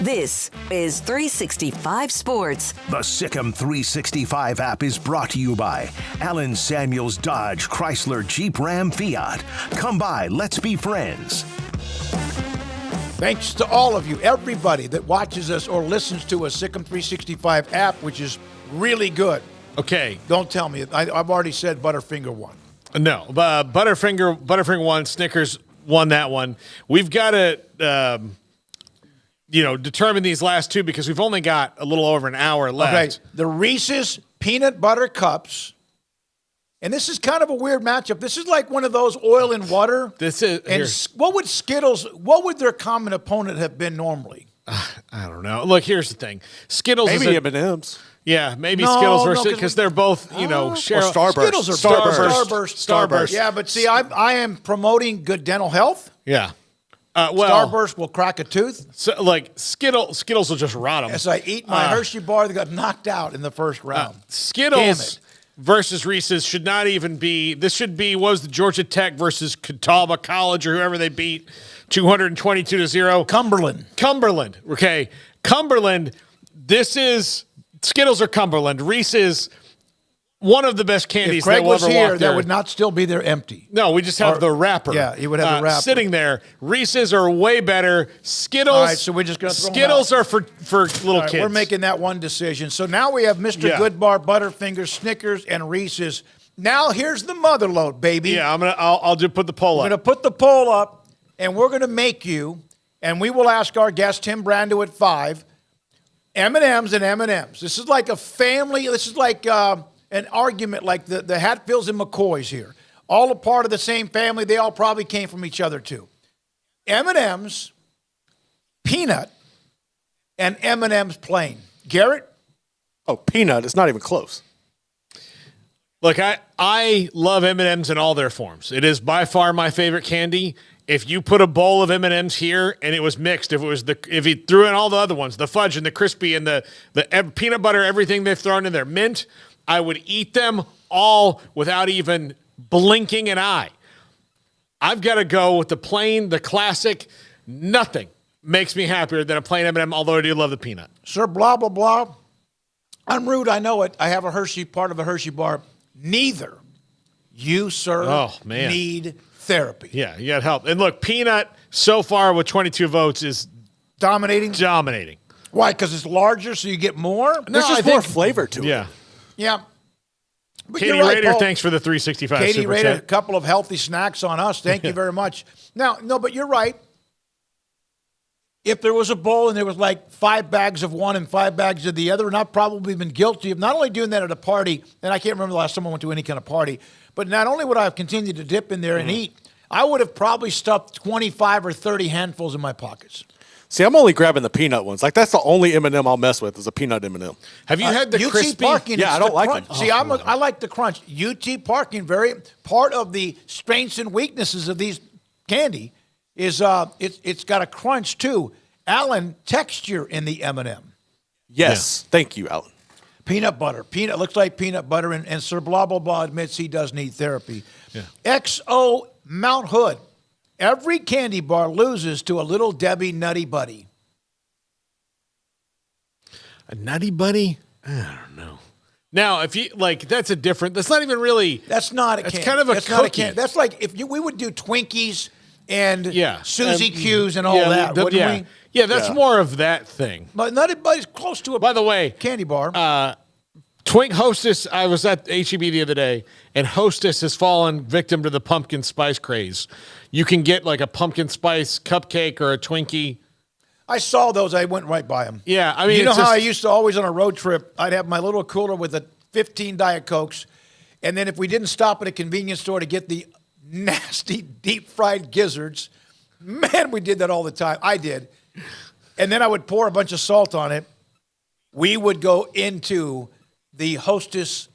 This is 365 Sports. The Sikkim 365 app is brought to you by Allen Samuels Dodge Chrysler Jeep Ram Fiat. Come by, let's be friends. Thanks to all of you, everybody that watches us or listens to a Sikkim 365 app, which is really good. Okay. Don't tell me. I've already said Butterfinger won. No, Butterfinger won. Snickers won that one. We've got to, determine these last two because we've only got a little over an hour left. Okay, the Reese's Peanut Butter Cups. And this is kind of a weird matchup. This is like one of those oil and water. What would Skittles, what would their common opponent have been normally? I don't know. Look, here's the thing. Skittles maybe M&M's. Yeah, maybe Skittles versus because they're both, Starburst. Skittles are Starburst. Yeah, but see, I am promoting good dental health. Yeah. Starburst will crack a tooth. So, Skittles will just rot them. As I eat my Hershey bar that got knocked out in the first round. Skittles versus Reese's should not even be. This should be was the Georgia Tech versus Catawba College or whoever they beat 222-0. Cumberland. Okay, Cumberland. This is. Skittles or Cumberland. Reese's, one of the best candies if Craig that will ever was here, walk there. That would not still be there empty. No, we just have the wrapper. Yeah, you would have the wrapper. Sitting there. Reese's are way better. Skittles. All right, so we're just going to throw Skittles are for little kids. We're making that one decision. So now we have Mr. Goodbar, Butterfinger, Snickers, and Reese's. Now here's the mother load, baby. Yeah, I'll just put the poll up. We're going to put the poll up, and we're going to make you, and we will ask our guest, Tim Brando, at 5, M&M's and M&M's. This is like a family. This is like an argument like the Hatfields and McCoys here. All a part of the same family. They all probably came from each other too. M&M's, peanut, and M&M's plain. Garrett? Oh, peanut. It's not even close. Look, I love M&M's in all their forms. It is by far my favorite candy. If you put a bowl of M&M's here and it was mixed, if he threw in all the other ones, the fudge and the crispy and the peanut butter, everything they've thrown in there, mint, I would eat them all without even blinking an eye. I've got to go with the plain, the classic. Nothing makes me happier than a plain M&M, although I do love the peanut. Sir, blah, blah, blah. I'm rude, I know it. I have part of a Hershey bar. Neither you, sir, need therapy. Yeah, you got help. And look, peanut so far with 22 votes is dominating. Why? Because it's larger, so you get more? There's just more flavor to it. Yeah. But Katie Rader, Paul. Thanks for the 365 Katie super Rader, chat. a couple of healthy snacks on us. Thank you very much. Now, no, but you're right. If there was a bowl and there was like 5 bags of one and 5 bags of the other, and I've probably been guilty of not only doing that at a party, and I can't remember the last time I went to any kind of party, but not only would I have continued to dip in there and eat, I would have probably stuffed 25 or 30 handfuls in my pockets. See, I'm only grabbing the peanut ones. Like, that's the only M&M I'll mess with is a peanut M&M. Have you had the UT crispy? Parking, yeah, I don't like crunch. them. See, I like the crunch. UT Parking, very part of the strengths and weaknesses of these candy is it's got a crunch too. Alan, texture in the M&M. Yes, thank you, Alan. Peanut butter. Peanut looks like peanut butter, and Sir Blah Blah Blah admits he does need therapy. Yeah. XO Mount Hood. Every candy bar loses to a Little Debbie Nutty Buddy. A Nutty Buddy? I don't know. Now, if you that's a different. That's not even really. That's not a candy. It's kind of a that's cookie. Not a candy. That's like if we would do Twinkies and Suzy Q's and all yeah, that, wouldn't we? Yeah, that's more of that thing. But Nutty Buddy's close to a. By the way, candy bar. Twink Hostess, I was at HEB the other day, and Hostess has fallen victim to the pumpkin spice craze. You can get like a pumpkin spice cupcake or a Twinkie. I saw those. I went right by them. Yeah, I mean, you know how I used to always on a road trip, I'd have my little cooler with the 15 Diet Cokes, and then if we didn't stop at a convenience store to get the nasty deep-fried gizzards, man, we did that all the time. I did. And then I would pour a bunch of salt on it. We would go into the Hostess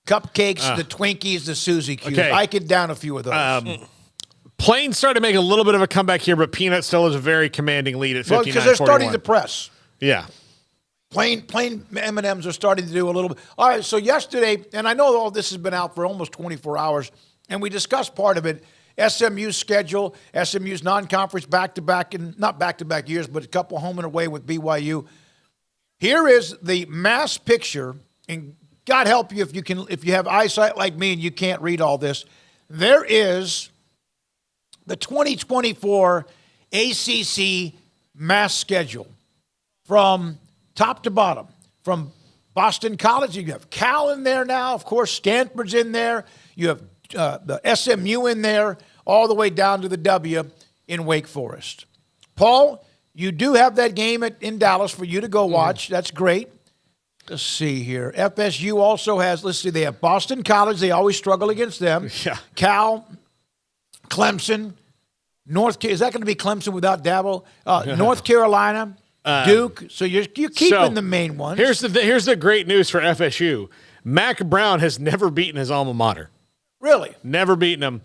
cupcakes, the Twinkies, the Suzy Q's. Okay. I could down a few of those. Plain started to make a little bit of a comeback here, but Peanut still has a very commanding lead at 59-41. Because they're starting to press. Yeah. Plain M&Ms are starting to do a little bit. All right, so yesterday, and I know all this has been out for almost 24 hours, and we discussed part of it, SMU's schedule, SMU's non-conference back-to-back, and not back-to-back years, but a couple home and away with BYU. Here is the mass picture, and God help you if you have eyesight like me and you can't read all this. There is the 2024 ACC mass schedule from top to bottom, from Boston College. You have Cal in there now. Of course, Stanford's in there. You have the SMU in there, all the way down to the W in Wake Forest. Paul, you do have that game in Dallas for you to go watch. That's great. Let's see here. FSU also has, let's see, they have Boston College. They always struggle against them. Yeah. Cal, Clemson, is that going to be Clemson without Dabo? North Carolina, Duke. So you're keeping the main ones. Here's the great news for FSU. Mac Brown has never beaten his alma mater. Really? Never beaten them.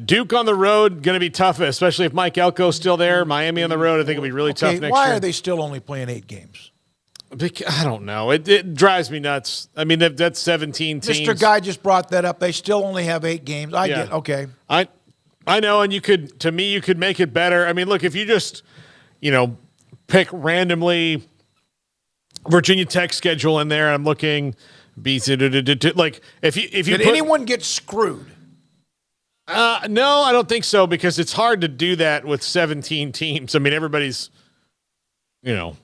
Duke on the road, going to be tough, especially if Mike Elko's still there. Miami on the road, I think it'll be really tough next year. Why are they still only playing 8 games? I don't know. It drives me nuts. I mean, that's 17 teams. Mr. Guy just brought that up. They still only have 8 games. I get okay. I know, and you could make it better. I mean, look, if you just, pick randomly Virginia Tech schedule in there, I'm looking like if you did anyone get screwed? No, I don't think so, because it's hard to do that with 17 teams. I mean, everybody's, like.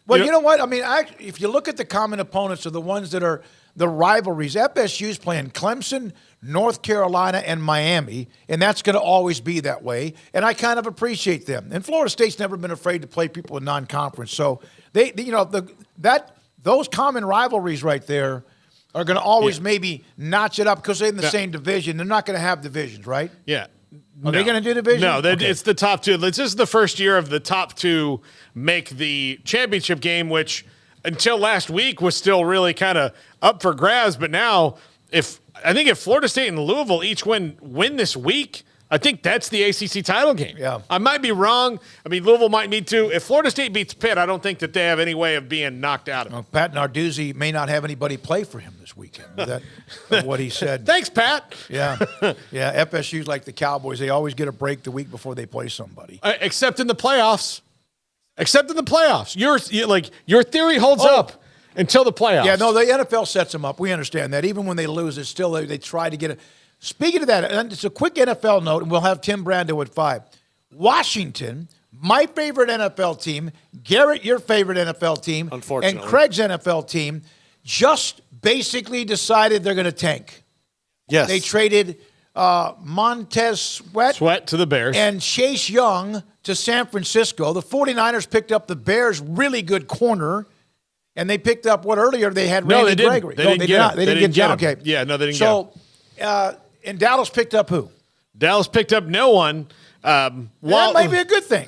Well, you know what? I mean, if you look at the common opponents of the ones that are the rivalries, FSU's playing Clemson, North Carolina, and Miami, and that's going to always be that way. And I kind of appreciate them. And Florida State's never been afraid to play people in non-conference. So those common rivalries right there are going to always maybe notch it up because they're in the same division. They're not going to have divisions, right? Yeah. Are they going to do division? No, it's the top 2. This is the first year of the top 2 make the championship game, which until last week was still really kind of up for grabs. But now, if Florida State and Louisville each win this week, I think that's the ACC title game. Yeah. I might be wrong. I mean, Louisville might need to. If Florida State beats Pitt, I don't think that they have any way of being knocked out of it. Pat Narduzzi may not have anybody play for him this weekend. That's what he said. Thanks, Pat. Yeah. Yeah, FSU's like the Cowboys. They always get a break the week before they play somebody. Except in the playoffs. Your theory holds up until the playoffs. Yeah, no, the NFL sets them up. We understand that. Even when they lose, it's still they try to get it. Speaking of that, and it's a quick NFL note, and we'll have Tim Brando at 5. Washington, my favorite NFL team, Garrett, your favorite NFL team, unfortunately, and Craig's NFL team, just basically decided they're going to tank. Yes. They traded Montez Sweat to the Bears and Chase Young to San Francisco. The 49ers picked up the Bears' really good corner, and they picked up what earlier they had Randy Gregory. They didn't get him. They didn't get him. Okay. Yeah, no, they didn't get him. And Dallas picked up who? Dallas picked up no one. That might be a good thing.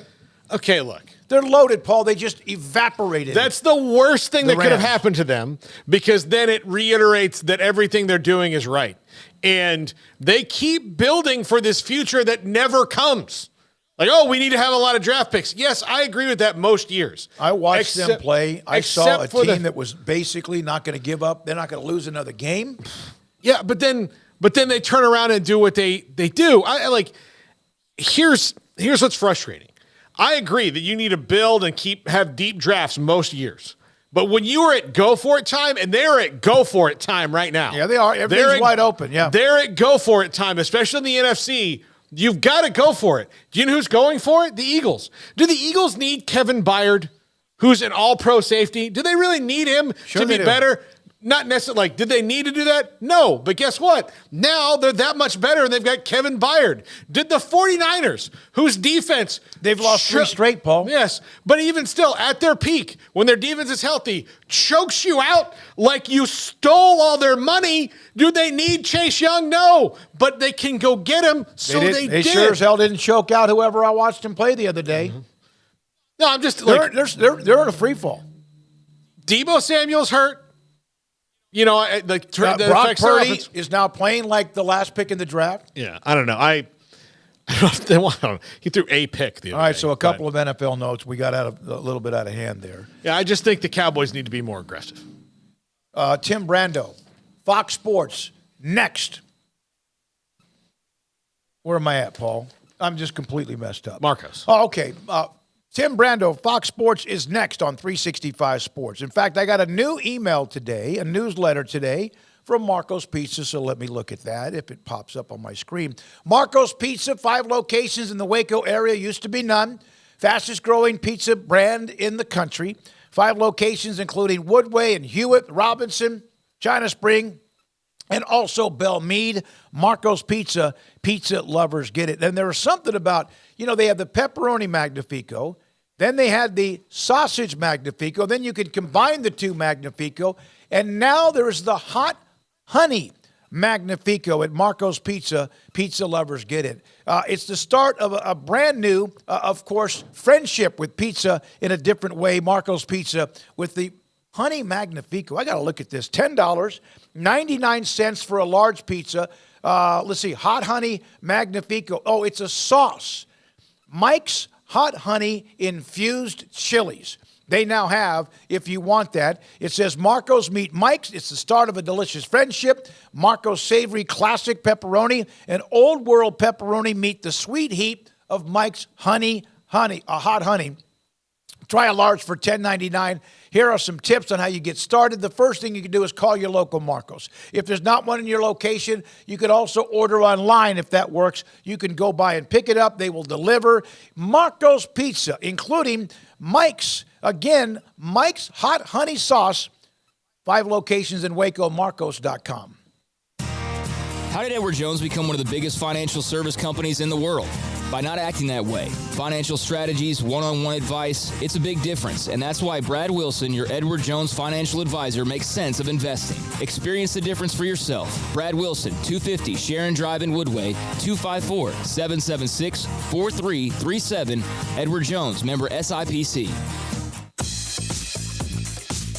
Okay, look. They're loaded, Paul. They just evaporated. That's the worst thing that could have happened to them, because then it reiterates that everything they're doing is right. And they keep building for this future that never comes. Like, we need to have a lot of draft picks. Yes, I agree with that most years. I watched them play. I saw a team that was basically not going to give up. They're not going to lose another game. Yeah, but then they turn around and do what they do. Here's what's frustrating. I agree that you need to build and have deep drafts most years. But when you are at go for it time, and they're at go for it time right now. Yeah, they are. Everything's wide open. Yeah. They're at go for it time, especially in the NFC. You've got to go for it. Do you know who's going for it? The Eagles. Do the Eagles need Kevin Byard, who's an all-pro safety? Do they really need him to be better? Not necessarily. Did they need to do that? No. But guess what? Now they're that much better, and they've got Kevin Byard. Did the 49ers, whose defense... They've lost 3 straight, Paul. Yes. But even still, at their peak, when their defense is healthy, chokes you out like you stole all their money. Do they need Chase Young? No. But they can go get him, so they did. They sure as hell didn't choke out whoever I watched him play the other day. Mm-hmm. No, I'm just... They're in a free fall. Debo Samuel's hurt. Brock Purdy is now playing like the last pick in the draft. Yeah, I don't know. I don't know. He threw a pick the other day. All right, so a couple of NFL notes. We got a little bit out of hand there. Yeah, I just think the Cowboys need to be more aggressive. Tim Brando, Fox Sports, next. Where am I at, Paul? I'm just completely messed up. Marcos. Oh, okay. Tim Brando, Fox Sports is next on 365 Sports. In fact, I got a new email today, a newsletter today from Marco's Pizza, so let me look at that if it pops up on my screen. Marco's Pizza, 5 locations in the Waco area, used to be none. fastest growing pizza brand in the country. 5 locations, including Woodway and Hewitt, Robinson, China Spring, and also Belmead. Marco's Pizza. Pizza lovers get it. And there was something about, they have the pepperoni Magnifico. Then they had the sausage Magnifico. Then you could combine the 2 Magnifico. And now there's the hot honey Magnifico at Marco's Pizza. Pizza lovers get it. It's the start of a brand new, of course, friendship with pizza in a different way. Marco's Pizza with the honey Magnifico. I got to look at this. $10, 99 cents for a large pizza. Let's see. Hot honey Magnifico. Oh, it's a sauce. Mike's hot honey infused chilies. They now have, if you want that, it says Marco's Meet Mike's. It's the start of a delicious friendship. Marco's Savory Classic Pepperoni and Old World Pepperoni meet the sweet heat of Mike's hot honey. Try a large for $10.99. Here are some tips on how you get started. The first thing you can do is call your local Marco's. If there's not one in your location, you can also order online if that works. You can go by and pick it up. They will deliver. Marco's Pizza, including Mike's. Again, Mike's Hot Honey Sauce. 5 locations in Waco, Marcos.com. How did Edward Jones become one of the biggest financial service companies in the world? By not acting that way. Financial strategies, one-on-one advice, it's a big difference. And that's why Brad Wilson, your Edward Jones financial advisor, makes sense of investing. Experience the difference for yourself. Brad Wilson, 250 Sharon Drive in Woodway, 254-776-4337. Edward Jones, member SIPC.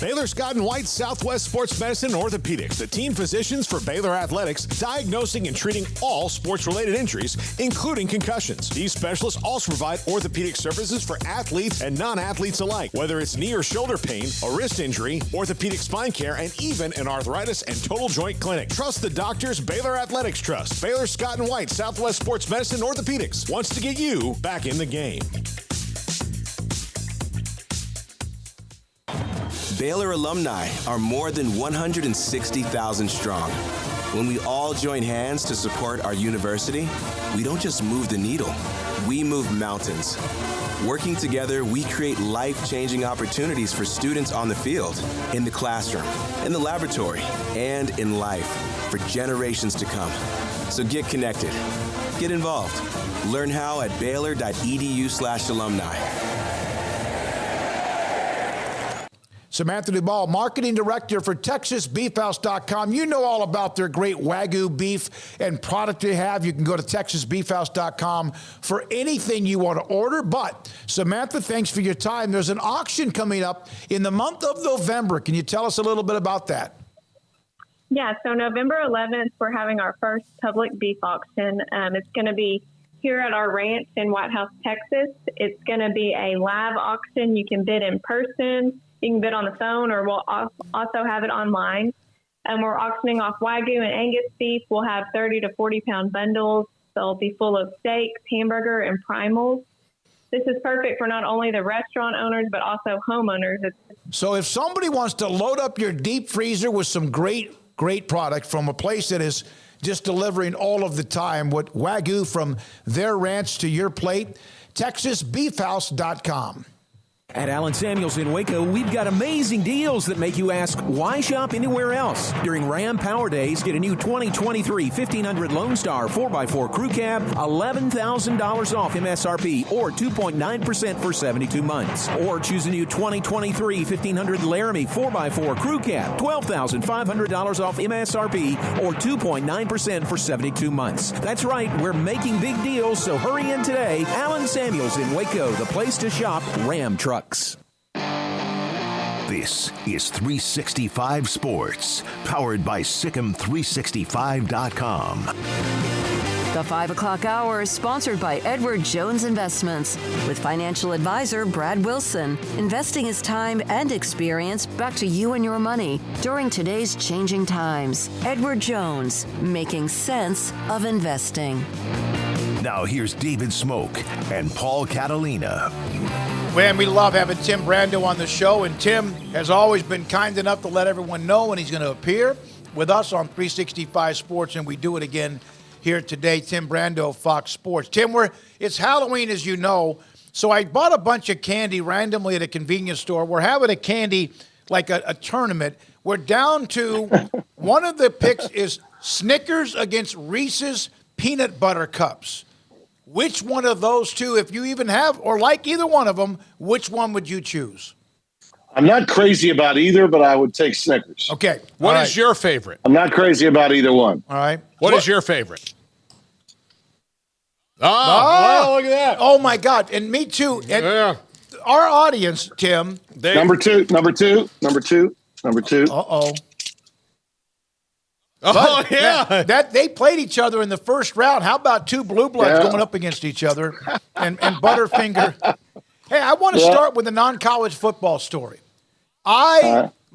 Baylor Scott & White Southwest Sports Medicine and Orthopedics, the team physicians for Baylor Athletics, diagnosing and treating all sports-related injuries, including concussions. These specialists also provide orthopedic services for athletes and non-athletes alike, whether it's knee or shoulder pain, a wrist injury, orthopedic spine care, and even an arthritis and total joint clinic. Trust the doctors Baylor Athletics trust. Baylor Scott & White Southwest Sports Medicine and Orthopedics wants to get you back in the game. Baylor alumni are more than 160,000 strong. When we all join hands to support our university, we don't just move the needle, we move mountains. Working together, we create life-changing opportunities for students on the field, in the classroom, in the laboratory, and in life for generations to come. So get connected, get involved. Learn how at baylor.edu/alumni. Samantha Duvall, Marketing Director for TexasBeefHouse.com. You know all about their great Wagyu beef and product they have. You can go to TexasBeefHouse.com for anything you want to order. But, Samantha, thanks for your time. There's an auction coming up in the month of November. Can you tell us a little bit about that? Yeah, so November 11th, we're having our first public beef auction. It's going to be here at our ranch in White House, Texas. It's going to be a live auction. You can bid in person. You can bid on the phone, or we'll also have it online. And we're auctioning off Wagyu and Angus beef. We'll have 30 to 40-pound bundles. They'll be full of steaks, hamburger, and primals. This is perfect for not only the restaurant owners, but also homeowners. So if somebody wants to load up your deep freezer with some great product from a place that is just delivering all of the time, what Wagyu from their ranch to your plate, TexasBeefHouse.com. At Allen Samuels in Waco, we've got amazing deals that make you ask, why shop anywhere else? During Ram Power Days, get a new 2023 1500 Lone Star 4x4 Crew Cab, $11,000 off MSRP, or 2.9% for 72 months. Or choose a new 2023 1500 Laramie 4x4 Crew Cab, $12,500 off MSRP, or 2.9% for 72 months. That's right, we're making big deals, so hurry in today. Allen Samuels in Waco, the place to shop Ram trucks. This is 365 Sports, powered by Sikkim365.com. The 5 o'clock hour is sponsored by Edward Jones Investments, with financial advisor Brad Wilson. Investing his time and experience back to you and your money during today's changing times. Edward Jones, making sense of investing. Now here's David Smoak and Paul Catalina. Man, we love having Tim Brando on the show, and Tim has always been kind enough to let everyone know when he's going to appear with us on 365 Sports, and we do it again here today. Tim Brando, Fox Sports. Tim, it's Halloween, as you know, So I bought a bunch of candy randomly at a convenience store. We're having a candy, like a tournament. We're down to one of the picks is Snickers against Reese's Peanut Butter Cups. Which one of those two, if you even have or like either one of them, which one would you choose? I'm not crazy about either, but I would take Snickers. Okay. What is your favorite? I'm not crazy about either one. All right. What is your favorite? Oh, Oh, look at that. Oh, my God. And me too. And our audience, Tim. Number two. Uh-oh. Oh, yeah. That they played each other in the first round. How about two blue bloods going up against each other and Butterfinger? Hey, I want to start with a non-college football story.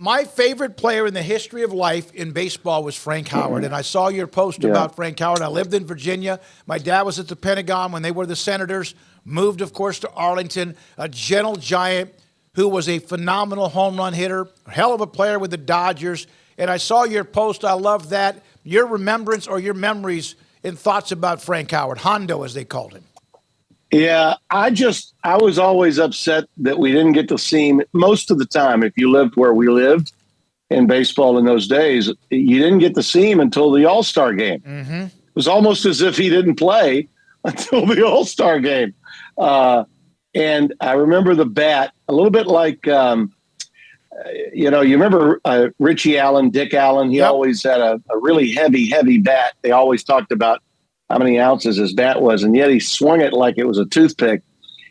My favorite player in the history of life in baseball was Frank Howard, and I saw your post about Frank Howard. I lived in Virginia. My dad was at the Pentagon when they were the Senators, moved, of course, to Arlington, a gentle giant who was a phenomenal home run hitter, a hell of a player with the Dodgers. And I saw your post. I love that. Your remembrance or your memories and thoughts about Frank Howard, Hondo as they called him. Yeah, I was always upset that we didn't get to see him most of the time. If you lived where we lived in baseball in those days, you didn't get to see him until the All-Star game. Mm-hmm. It was almost as if he didn't play until the All-Star game. And I remember the bat, a little bit like, you remember Richie Allen, Dick Allen. He always had a really heavy bat. They always talked about how many ounces his bat was, and yet he swung it like it was a toothpick.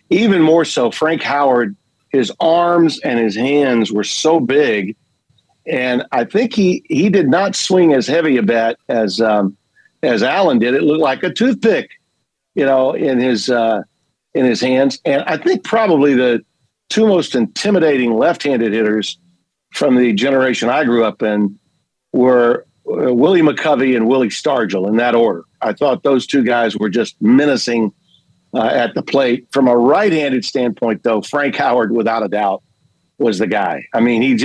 Even more so, Frank Howard, his arms and his hands were so big, and I think he did not swing as heavy a bat as Allen did. It looked like a toothpick, in his hands. And I think probably the two most intimidating left-handed hitters from the generation I grew up in were Willie McCovey and Willie Stargell, in that order. I thought those two guys were just menacing at the plate. From a right-handed standpoint, though, Frank Howard, without a doubt, was the guy. I mean, he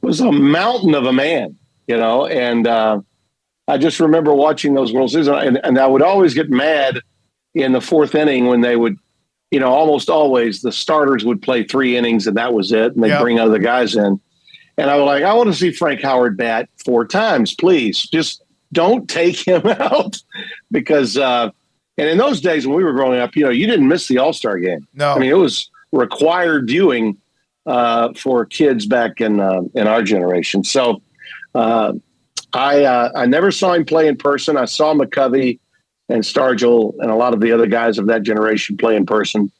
was a mountain of a man, and I just remember watching those World Series, and I would always get mad in the fourth inning when they would, almost always the starters would play 3 innings and that was it, and they'd bring other guys in. And I was like, I want to see Frank Howard bat 4 times, please. Just don't take him out. Because, and in those days when we were growing up, you didn't miss the All-Star game. No. I mean, it was required viewing for kids back in our generation. So I never saw him play in person. I saw McCovey and Stargell and a lot of the other guys of that generation play in person.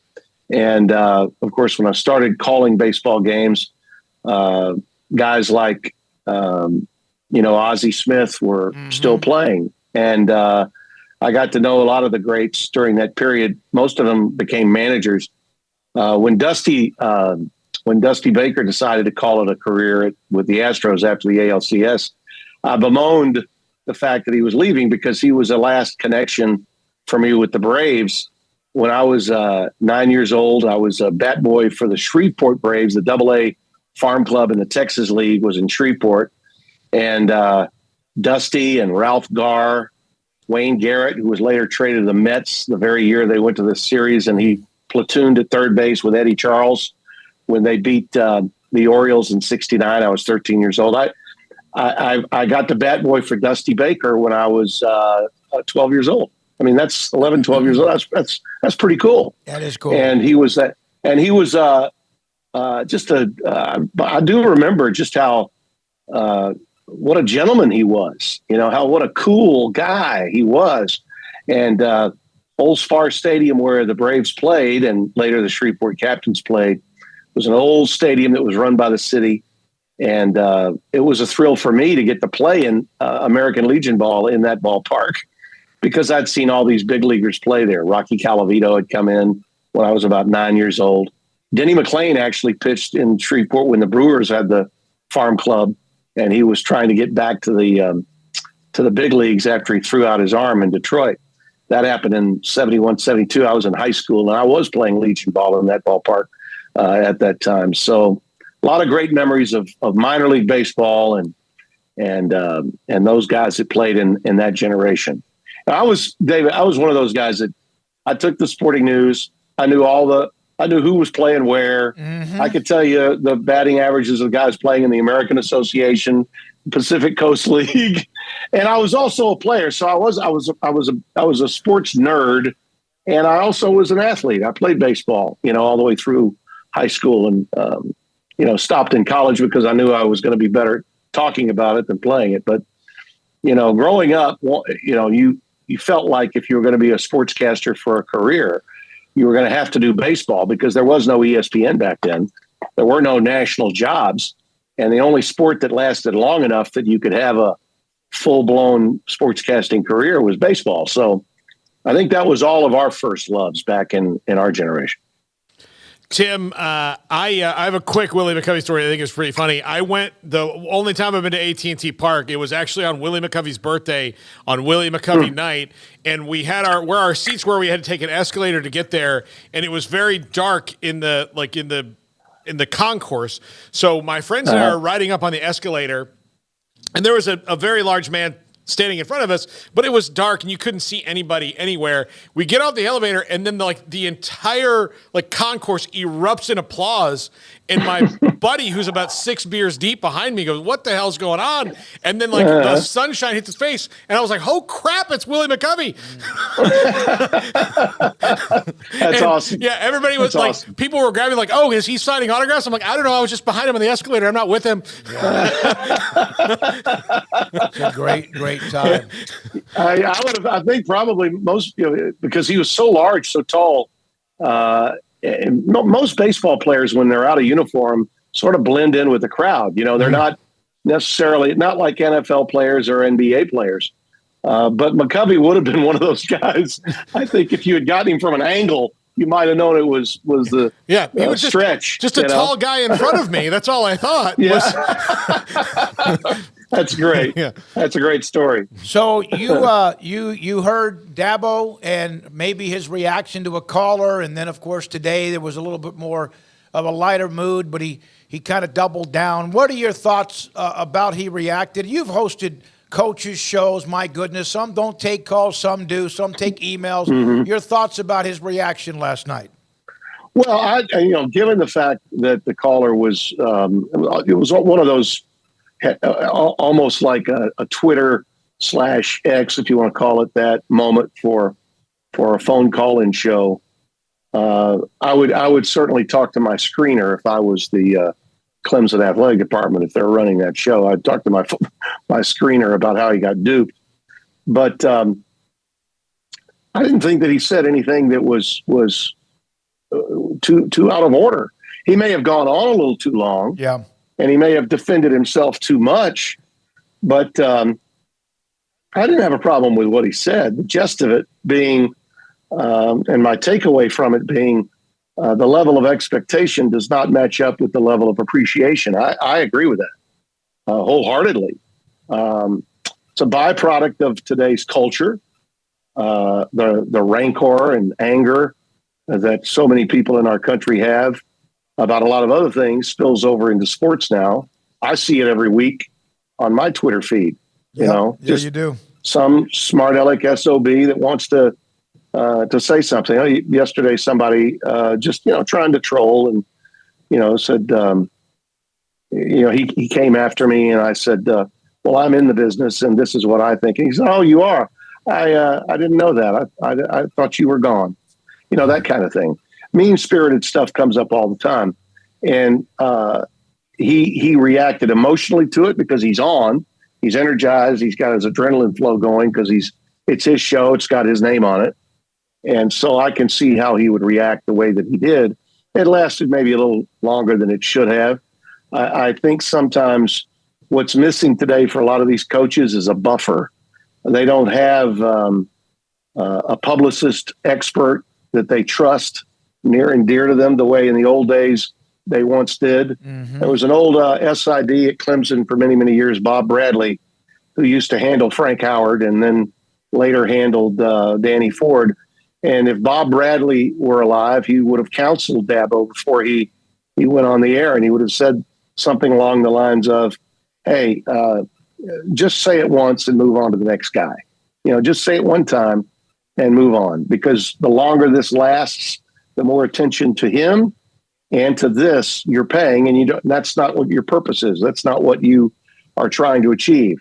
And, of course, when I started calling baseball games, guys like, Ozzie Smith were still playing. And I got to know a lot of the greats during that period. Most of them became managers. When Dusty Baker decided to call it a career with the Astros after the ALCS, I bemoaned the fact that he was leaving because he was the last connection for me with the Braves. When I was 9 years old, I was a bat boy for the Shreveport Braves, the AA farm club in the Texas League was in Shreveport. And Dusty and Ralph Garr, Wayne Garrett, who was later traded to the Mets the very year they went to the series, and he platooned at third base with Eddie Charles when they beat the Orioles in '69. I was 13 years old. I got the bat boy for Dusty Baker when I was 12 years old. I mean, that's 11, 12 years old. That's pretty cool. That is cool. And he was that. And he was just I do remember just how what a gentleman he was. What a cool guy he was. And Old Spar Stadium, where the Braves played and later the Shreveport Captains played, was an old stadium that was run by the city. And it was a thrill for me to get to play in American Legion ball in that ballpark because I'd seen all these big leaguers play there. Rocky Calavito had come in when I was about 9 years old. Denny McClain actually pitched in Shreveport when the Brewers had the farm club, and he was trying to get back to the big leagues after he threw out his arm in Detroit. That happened in 71, 72. I was in high school, and I was playing Legion ball in that ballpark at that time. So a lot of great memories of minor league baseball and those guys that played in that generation. David, I was one of those guys that I took the Sporting News. I knew who was playing where. I could tell you the batting averages of guys playing in the American Association, Pacific Coast League, and I was also a player. So I was a sports nerd, and I also was an athlete. I played baseball, all the way through high school, and stopped in college because I knew I was going to be better talking about it than playing it. But growing up, you felt like if you were going to be a sportscaster for a career, you were going to have to do baseball because there was no ESPN back then. There were no national jobs. And the only sport that lasted long enough that you could have a full-blown sportscasting career was baseball. So I think that was all of our first loves back in our generation. Tim, I have a quick Willie McCovey story I think is pretty funny. I went the only time I've been to AT&T Park, it was actually on Willie McCovey's birthday on Willie McCovey night, and we had where our seats were, we had to take an escalator to get there, and it was very dark in the concourse. So my friends and I are riding up on the escalator, and there was a very large man standing in front of us, but it was dark and you couldn't see anybody anywhere. We get off the elevator, and then the entire concourse erupts in applause. And my buddy, who's about 6 beers deep behind me, goes, "What the hell's going on?" And then the sunshine hits his face, and I was like, "Oh crap! It's Willie McCovey." That's awesome. Yeah, everybody was awesome. People were grabbing "Oh, is he signing autographs?" I'm like, "I don't know. I was just behind him on the escalator. I'm not with him." It's a great time. I think probably most, because he was so large, so tall. And most baseball players, when they're out of uniform, sort of blend in with the crowd. They're not necessarily not like NFL players or NBA players. But McCovey would have been one of those guys. I think if you had gotten him from an angle, you might have known it was the he was stretch. Just a tall guy in front of me. That's all I thought. Yeah. That's great. Yeah. That's a great story. So you heard Dabo and maybe his reaction to a caller, and then of course today there was a little bit more of a lighter mood, but he kind of doubled down. What are your thoughts about he reacted? You've hosted coaches shows. My goodness, some don't take calls, some do, some take emails. Mm-hmm. Your thoughts about his reaction last night? Well, given the fact that the caller was, it was one of those. Almost like a Twitter / X, if you want to call it that, moment for a phone call-in show. I would certainly talk to my screener if I was the Clemson athletic department. If they're running that show, I'd talk to my screener about how he got duped. But I didn't think that he said anything that was too out of order. He may have gone on a little too long. Yeah. And he may have defended himself too much, but I didn't have a problem with what he said. The gist of it being, and my takeaway from it being, the level of expectation does not match up with the level of appreciation. I agree with that wholeheartedly. It's a byproduct of today's culture, the rancor and anger that so many people in our country have about a lot of other things spills over into sports now. I see it every week on my Twitter feed. Yeah, you do. Some smart aleck SOB that wants to say something. Yesterday, somebody just trying to troll and said he came after me, and I said, well, I'm in the business and this is what I think. And he said, "Oh, you are? I didn't know that. I thought you were gone." That kind of thing. Mean-spirited stuff comes up all the time. And he reacted emotionally to it because he's on. He's energized. He's got his adrenaline flow going because it's his show. It's got his name on it. And so I can see how he would react the way that he did. It lasted maybe a little longer than it should have. I think sometimes what's missing today for a lot of these coaches is a buffer. They don't have a publicist expert that they trust near and dear to them the way in the old days they once did. Mm-hmm. There was an old SID at Clemson for many, many years, Bob Bradley, who used to handle Frank Howard and then later handled Danny Ford. And if Bob Bradley were alive, he would have counseled Dabo before he went on the air, and he would have said something along the lines of, "Hey, just say it once and move on to the next guy. Just say it one time and move on, because the longer this lasts, the more attention to him and to this you're paying, and that's not what your purpose is. That's not what you are trying to achieve.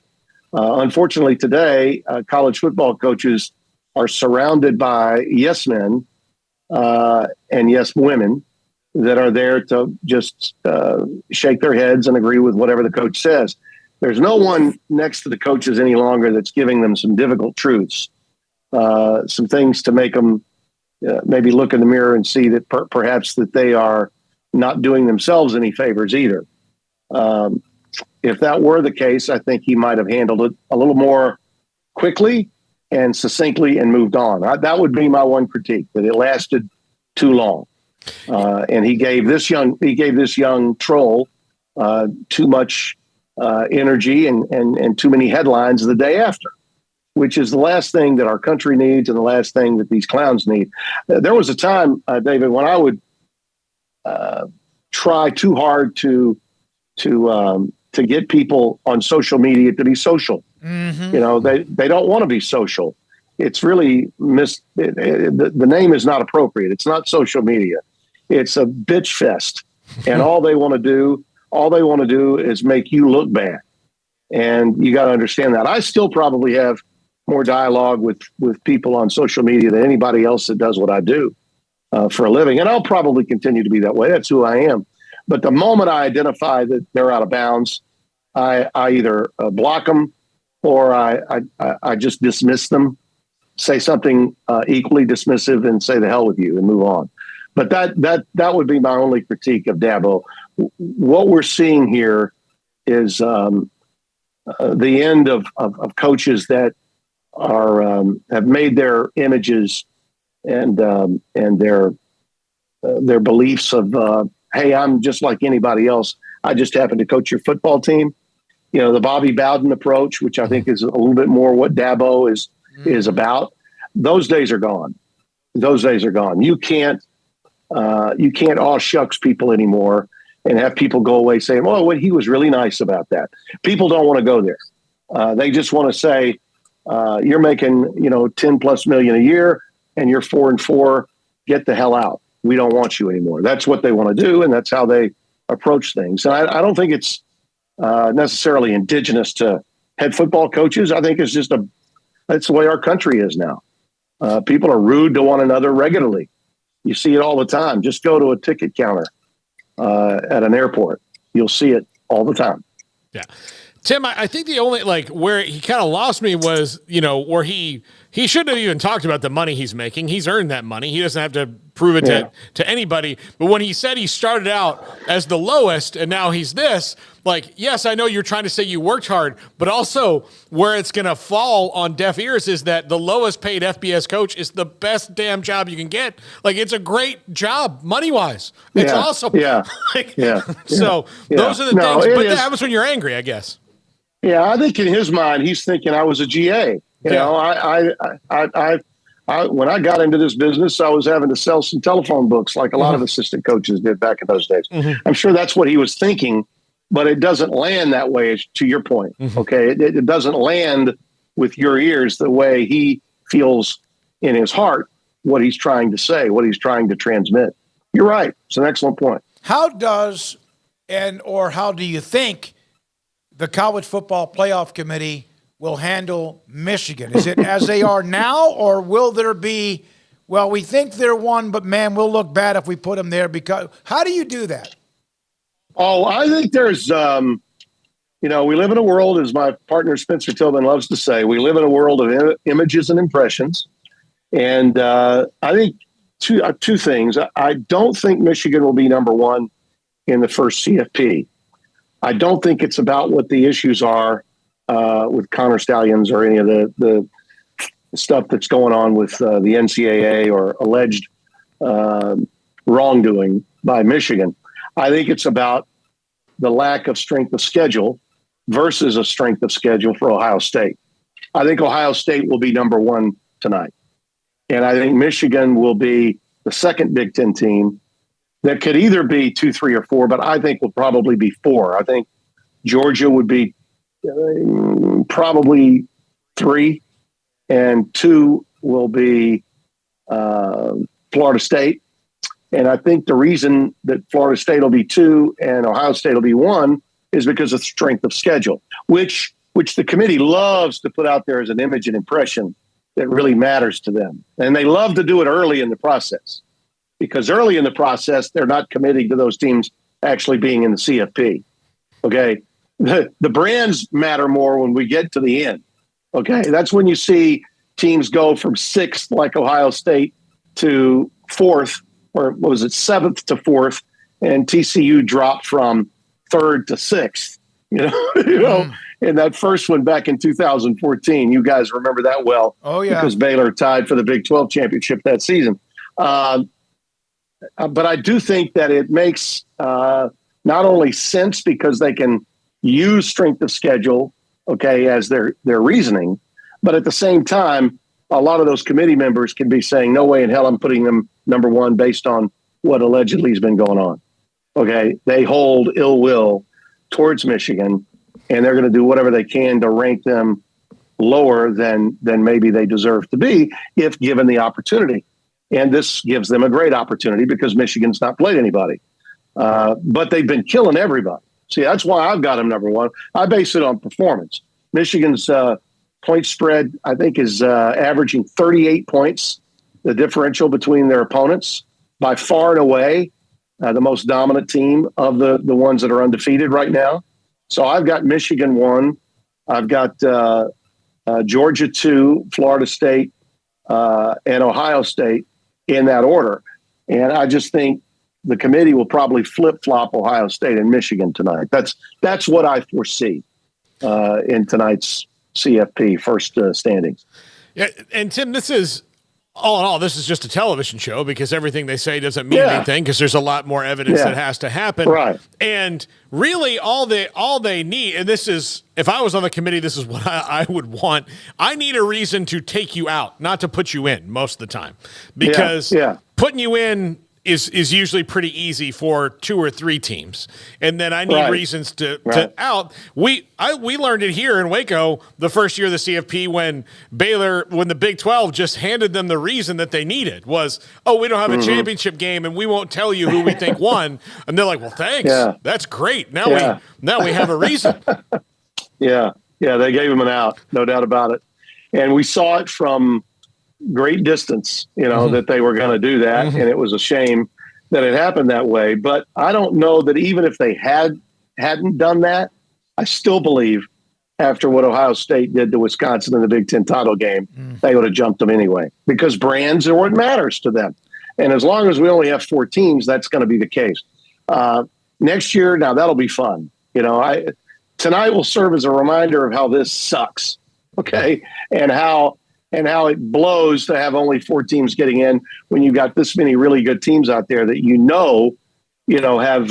Unfortunately, today, college football coaches are surrounded by yes men and yes women that are there to just shake their heads and agree with whatever the coach says. There's no one next to the coaches any longer that's giving them some difficult truths, some things to make them maybe look in the mirror and see that perhaps that they are not doing themselves any favors either. If that were the case, I think he might have handled it a little more quickly and succinctly and moved on. That would be my one critique, that it lasted too long. And he gave this young troll too much energy and too many headlines the day after, which is the last thing that our country needs and the last thing that these clowns need. There was a time, David, when I would try too hard to get people on social media to be social. Mm-hmm. You know, they don't want to be social. It's really the name is not appropriate. It's not social media. It's a bitch fest. And all they want to do is make you look bad. And you got to understand that. I still probably have more dialogue with people on social media than anybody else that does what I do for a living. And I'll probably continue to be that way. That's who I am. But the moment I identify that they're out of bounds, I either block them or I just dismiss them, say something equally dismissive and say the hell with you and move on. But that would be my only critique of Dabo. What we're seeing here is the end of coaches that are have made their images and their beliefs of hey, I'm just like anybody else. I just happen to coach your football team. You know, the Bobby Bowden approach, which I think is a little bit more what Dabo is about. Those days are gone. Those days are gone. You can't aw shucks people anymore and have people go away saying, "Oh, well, he was really nice about that." People don't want to go there. They just want to say, "You're making $10+ million a year, and you're 4-4. Get the hell out. We don't want you anymore." That's what they want to do, and that's how they approach things. And I don't think it's necessarily indigenous to head football coaches. I think it's just that's the way our country is now. People are rude to one another regularly. You see it all the time. Just go to a ticket counter at an airport. You'll see it all the time. Yeah. Tim, I think the only where he kind of lost me was, where he shouldn't have even talked about the money he's making. He's earned that money. He doesn't have to prove it to anybody. But when he said he started out as the lowest and now he's this, yes, I know you're trying to say you worked hard, but also where it's going to fall on deaf ears is that the lowest paid FBS coach is the best damn job you can get. It's a great job money-wise. It's awesome. Yeah. So those are the things. But that happens when you're angry, I guess. Yeah, I think in his mind, he's thinking I was a GA. You know, I when I got into this business, I was having to sell some telephone books like a lot of assistant coaches did back in those days. I'm sure that's what he was thinking, but it doesn't land that way, to your point. Okay, it doesn't land with your ears the way he feels in his heart what he's trying to say, what he's trying to transmit. You're right. It's an excellent point. How do you think the College Football Playoff Committee will handle Michigan? Is it as they are now, or will there be, well, we think they're one, but man, we'll look bad if we put them there? Because how do you do that? Oh, I think there's, we live in a world, as my partner Spencer Tillman loves to say, we live in a world of images and impressions. And I think two things. I don't think Michigan will be number one in the first CFP. I don't think it's about what the issues are with Connor Stalions or any of the stuff that's going on with the NCAA or alleged wrongdoing by Michigan. I think it's about the lack of strength of schedule versus a strength of schedule for Ohio State. I think Ohio State will be number one tonight. And I think Michigan will be the second Big Ten team that could either be 2, 3, or 4, but I think will probably be 4. I think Georgia would be probably 3, and 2 will be Florida State. And I think the reason that Florida State will be 2 and Ohio State will be 1 is because of strength of schedule, which the committee loves to put out there as an image and impression that really matters to them. And they love to do it early in the process, because early in the process, they're not committing to those teams actually being in the CFP. Okay. The brands matter more when we get to the end. Okay. That's when you see teams go from 6th, like Ohio State, to 4th, or what was it, 7th to 4th, and TCU dropped from 3rd to 6th. In that first one back in 2014, you guys remember that well. Oh yeah, because Baylor tied for the Big 12 championship that season. But I do think that it makes not only sense because they can use strength of schedule, okay, as their reasoning, but at the same time, a lot of those committee members can be saying, no way in hell I'm putting them number 1 based on what allegedly has been going on. Okay. They hold ill will towards Michigan, and they're going to do whatever they can to rank them lower than maybe they deserve to be if given the opportunity. And this gives them a great opportunity because Michigan's not played anybody. But they've been killing everybody. See, that's why I've got them number 1. I base it on performance. Michigan's point spread, I think, is averaging 38 points, the differential between their opponents, by far and away the most dominant team of the ones that are undefeated right now. So I've got Michigan 1. I've got Georgia 2, Florida State, and Ohio State in that order. And I just think the committee will probably flip-flop Ohio State and Michigan tonight. That's what I foresee in tonight's CFP first standings. Yeah, and Tim, this is all in all, this is just a television show because everything they say doesn't mean anything because there's a lot more evidence that has to happen. Right. And really all they need, and this is, if I was on the committee, this is what I would want. I need a reason to take you out, not to put you in most of the time, because putting you in is usually pretty easy for 2 or 3 teams. And then I need reasons to out. We learned it here in Waco the first year of the CFP when the Big 12 just handed them the reason that they needed was, we don't have a championship game and we won't tell you who we think won. And they're like, well, thanks. Yeah. That's great. Now we have a reason. Yeah, they gave them an out, no doubt about it. And we saw it from great distance, that they were going to do that. And it was a shame that it happened that way. But I don't know that even if they hadn't done that, I still believe after what Ohio State did to Wisconsin in the Big Ten title game, they would have jumped them anyway because brands are what matters to them. And as long as we only have 4 teams, that's going to be the case. Next year, now that'll be fun. Tonight will serve as a reminder of how this sucks. Okay. And how it blows to have only 4 teams getting in when you've got this many really good teams out there that have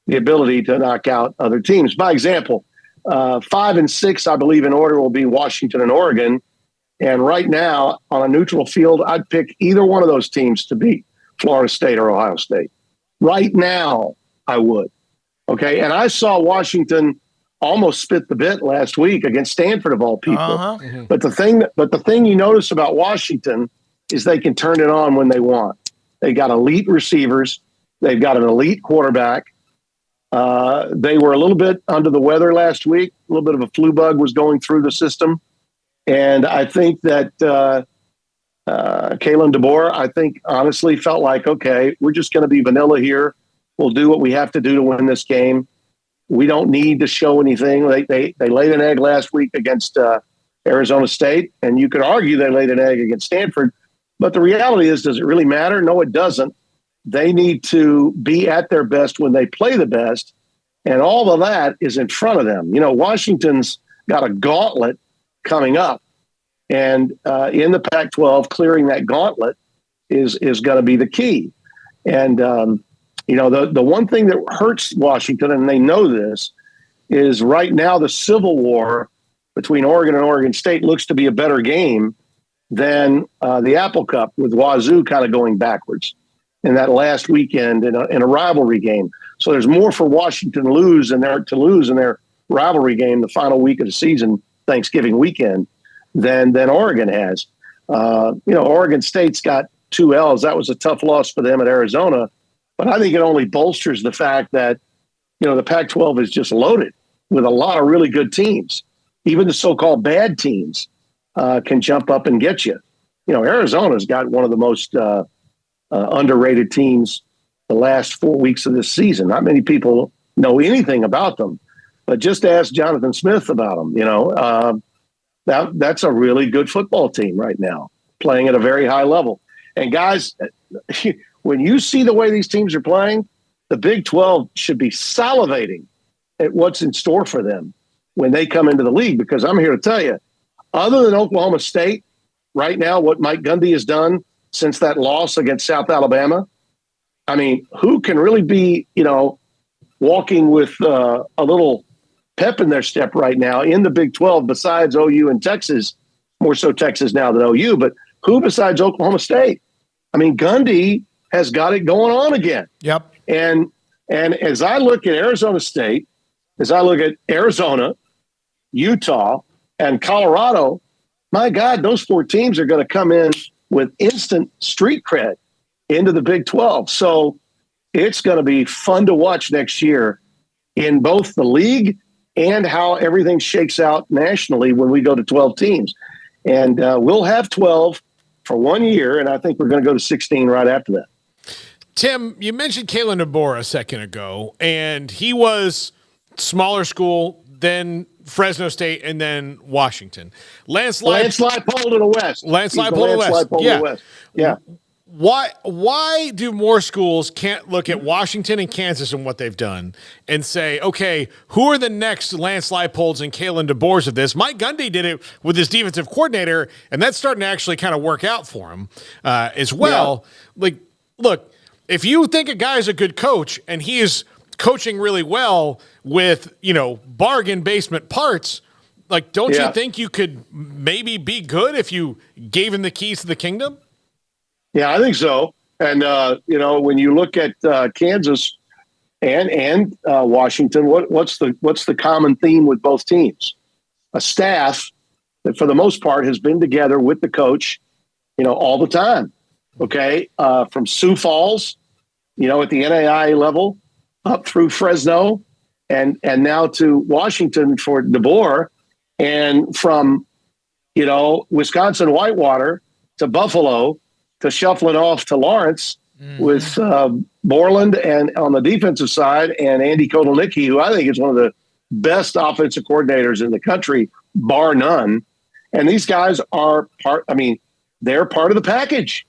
the ability to knock out other teams. By example, 5 and 6, I believe in order will be Washington and Oregon. And right now on a neutral field, I'd pick either one of those teams to beat Florida State or Ohio State. Right now, I would. Okay. And I saw Washington almost spit the bit last week against Stanford of all people. But the thing you notice about Washington is they can turn it on when they want. They got elite receivers. They've got an elite quarterback. They were a little bit under the weather last week. A little bit of a flu bug was going through the system. And I think that Kalen DeBoer, I think honestly felt like, okay, we're just going to be vanilla here. We'll do what we have to do to win this game. We don't need to show anything. They laid an egg last week against Arizona State, and you could argue they laid an egg against Stanford. But the reality is, does it really matter? No, it doesn't. They need to be at their best when they play the best, and all of that is in front of them. Washington's got a gauntlet coming up, and in the Pac-12, clearing that gauntlet is going to be the key. And the one thing that hurts Washington, and they know this, is right now the Civil War between Oregon and Oregon State looks to be a better game than the Apple Cup, with Wazoo kind of going backwards in that last weekend in a rivalry game. So there's more for Washington to lose in their rivalry game the final week of the season, Thanksgiving weekend, than Oregon has. Oregon State's got 2 L's. That was a tough loss for them at Arizona. But I think it only bolsters the fact that, the Pac-12 is just loaded with a lot of really good teams. Even the so-called bad teams can jump up and get you. Arizona's got one of the most underrated teams the last 4 weeks of this season. Not many people know anything about them, but just ask Jonathan Smith about them. That's a really good football team right now, playing at a very high level. And guys, when you see the way these teams are playing, the Big 12 should be salivating at what's in store for them when they come into the league, because I'm here to tell you, other than Oklahoma State, right now, what Mike Gundy has done since that loss against South Alabama, I mean, who can really be, walking with a little pep in their step right now in the Big 12 besides OU and Texas, more so Texas now than OU, but who besides Oklahoma State? I mean, Gundy has got it going on again. Yep. And as I look at Arizona State, as I look at Arizona, Utah, and Colorado, my God, those 4 teams are going to come in with instant street cred into the Big 12. So it's going to be fun to watch next year in both the league and how everything shakes out nationally when we go to 12 teams. And we'll have 12 for 1 year, and I think we're going to go to 16 right after that. Tim, you mentioned Kalen DeBoer a second ago, and he was smaller school, then Fresno State, and then Washington. Lance Leipold to the West. Lance Leipold to the West. Yeah. Why do more schools can't look at Washington and Kansas and what they've done and say, okay, who are the next Lance Leipolds and Kalen DeBoers of this? Mike Gundy did it with his defensive coordinator, and that's starting to actually kind of work out for him as well. Yeah. Look, if you think a guy is a good coach and he is coaching really well with, bargain basement parts, don't you think you could maybe be good if you gave him the keys to the kingdom? Yeah, I think so. And, when you look at Kansas and Washington, what's the common theme with both teams? A staff that for the most part has been together with the coach, all the time. Okay. From Sioux Falls, at the NAIA level up through Fresno and now to Washington for DeBoer, and from, Wisconsin Whitewater to Buffalo to shuffling off to Lawrence with Borland and on the defensive side and Andy Kotelnicki, who I think is one of the best offensive coordinators in the country, bar none. And these guys are they're part of the package.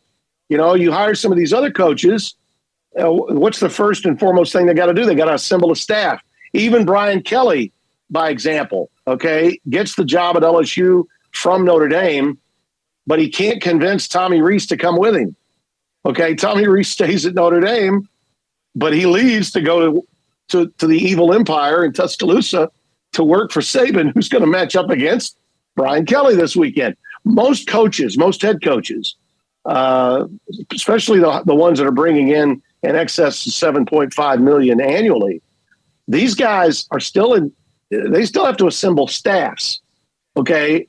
You hire some of these other coaches. What's the first and foremost thing they got to do? They got to assemble a staff. Even Brian Kelly, by example, gets the job at LSU from Notre Dame, but he can't convince Tommy Rees to come with him. Okay, Tommy Rees stays at Notre Dame, but he leaves to go to the evil empire in Tuscaloosa to work for Saban, who's going to match up against Brian Kelly this weekend. Most head coaches, especially the ones that are bringing in excess of $7.5 million annually, these guys are they still have to assemble staffs. Okay,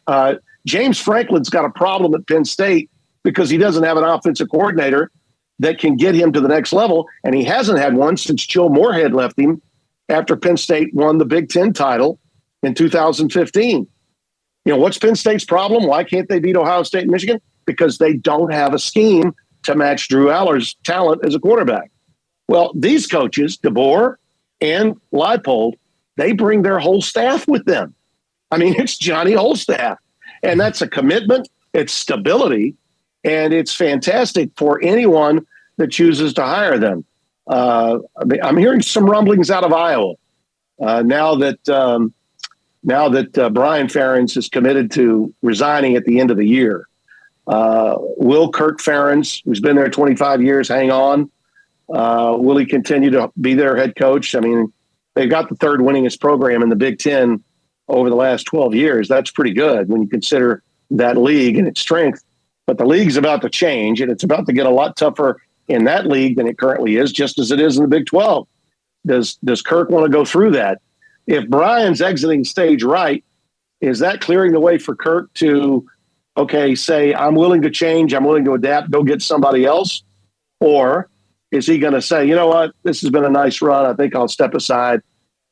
James Franklin's got a problem at Penn State because he doesn't have an offensive coordinator that can get him to the next level, and he hasn't had one since Joe Moorhead left him after Penn State won the Big Ten title in 2015. What's Penn State's problem? Why can't they beat Ohio State and Michigan? Because they don't have a scheme to match Drew Aller's talent as a quarterback. Well, these coaches, DeBoer and Leipold, they bring their whole staff with them. It's Johnny Holstaff. And that's a commitment, it's stability, and it's fantastic for anyone that chooses to hire them. I'm hearing some rumblings out of Iowa now that Brian Ferentz is committed to resigning at the end of the year. Will Kirk Ferentz, who's been there 25 years, hang on? Will he continue to be their head coach? They've got the third winningest program in the Big Ten over the last 12 years. That's pretty good when you consider that league and its strength. But the league's about to change, and it's about to get a lot tougher in that league than it currently is, just as it is in the Big 12. Does Kirk want to go through that? If Brian's exiting stage right, is that clearing the way for Kirk to okay, say, I'm willing to change, I'm willing to adapt, go get somebody else? Or is he going to say, you know what, this has been a nice run, I think I'll step aside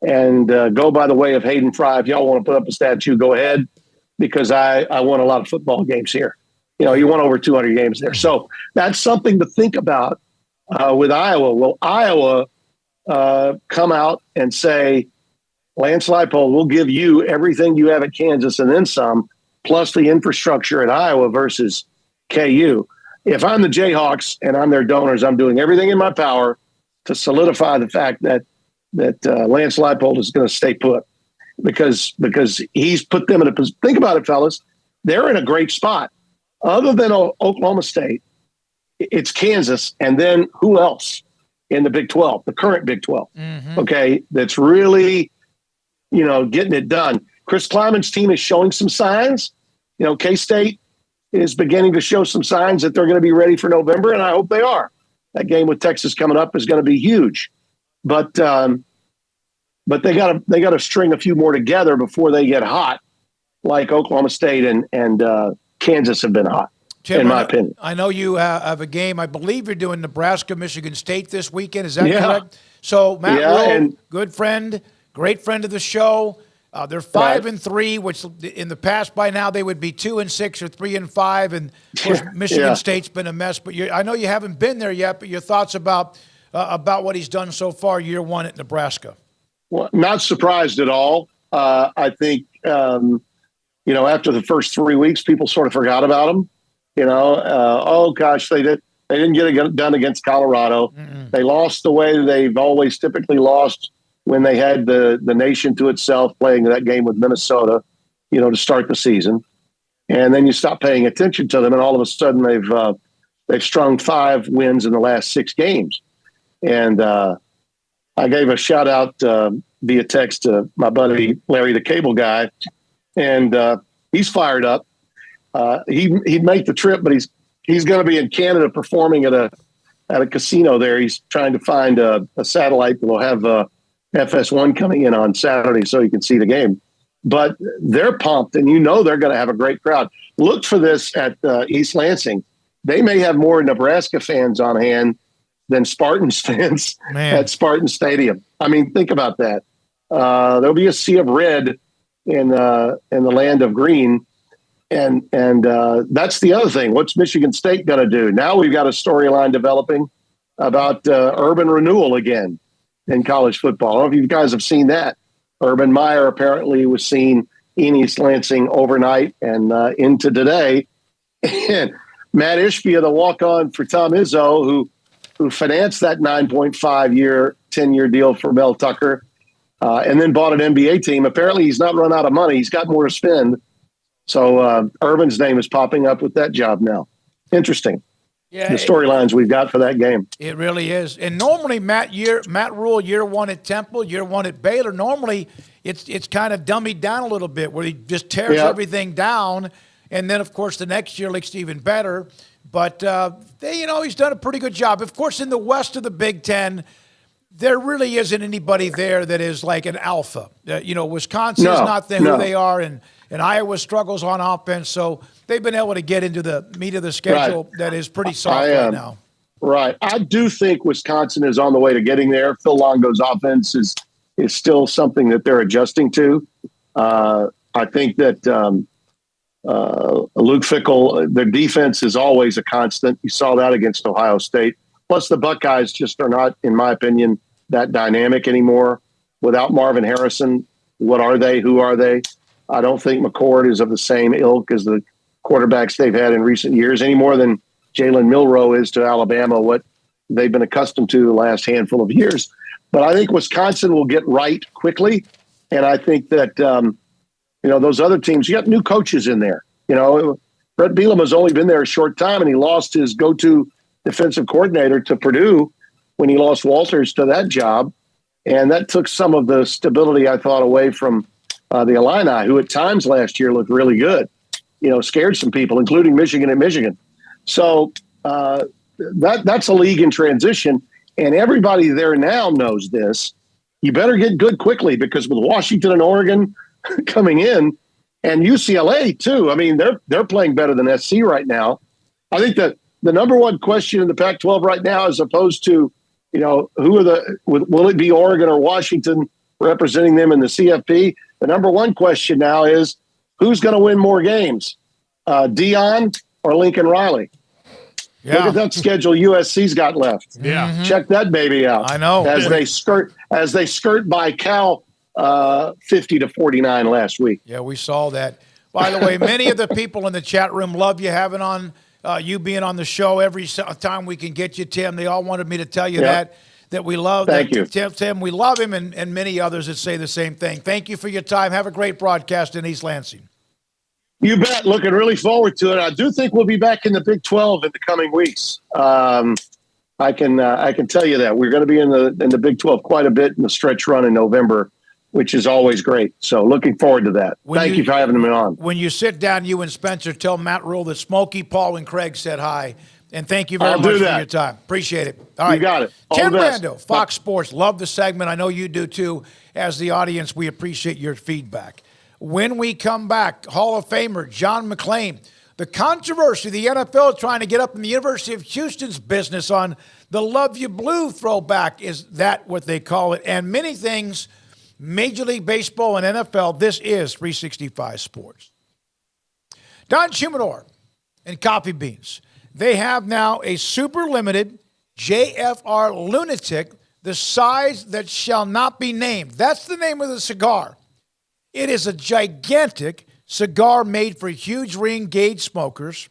and go by the way of Hayden Fry? If y'all want to put up a statue, go ahead, because I won a lot of football games here. He won over 200 games there. So that's something to think about with Iowa. Will Iowa come out and say, Lance Leipold, we'll give you everything you have at Kansas and then some, plus the infrastructure at Iowa versus KU? If I'm the Jayhawks and I'm their donors, I'm doing everything in my power to solidify the fact that Lance Leipold is going to stay put, because he's put them in a position. Think about it, fellas. They're in a great spot. Other than Oklahoma State, it's Kansas, and then who else in the Big 12, the current Big 12, okay, that's really, getting it done. Chris Kleiman's team is showing some signs. K-State is beginning to show some signs that they're going to be ready for November, and I hope they are. That game with Texas coming up is going to be huge. But they got to string a few more together before they get hot, like Oklahoma State and Kansas have been hot, Tim, in my opinion. I know you have a game. I believe you're doing Nebraska, Michigan State this weekend. Is that correct? So Matt Rule, good friend, great friend of the show. They're 5-3, which in the past by now they would be 2-6 or 3-5, and of course Michigan State's been a mess. But I know you haven't been there yet. But your thoughts about what he's done so far, year one at Nebraska? Well, not surprised at all. I think after the first 3 weeks, people sort of forgot about him. Oh gosh, they didn't get it done against Colorado. They lost the way they've always typically lost when they had the nation to itself, playing that game with Minnesota, to start the season. And then you stop paying attention to them, and all of a sudden they've strung 5 wins in the last 6 games. And I gave a shout out via text to my buddy Larry, the cable guy, and he's fired up. He'd make the trip, but he's going to be in Canada performing at a casino there. He's trying to find a satellite that will have FS1 coming in on Saturday so you can see the game. But they're pumped, and they're going to have a great crowd. Look for this at East Lansing. They may have more Nebraska fans on hand than Spartans fans at Spartan Stadium. I mean, think about that. There'll be a sea of red in the land of green. And that's the other thing. What's Michigan State going to do? Now we've got a storyline developing about urban renewal again in college football. I don't know if you guys have seen that. Urban Meyer apparently was seen in East Lansing overnight and into today. And Matt Ishbia, the walk-on for Tom Izzo, who financed that 9.5-year, 10-year deal for Mel Tucker, and then bought an NBA team. Apparently he's not run out of money. He's got more to spend. So Urban's name is popping up with that job now. Interesting. Yeah, the storylines we've got for that game. It really is. And normally Matt Rule, year one at Temple, year one at Baylor, normally it's kind of dummied down a little bit where he just tears everything down. And then, of course, the next year looks even better. But, he's done a pretty good job. Of course, in the west of the Big Ten, there really isn't anybody there that is like an alpha. Wisconsin is not who they are, and Iowa struggles on offense. So they've been able to get into the meat of the schedule that is pretty soft right now. Right. I do think Wisconsin is on the way to getting there. Phil Longo's offense is still something that they're adjusting to. I think that Luke Fickell, their defense is always a constant. You saw that against Ohio State. Plus, the Buckeyes just are not, in my opinion, that dynamic anymore. Without Marvin Harrison, what are they? Who are they? I don't think McCord is of the same ilk as the quarterbacks they've had in recent years, any more than Jalen Milroe is to Alabama, what they've been accustomed to the last handful of years. But I think Wisconsin will get right quickly. And I think that, those other teams, you got new coaches in there. Brett Bielema has only been there a short time, and he lost his go-to defensive coordinator to Purdue when he lost Walters to that job. And that took some of the stability, I thought, away from the Illini, who at times last year looked really good, scared some people, including Michigan and Michigan. So that's a league in transition. And everybody there now knows this. You better get good quickly, because with Washington and Oregon coming in and UCLA too. I mean, they're playing better than SC right now. I think that the number one question in the Pac-12 right now, as opposed to, will it be Oregon or Washington representing them in the CFP? The number one question now is who's going to win more games, Deion or Lincoln Riley? Yeah. Look at that schedule USC's got left. Yeah. Mm-hmm. Check that baby out. I know. As they skirt by Cal 50-49 last week. Yeah, we saw that. By the way, many of the people in the chat room love you having on you being on the show every time we can get you, Tim. They all wanted me to tell you that we love Thank you. Tim, we love him, and many others that say the same thing. Thank you for your time. Have a great broadcast in East Lansing. You bet. Looking really forward to it. I do think we'll be back in the Big 12 in the coming weeks. I can tell you that we're going to be in the Big 12 quite a bit in the stretch run in November, which is always great. So looking forward to that. Thank you for having me on. When you sit down, you and Spencer, tell Matt Rule that Smokey, Paul, and Craig said hi. And thank you very much for your time. Appreciate it. All right. You got it. Tim Brando, Fox Sports. Love the segment. I know you do too. As the audience, we appreciate your feedback. When we come back, Hall of Famer John McClain. The controversy, the NFL trying to get up in the University of Houston's business on the Love You Blue throwback. Is that what they call it? And many things, Major League Baseball and NFL. This is 365 Sports. Don Humidor and Coffee Beans. They have now a super limited JFR Lunatic, the size that shall not be named. That's the name of the cigar. It is a gigantic cigar made for huge ring gauge smokers,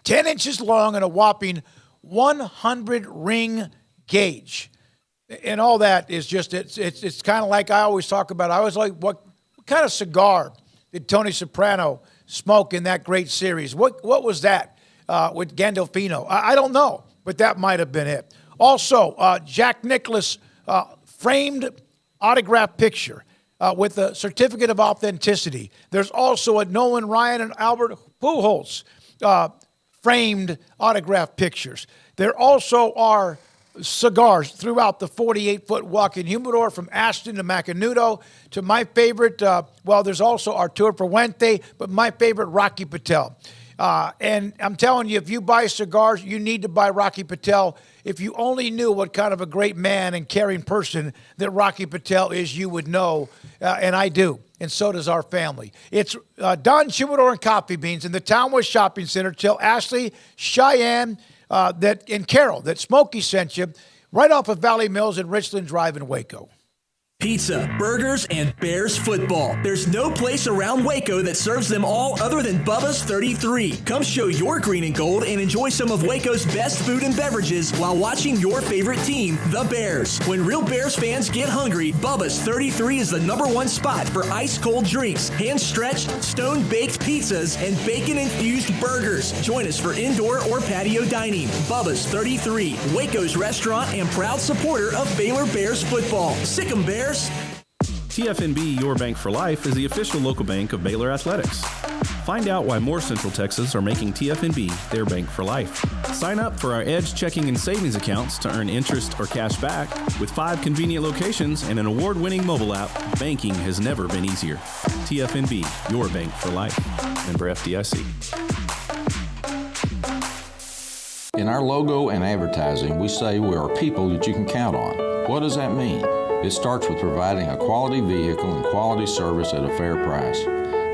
10 inches long and a whopping 100 ring gauge. And all that is just, it's kind of like I always talk about. I was like, what kind of cigar did Tony Soprano smoke in that great series? What was that with Gandolfino? I don't know, but that might have been it. Also, Jack Nicklaus framed autograph picture with a certificate of authenticity. There's also a Nolan Ryan and Albert Pujols framed autograph pictures. There also are cigars throughout the 48-foot walk-in humidor from Ashton to Macanudo to my favorite, there's also Arturo Fuente, but my favorite, Rocky Patel. And I'm telling you, if you buy cigars, you need to buy Rocky Patel. If you only knew what kind of a great man and caring person that Rocky Patel is, you would know, and I do, and so does our family. It's Don Humidor and Coffee Beans in the Townwest Shopping Center. Tell Ashley, Cheyenne, and Carol that Smokey sent you right off of Valley Mills and Richland Drive in Waco. Pizza, burgers, and Bears football. There's no place around Waco that serves them all other than Bubba's 33. Come show your green and gold and enjoy some of Waco's best food and beverages while watching your favorite team, the Bears. When real Bears fans get hungry, Bubba's 33 is the #1 spot for ice-cold drinks, hand-stretched, stone-baked pizzas, and bacon-infused burgers. Join us for indoor or patio dining. Bubba's 33, Waco's restaurant and proud supporter of Baylor Bears football. Sick 'em, Bears. TFNB Your Bank for Life is the official local bank of Baylor Athletics. Find out why more Central Texas are making TFNB their bank for life. Sign up for our Edge checking and savings accounts to earn interest or cash back. With 5 convenient locations and an award-winning mobile app, banking has never been easier. TFNB Your Bank for Life. Member FDIC. In our logo and advertising, we say we are people that you can count on. What does that mean? It starts with providing a quality vehicle and quality service at a fair price.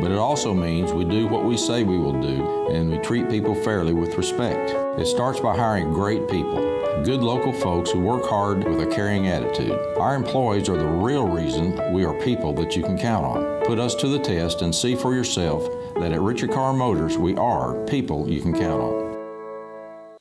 But it also means we do what we say we will do, and we treat people fairly with respect. It starts by hiring great people, good local folks who work hard with a caring attitude. Our employees are the real reason we are people that you can count on. Put us to the test and see for yourself that at Richard Carr Motors, we are people you can count on.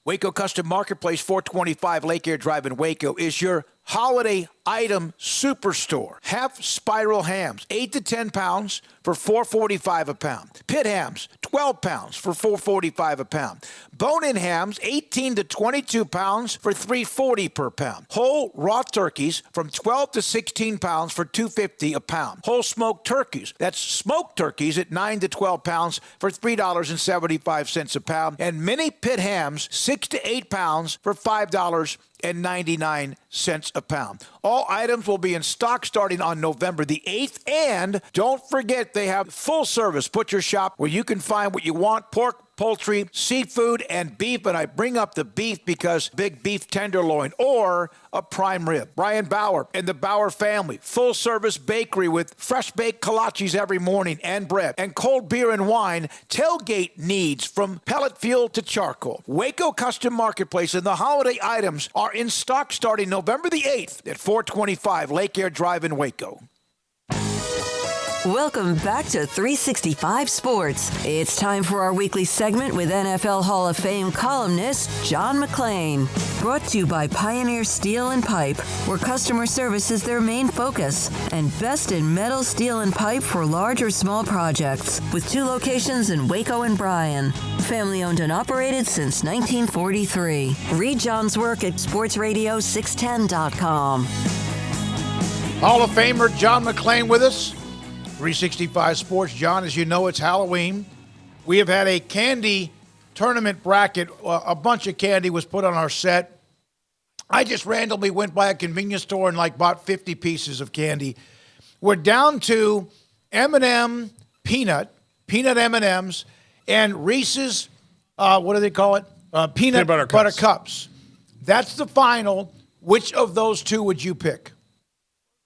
Waco Custom Marketplace, 425 Lake Air Drive in Waco, is your holiday item superstore. Half spiral hams, 8 to 10 pounds for $4.45 a pound. Pit hams, 12 pounds for $4.45 a pound. Bone-in hams, 18 to 22 pounds for $3.40 per pound. Whole raw turkeys from 12 to 16 pounds for $2.50 a pound. Whole smoked turkeys, that's smoked turkeys at 9 to 12 pounds for $3.75 a pound. And mini pit hams, 6 to 8 pounds for $5 $2.99 a pound. All items will be in stock starting on November the 8th. And don't forget, they have full-service butcher shop where you can find what you want: pork, poultry, seafood, and beef. And I bring up the beef because big beef tenderloin or a prime rib. Brian Bauer and the Bauer family. Full-service bakery with fresh-baked kolaches every morning and bread. And cold beer and wine. Tailgate needs from pellet fuel to charcoal. Waco Custom Marketplace and the holiday items are in stock starting November the 8th at 425 Lake Air Drive in Waco. Welcome back to 365 Sports. It's time for our weekly segment with NFL Hall of Fame columnist John McClain. Brought to you by Pioneer Steel and Pipe, where customer service is their main focus, and best in metal, steel, and pipe for large or small projects, with 2 locations in Waco and Bryan. Family owned and operated since 1943. Read John's work at sportsradio610.com. Hall of Famer John McClain with us. 365 Sports. John, as you know, it's Halloween. We have had a candy tournament bracket. A bunch of candy was put on our set. I just randomly went by a convenience store and bought 50 pieces of candy. We're down to M&M peanut M&Ms, and Reese's, what do they call it? Peanut butter cups. That's the final. Which of those 2 would you pick?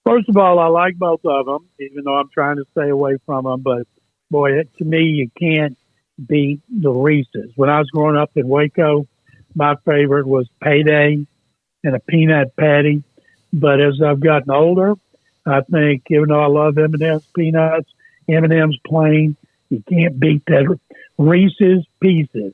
First of all, I like both of them, even though I'm trying to stay away from them. But, boy, to me, you can't beat the Reese's. When I was growing up in Waco, my favorite was Payday and a peanut patty. But as I've gotten older, I think, even though I love M&M's peanuts, M&M's plain, you can't beat that Reese's Pieces.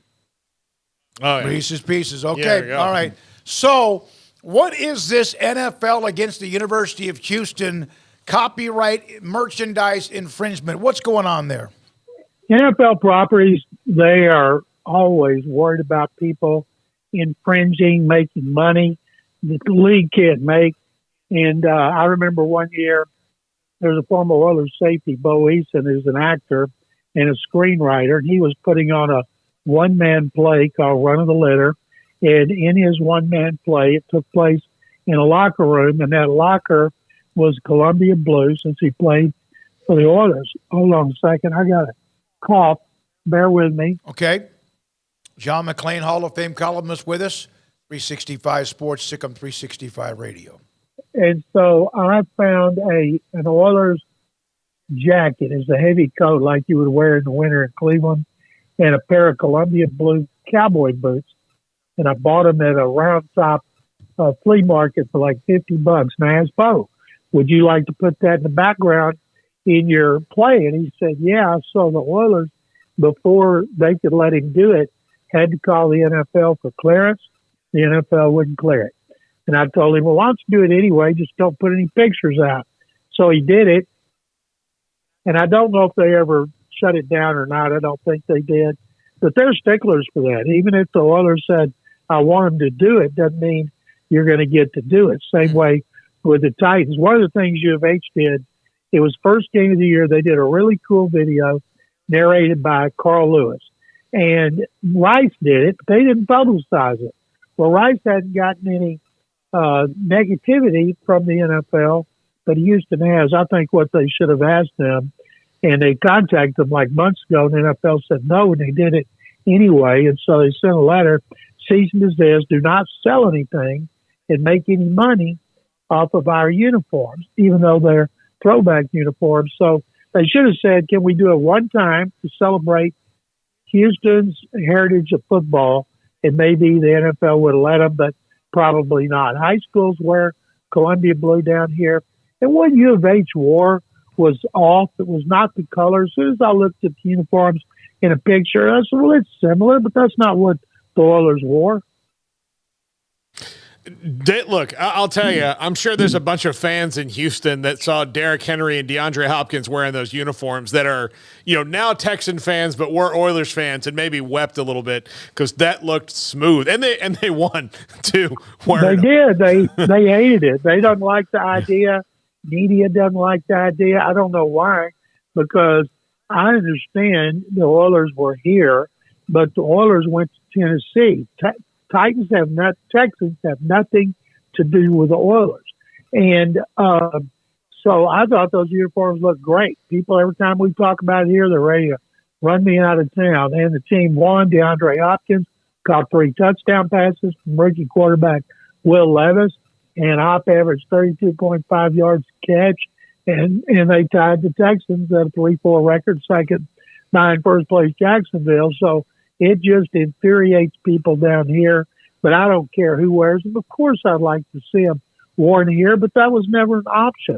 Oh, yeah. Reese's Pieces. Okay, yeah, all right. So what is this NFL against the University of Houston copyright merchandise infringement? What's going on there? NFL properties, they are always worried about people infringing, making money that the league can't make. And I remember one year, there was a former Oilers safety, Bo Eason, who's an actor and a screenwriter, and he was putting on a one-man play called Run of the Litter. And in his one-man play, it took place in a locker room, and that locker was Columbia Blue since he played for the Oilers. Hold on a second. I got a cough. Bear with me. Okay. John McClain, Hall of Fame columnist with us. 365 Sports, Sikkim 365 Radio. And so I found an Oilers jacket as a heavy coat like you would wear in the winter in Cleveland, and a pair of Columbia Blue cowboy boots. And I bought them at a Round Top flea market for like $50. And I asked Bo, would you like to put that in the background in your play? And he said, yeah. So the Oilers, before they could let him do it, had to call the NFL for clearance. The NFL wouldn't clear it. And I told him, well, why don't you do it anyway? Just don't put any pictures out. So he did it. And I don't know if they ever shut it down or not. I don't think they did. But they're sticklers for that. Even if the Oilers said, I want them to do it, doesn't mean you're going to get to do it. Same way with the Titans. One of the things U of H did, it was first game of the year. They did a really cool video narrated by Carl Lewis. And Rice did it, but they didn't publicize it. Well, Rice hadn't gotten any negativity from the NFL, but Houston has. I think what they should have asked them, and they contacted them like months ago, and the NFL said no, and they did it anyway. And so they sent a letter, cease and desist, do not sell anything and make any money off of our uniforms, even though they're throwback uniforms. So they should have said, can we do it one time to celebrate Houston's heritage of football? And maybe the NFL would have let them, but probably not. High schools wear Columbia Blue down here. And what U of H wore was off. It was not the color. As soon as I looked at the uniforms in a picture, I said, well, it's similar, but that's not what the Oilers wore. Look, I'll tell you, I'm sure there's a bunch of fans in Houston that saw Derrick Henry and DeAndre Hopkins wearing those uniforms that are, now Texan fans, but were Oilers fans and maybe wept a little bit because that looked smooth. And they won, too. They did. They hated it. They don't like the idea. Media doesn't like the idea. I don't know why, because I understand the Oilers were here, but the Oilers went to Tennessee. Texans have nothing to do with the Oilers. And so I thought those uniforms looked great. People, every time we talk about it here, they're ready to run me out of town. And the team won. DeAndre Hopkins caught 3 touchdown passes from rookie quarterback Will Levis, and Hop averaged 32.5 yards a catch. And they tied the Texans at a 3-4 record, second behind first place Jacksonville. So it just infuriates people down here. But I don't care who wears them. Of course, I'd like to see them worn here, but that was never an option.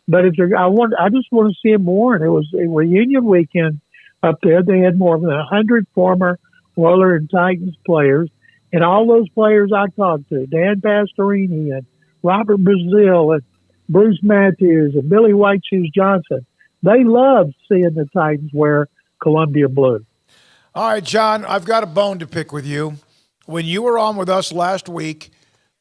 But I just want to see them worn. It was a reunion weekend up there. They had more than 100 former Oilers and Titans players, and all those players I talked to, Dan Pastorini and Robert Brazil and Bruce Matthews and Billy White Shoes Johnson, they loved seeing the Titans wear Columbia blue. All right, John, I've got a bone to pick with you. When you were on with us last week,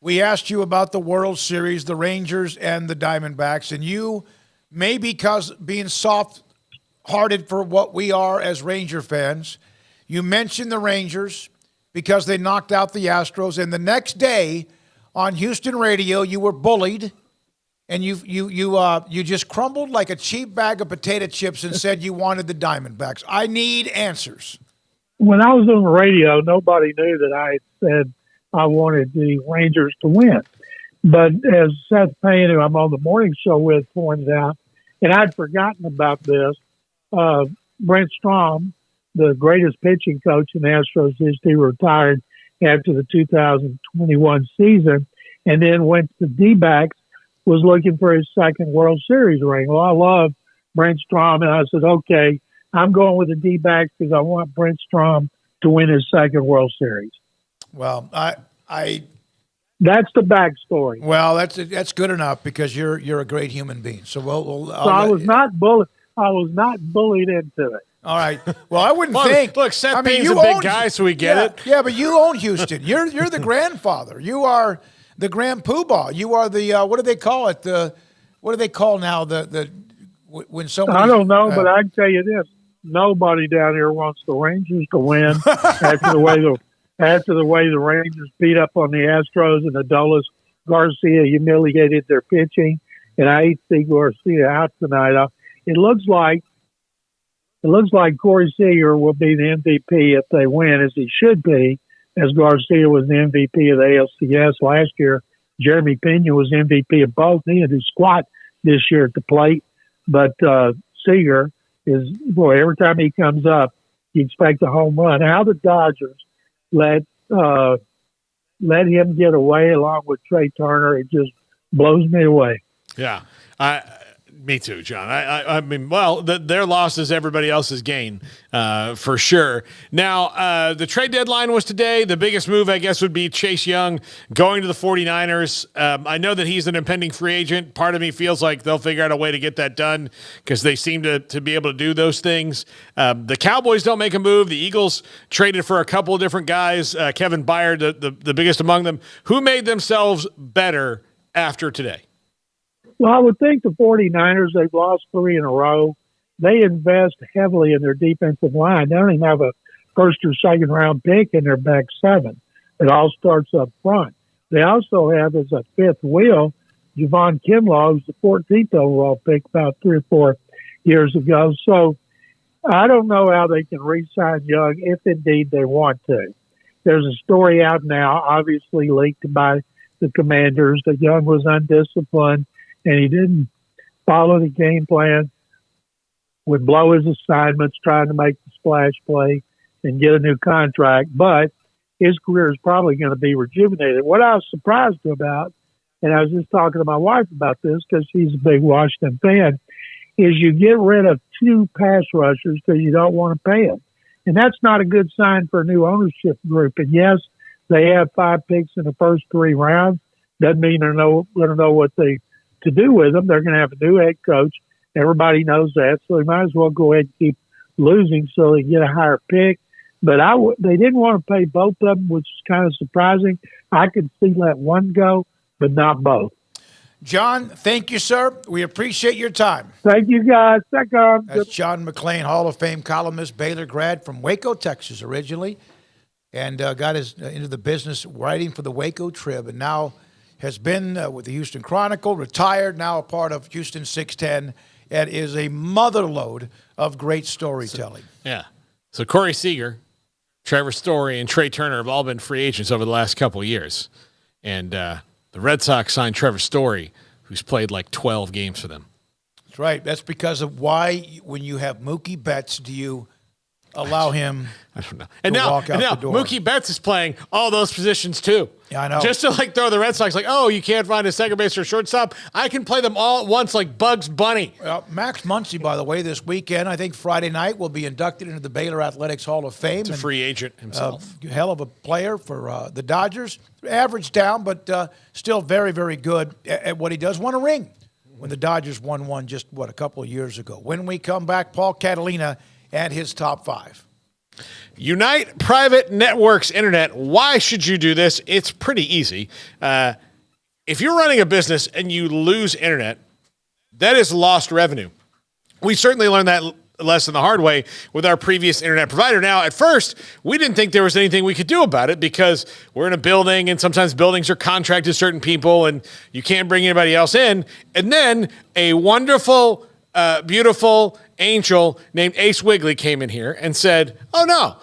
we asked you about the World Series, the Rangers and the Diamondbacks, and you, maybe because being soft-hearted for what we are as Ranger fans, you mentioned the Rangers because they knocked out the Astros, and the next day on Houston radio, you were bullied, and you just crumbled like a cheap bag of potato chips and said you wanted the Diamondbacks. I need answers. When I was on the radio, nobody knew that I said I wanted the Rangers to win. But as Seth Payne, who I'm on the morning show with, pointed out, and I'd forgotten about this, Brent Strom, the greatest pitching coach in Astros history, retired after the 2021 season and then went to D-backs, was looking for his second World Series ring. Well, I love Brent Strom, and I said, okay, I'm going with the D-backs because I want Brent Strom to win his second World Series. Well, that's the backstory. Well, that's good enough because you're a great human being. So I was not bullied. I was not bullied into it. All right. Well, I wouldn't think. Look, Seth Payne's a big guy, so we get it. Yeah, but you own Houston. You're the grandfather. You are the grand poobah. You are the what do they call it? What do they call now? When somebody. I don't know, but I can tell you this: nobody down here wants the Rangers to win after the way the Rangers beat up on the Astros and Adolis Garcia humiliated their pitching, and I hate to see Garcia out tonight. It looks like Corey Seager will be the MVP if they win, as he should be, as Garcia was the MVP of the ALCS last year. Jeremy Pena was MVP of both. He had to squat this year at the plate, but Seager is, boy, every time he comes up, you expect a home run. How the Dodgers let him get away along with Trey Turner, it just blows me away. Yeah. Me too, John. I mean, well, their loss is everybody else's gain, for sure. Now, the trade deadline was today. The biggest move, I guess, would be Chase Young going to the 49ers. I know that he's an impending free agent. Part of me feels like they'll figure out a way to get that done because they seem to be able to do those things. The Cowboys don't make a move. The Eagles traded for a couple of different guys. Kevin Byard, the biggest among them. Who made themselves better after today? Well, I would think the 49ers, they've lost 3 in a row. They invest heavily in their defensive line. They don't even have a first or second round pick in their back 7. It all starts up front. They also have as a fifth wheel, Javon Kinlaw, who's the 14th overall pick about 3 or 4 years ago. So I don't know how they can re-sign Young if indeed they want to. There's a story out now, obviously leaked by the Commanders, that Young was undisciplined and he didn't follow the game plan, would blow his assignments trying to make the splash play and get a new contract. But his career is probably going to be rejuvenated. What I was surprised about, and I was just talking to my wife about this because she's a big Washington fan, is you get rid of 2 pass rushers because you don't want to pay them. And that's not a good sign for a new ownership group. And yes, they have 5 picks in the first 3 rounds. Doesn't mean they're going to know what to do with them. They're going to have a new head coach. Everybody knows that, so they might as well go ahead and keep losing so they get a higher pick. But they didn't want to pay both of them, which is kind of surprising. I could see let one go, but not both. John, thank you, sir. We appreciate your time. Thank you, guys. That's John McClain, Hall of Fame columnist, Baylor grad from Waco, Texas originally. and got into the business writing for the Waco Trib, and now has been with the Houston Chronicle, retired, now a part of Houston 610, and is a motherlode of great storytelling. So Corey Seager, Trevor Story, and Trey Turner have all been free agents over the last couple of years. And the Red Sox signed Trevor Story, who's played like 12 games for them. That's right. That's because of why, when you have Mookie Betts, do you allow him And to now, walk out the door? Mookie Betts is playing all those positions too. Yeah, I know. Just to throw the Red Sox you can't find a second base or shortstop. I can play them all at once like Bugs Bunny. Well, Max Muncy, by the way, this weekend, I think Friday night, will be inducted into the Baylor Athletics Hall of Fame. He's a free agent himself. Hell of a player for the Dodgers. Average down, but still very, very good at what he does. Won a ring when the Dodgers won one just, a couple of years ago. When we come back, Paul Catalina and his top 5. Unite Private Networks Internet. Why should you do this? It's pretty easy. If you're running a business and you lose internet, that is lost revenue. We certainly learned that lesson the hard way with our previous internet provider. Now, at first, we didn't think there was anything we could do about it because we're in a building and sometimes buildings are contracted to certain people and you can't bring anybody else in. And then a wonderful, beautiful angel named Ace Wiggly came in here and said, oh, no,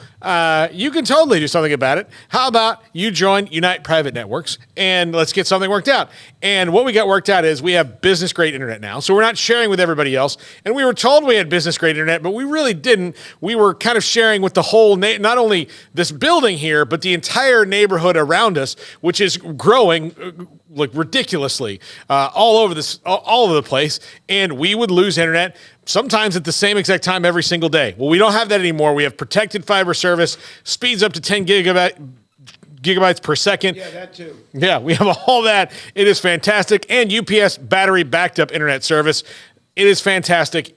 you can totally do something about it. How about you join Unite Private Networks and let's get something worked out? And what we got worked out is we have business-grade internet now, so we're not sharing with everybody else. And we were told we had business-grade internet, but we really didn't. We were kind of sharing with the whole, not only this building here, but the entire neighborhood around us, which is growing ridiculously all over the place. And we would lose internet sometimes at the same exact time every single day. Well, we don't have that anymore. We have protected fiber service, speeds up to 10 gigabytes per second. Yeah, that too. Yeah, we have all that. It is fantastic. And UPS battery backed up internet service. It is fantastic.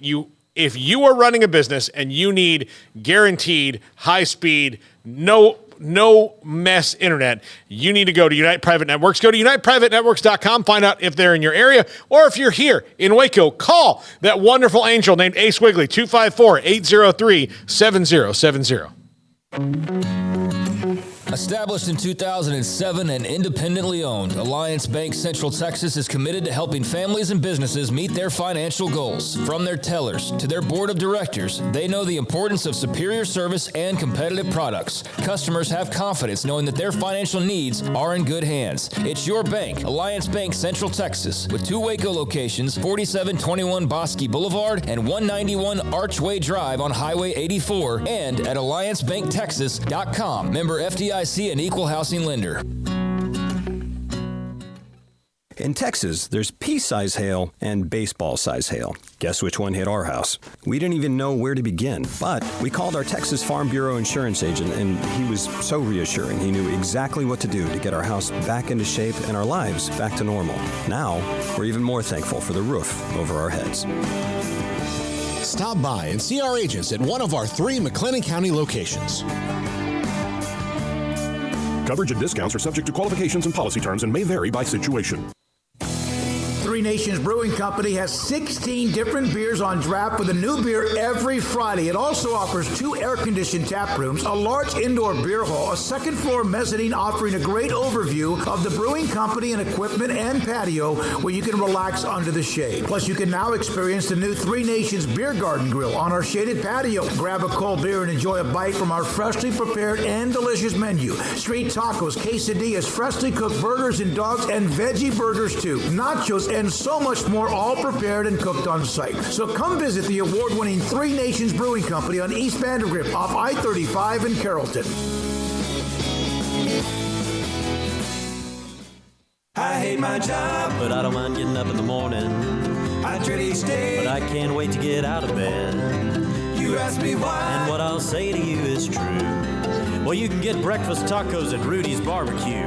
If you are running a business and you need guaranteed high speed, no mess internet, you need to go to Unite Private Networks. Go to uniteprivatenetworks.com, find out if they're in your area, or if you're here in Waco, call that wonderful angel named Ace Wiggly, 254-803-7070. Established in 2007 and independently owned, Alliance Bank Central Texas is committed to helping families and businesses meet their financial goals. From their tellers to their board of directors, they know the importance of superior service and competitive products. Customers have confidence knowing that their financial needs are in good hands. It's your bank, Alliance Bank Central Texas, with 2 Waco locations, 4721 Bosque Boulevard and 191 Archway Drive on Highway 84, and at alliancebanktexas.com. Member FDIC, an equal housing lender. In Texas, there's pea-size hail and baseball-size hail. Guess which one hit our house? We didn't even know where to begin, but we called our Texas Farm Bureau insurance agent, and he was so reassuring. He knew exactly what to do to get our house back into shape and our lives back to normal. Now, we're even more thankful for the roof over our heads. Stop by and see our agents at one of our 3 McClain County locations. Coverage and discounts are subject to qualifications and policy terms and may vary by situation. Three Nations Brewing Company has 16 different beers on draft with a new beer every Friday. It also offers 2 air-conditioned tap rooms, a large indoor beer hall, a second-floor mezzanine offering a great overview of the brewing company and equipment and patio where you can relax under the shade. Plus, you can now experience the new Three Nations Beer Garden Grill on our shaded patio. Grab a cold beer and enjoy a bite from our freshly prepared and delicious menu. Street tacos, quesadillas, freshly cooked burgers and dogs, and veggie burgers too. Nachos and so much more, all prepared and cooked on site. So come visit the award-winning Three Nations Brewing Company on East Vandergrift off I-35 in Carrollton. I hate my job, but I don't mind getting up in the morning. I dread each day, but I can't wait to get out of bed. You ask me why, and what I'll say to you is true. Well, you can get breakfast tacos at Rudy's Barbecue.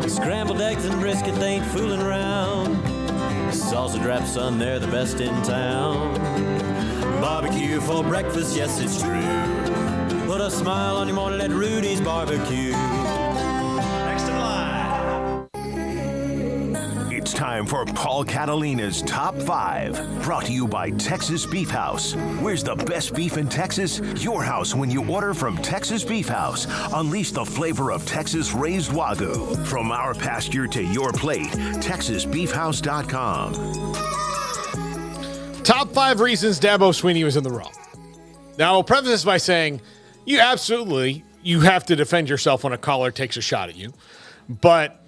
Scrambled eggs and brisket, they ain't fooling around. Salsa drap, son, they're the best in town. Barbecue for breakfast, yes, it's true. Put a smile on your morning at Rudy's Barbecue. Next in line. It's time for Paul Catalina's Top 5. Brought to you by Texas Beef House. Where's the best beef in Texas? Your house when you order from Texas Beef House. Unleash the flavor of Texas raised Wagyu. From our pasture to your plate, TexasBeefHouse.com. Top 5 reasons Dabo Swinney was in the wrong. Now, I'll preface this by saying you have to defend yourself when a caller takes a shot at you. But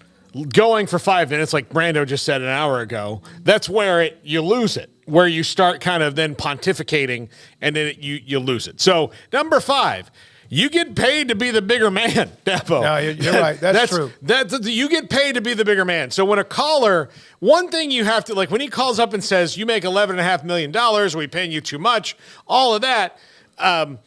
going for 5 minutes, like Brando just said an hour ago, that's where you lose it, where you start kind of then pontificating and then you lose it. So, number 5, you get paid to be the bigger man, Dabo. No, you're right. That's true. You get paid to be the bigger man. So when a caller, one thing you have to, like when he calls up and says, you make $11.5 million, we paying you too much, all of that,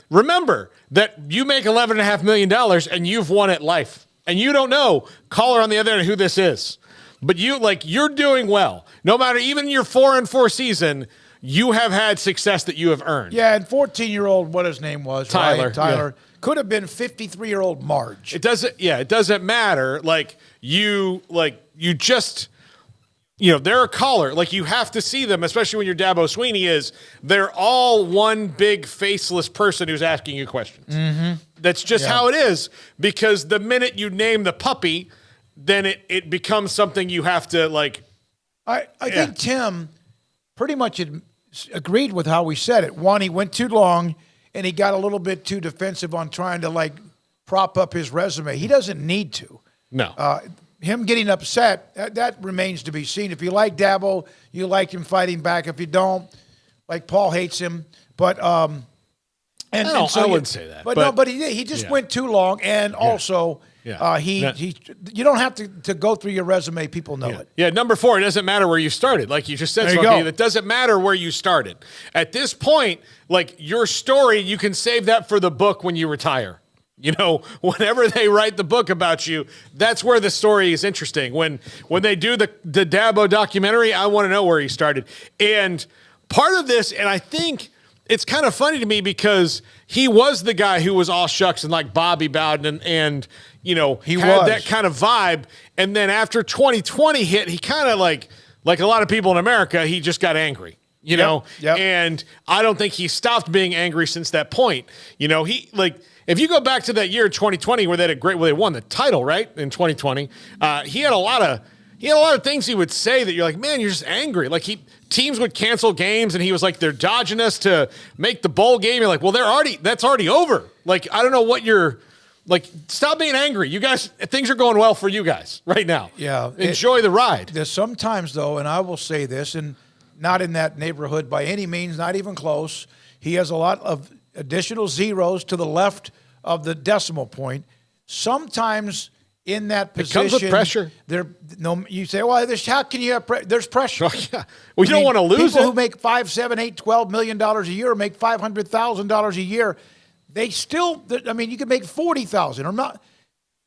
remember that you make $11.5 million and you've won at life. And you don't know, caller on the other end, who this is. But you're doing well. No matter even your 4-4 season, you have had success that you have earned. Yeah, and 14-year-old, what his name was, Tyler. Right? Tyler. Yeah. Could have been 53-year-old Marge. It doesn't matter. They're a caller. Like, you have to see them, especially when you're Dabo Swinney, they're all one big faceless person who's asking you questions. Mm-hmm. That's just how it is, because the minute you name the puppy, then it becomes something you have to, like. I think Tim pretty much agreed with how we said it. One, he went too long, and he got a little bit too defensive on trying to, prop up his resume. He doesn't need to. No. Him getting upset, that remains to be seen. If you like Dabo, you like him fighting back. If you don't, like Paul hates him. But I wouldn't say that. But he just went too long, and also you don't have to go through your resume. People know it. Yeah, number 4, it doesn't matter where you started. Like you just said, Smokey, it doesn't matter where you started. At this point, your story, you can save that for the book when you retire. Whenever they write the book about you, that's where the story is interesting. When they do the Dabo documentary, I want to know where he started. And part of this, and I think it's kind of funny to me because he was the guy who was all shucks and like Bobby Bowden and he had that kind of vibe. And then after 2020 hit, he kind of like a lot of people in America, he just got angry. Yep. And I don't think he stopped being angry since that point. If you go back to that year, 2020, where they won the title, right? In 2020, he had a lot of things he would say that you're like, man, you're just angry. Like teams would cancel games, and he was like, they're dodging us to make the bowl game. You're like, well, that's already over. Like, I don't know what you're like. Stop being angry, you guys. Things are going well for you guys right now. Yeah, enjoy the ride. There's sometimes though, and I will say this, and not in that neighborhood by any means, not even close. He has a lot of additional zeros to the left of the decimal point. Sometimes in that position, it comes with pressure. You say, well, how can you have there's pressure? Oh, yeah. Well, you don't want to lose people it. Who make $5, $7, $8, $12 million a year, make $500,000 a year. They still, you can make $40,000 or not.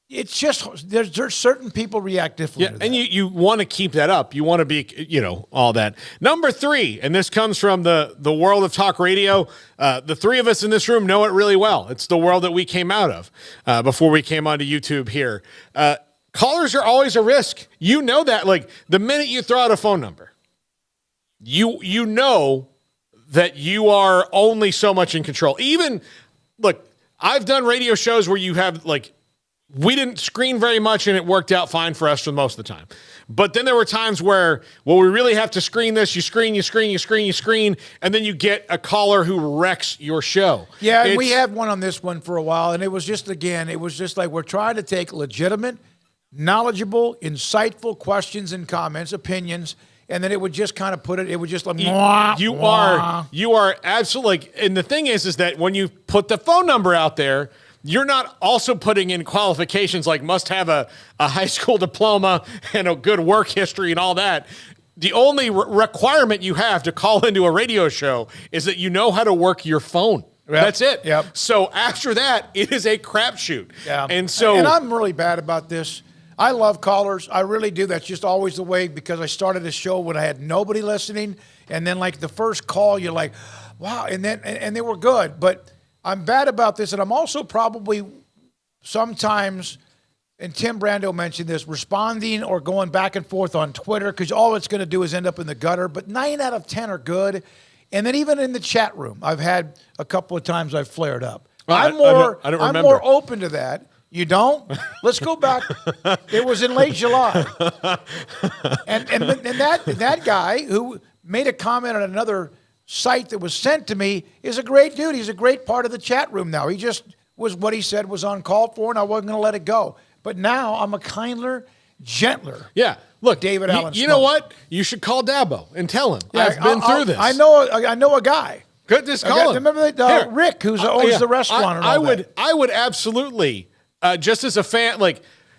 It's just there's certain people react differently. Yeah, and you want to keep that up. You want to be, all that. Number 3, and this comes from the world of talk radio. The 3 of us in this room know it really well. It's the world that we came out of before we came onto YouTube here. Callers are always a risk. You know that. Like the minute you throw out a phone number, you know that you are only so much in control. Even look, I've done radio shows where you have we didn't screen very much, and it worked out fine for us for most of the time. But then there were times where, we really have to screen this. You screen, and then you get a caller who wrecks your show. Yeah, and we had one on this one for a while, and it was just like we're trying to take legitimate, knowledgeable, insightful questions and comments, opinions, and then it would just kind of it would just like, you are absolutely, and the thing is that when you put the phone number out there, you're not also putting in qualifications like must have a high school diploma and a good work history and all that. The only requirement you have to call into a radio show is that you know how to work your phone. Yep. That's it. Yep. So after that, it is a crapshoot. Yeah. And I'm really bad about this. I love callers. I really do. That's just always the way, because I started a show when I had nobody listening. And then the first call, you're like, wow. And they were good. But I'm bad about this, and I'm also probably sometimes and Tim Brando mentioned this, responding or going back and forth on Twitter, because all it's going to do is end up in the gutter. But 9 out of 10 are good. And then even in the chat room, I've had a couple of times I've flared up. Well, I'm more open to that. You don't? Let's go back. It was in late July. And that guy who made a comment on another site that was sent to me is a great dude. He's a great part of the chat room now. He just was what he said was uncalled for, and I wasn't going to let it go. But now I'm a kinder, gentler. Yeah. Look, David Allen. You know what? You should call Dabo and tell him. Yeah, I've been through this. I know a guy. Good, just call him. Remember Rick, who owns the restaurant. I would absolutely, just as a fan,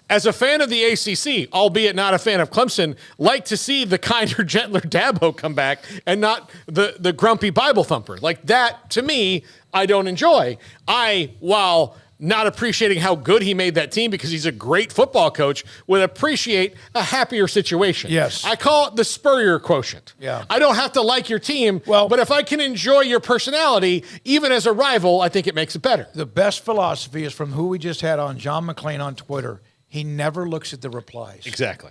as a fan of the ACC, albeit not a fan of Clemson, like to see the kinder, gentler Dabo come back and not the grumpy Bible thumper. Like that, to me, I don't enjoy. While not appreciating how good he made that team because he's a great football coach, would appreciate a happier situation. Yes. I call it the Spurrier quotient. Yeah. I don't have to like your team, but if I can enjoy your personality, even as a rival, I think it makes it better. The best philosophy is from who we just had on, John McClain on Twitter. He never looks at the replies. Exactly.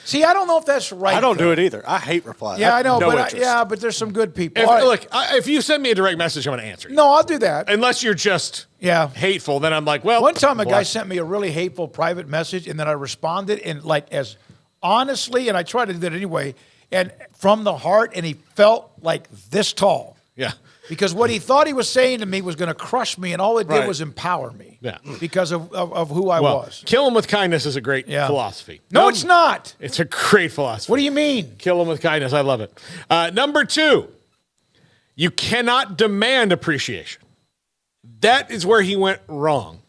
See, I don't know if that's right. I don't do it either. I hate replies. Yeah, I know, but but there's some good people. If you send me a direct message, I'm going to answer you. No, I'll do that. Unless you're just hateful, then I'm like, well. One time a guy sent me a really hateful private message, and then I responded as honestly, and I try to do that anyway, and from the heart, and he felt like this tall. Yeah. Because what he thought he was saying to me was going to crush me, and all it did was empower me. Yeah. Because of who I was. Kill him with kindness is a great philosophy. No, it's not. It's a great philosophy. What do you mean? Kill him with kindness. I love it. Number 2, you cannot demand appreciation. That is where he went wrong.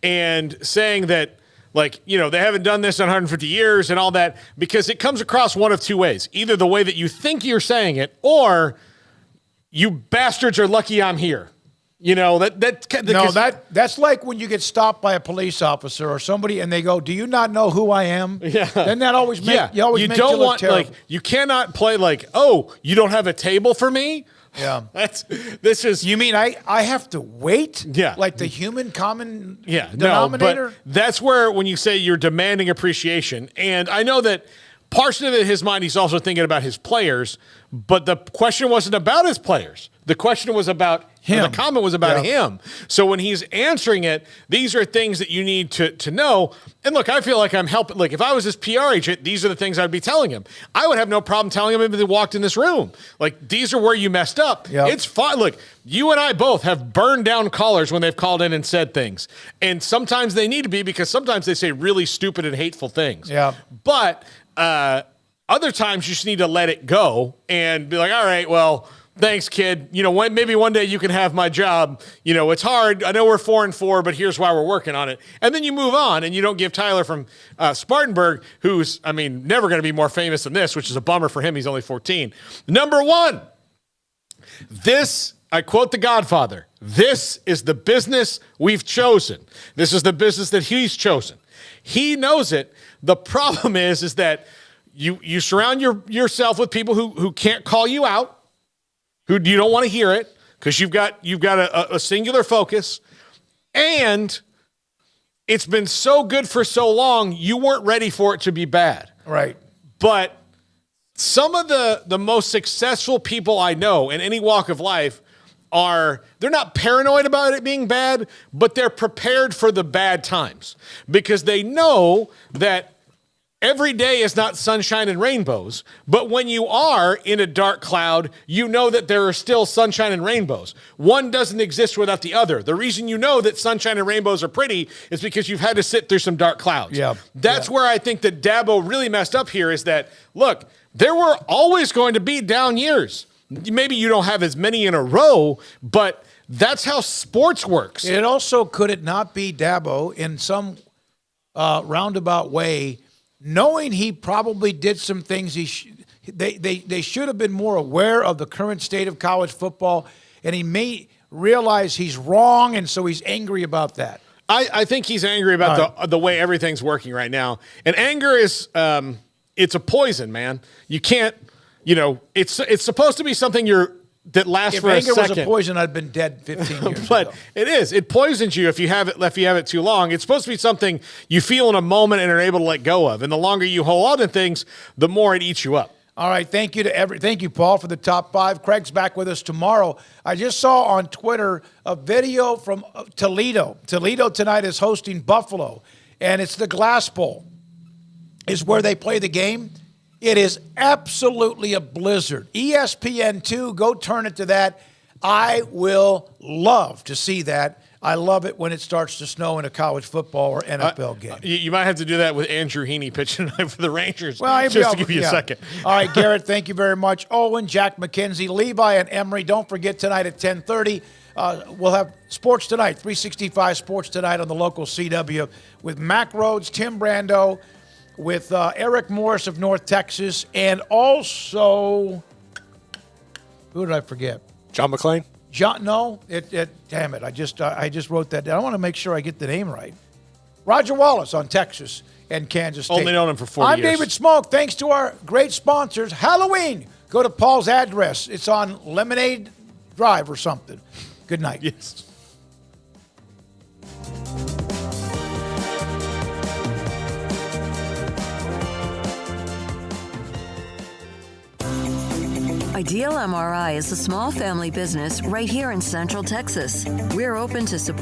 And saying that, they haven't done this in 150 years and all that, because it comes across one of two ways. Either the way that you think you're saying it, or you bastards are lucky I'm here. That's like when you get stopped by a police officer or somebody and they go, "Do you not know who I am?" Yeah. Then that always makes you look terrible. You cannot play you don't have a table for me? Yeah. You mean I have to wait? Yeah. Like the human common denominator? No, but that's where when you say you're demanding appreciation, and I know that partially in his mind, he's also thinking about his players, but the question wasn't about his players. The question was about him. The comment was about him. So when he's answering it, these are things that you need to know. And look, I feel like I'm helping. If I was his PR agent, these are the things I'd be telling him. I would have no problem telling him if they walked in this room. These are where you messed up. Yep. It's fine. Look, you and I both have burned down callers when they've called in and said things. And sometimes they need to be, because sometimes they say really stupid and hateful things. Yeah. But other times you just need to let it go and be like, all right, well, thanks, kid. Maybe one day you can have my job. It's hard. I know we're 4-4, but here's why we're working on it. And then you move on, and you don't give Tyler from Spartanburg, who's, never going to be more famous than this, which is a bummer for him. He's only 14. Number 1, I quote The Godfather, this is the business we've chosen. This is the business that he's chosen. He knows it. The problem is that you surround yourself with people who can't call you out, who you don't want to hear it because you've got a singular focus, and it's been so good for so long you weren't ready for it to be bad. Right. But some of the most successful people I know in any walk of life they're not paranoid about it being bad, but they're prepared for the bad times because they know that every day is not sunshine and rainbows, but when you are in a dark cloud, you know that there are still sunshine and rainbows. One doesn't exist without the other. The reason you know that sunshine and rainbows are pretty is because you've had to sit through some dark clouds. Yeah. That's where I think that Dabo really messed up here is that, look, there were always going to be down years. Maybe you don't have as many in a row, but that's how sports works. Could it not be Dabo in some roundabout way, knowing he probably did some things they should have been more aware of the current state of college football, and he may realize he's wrong, and so he's angry about that. I think he's angry about the way everything's working right now. And anger is it's a poison, man. You can't, it's supposed to be something that lasts if for a anger second. was a poison, I'd been dead 15 years But ago. it is. It poisons you if you have it too long. It's supposed to be something you feel in a moment and are able to let go of. And the longer you hold on to things, the more it eats you up. All right, thank you, Paul, for the top 5. Craig's back with us tomorrow. I just saw on Twitter a video from Toledo. Toledo tonight is hosting Buffalo, and it's the Glass Bowl. Is where they play the game. It is absolutely a blizzard. ESPN2, go turn it to that. I will love to see that. I love it when it starts to snow in a college football or NFL game. You might have to do that with Andrew Heaney pitching tonight for the Rangers. Well, just to give you a second. All right, Garrett, thank you very much. Owen, Jack McKenzie, Levi, and Emery. Don't forget tonight at 10:30. We'll have Sports Tonight, 365 Sports Tonight on the local CW with Mac Rhodes, Tim Brando, with Eric Morris of North Texas, and also, who did I forget? John McClain? Damn it. I just wrote that down. I want to make sure I get the name right. Roger Wallace on Texas and Kansas State. Only known him for 40 I'm years. David Smoak. Thanks to our great sponsors. Halloween. Go to Paul's address. It's on Lemonade Drive or something. Good night. Yes. Ideal MRI is a small family business right here in Central Texas. We're open to support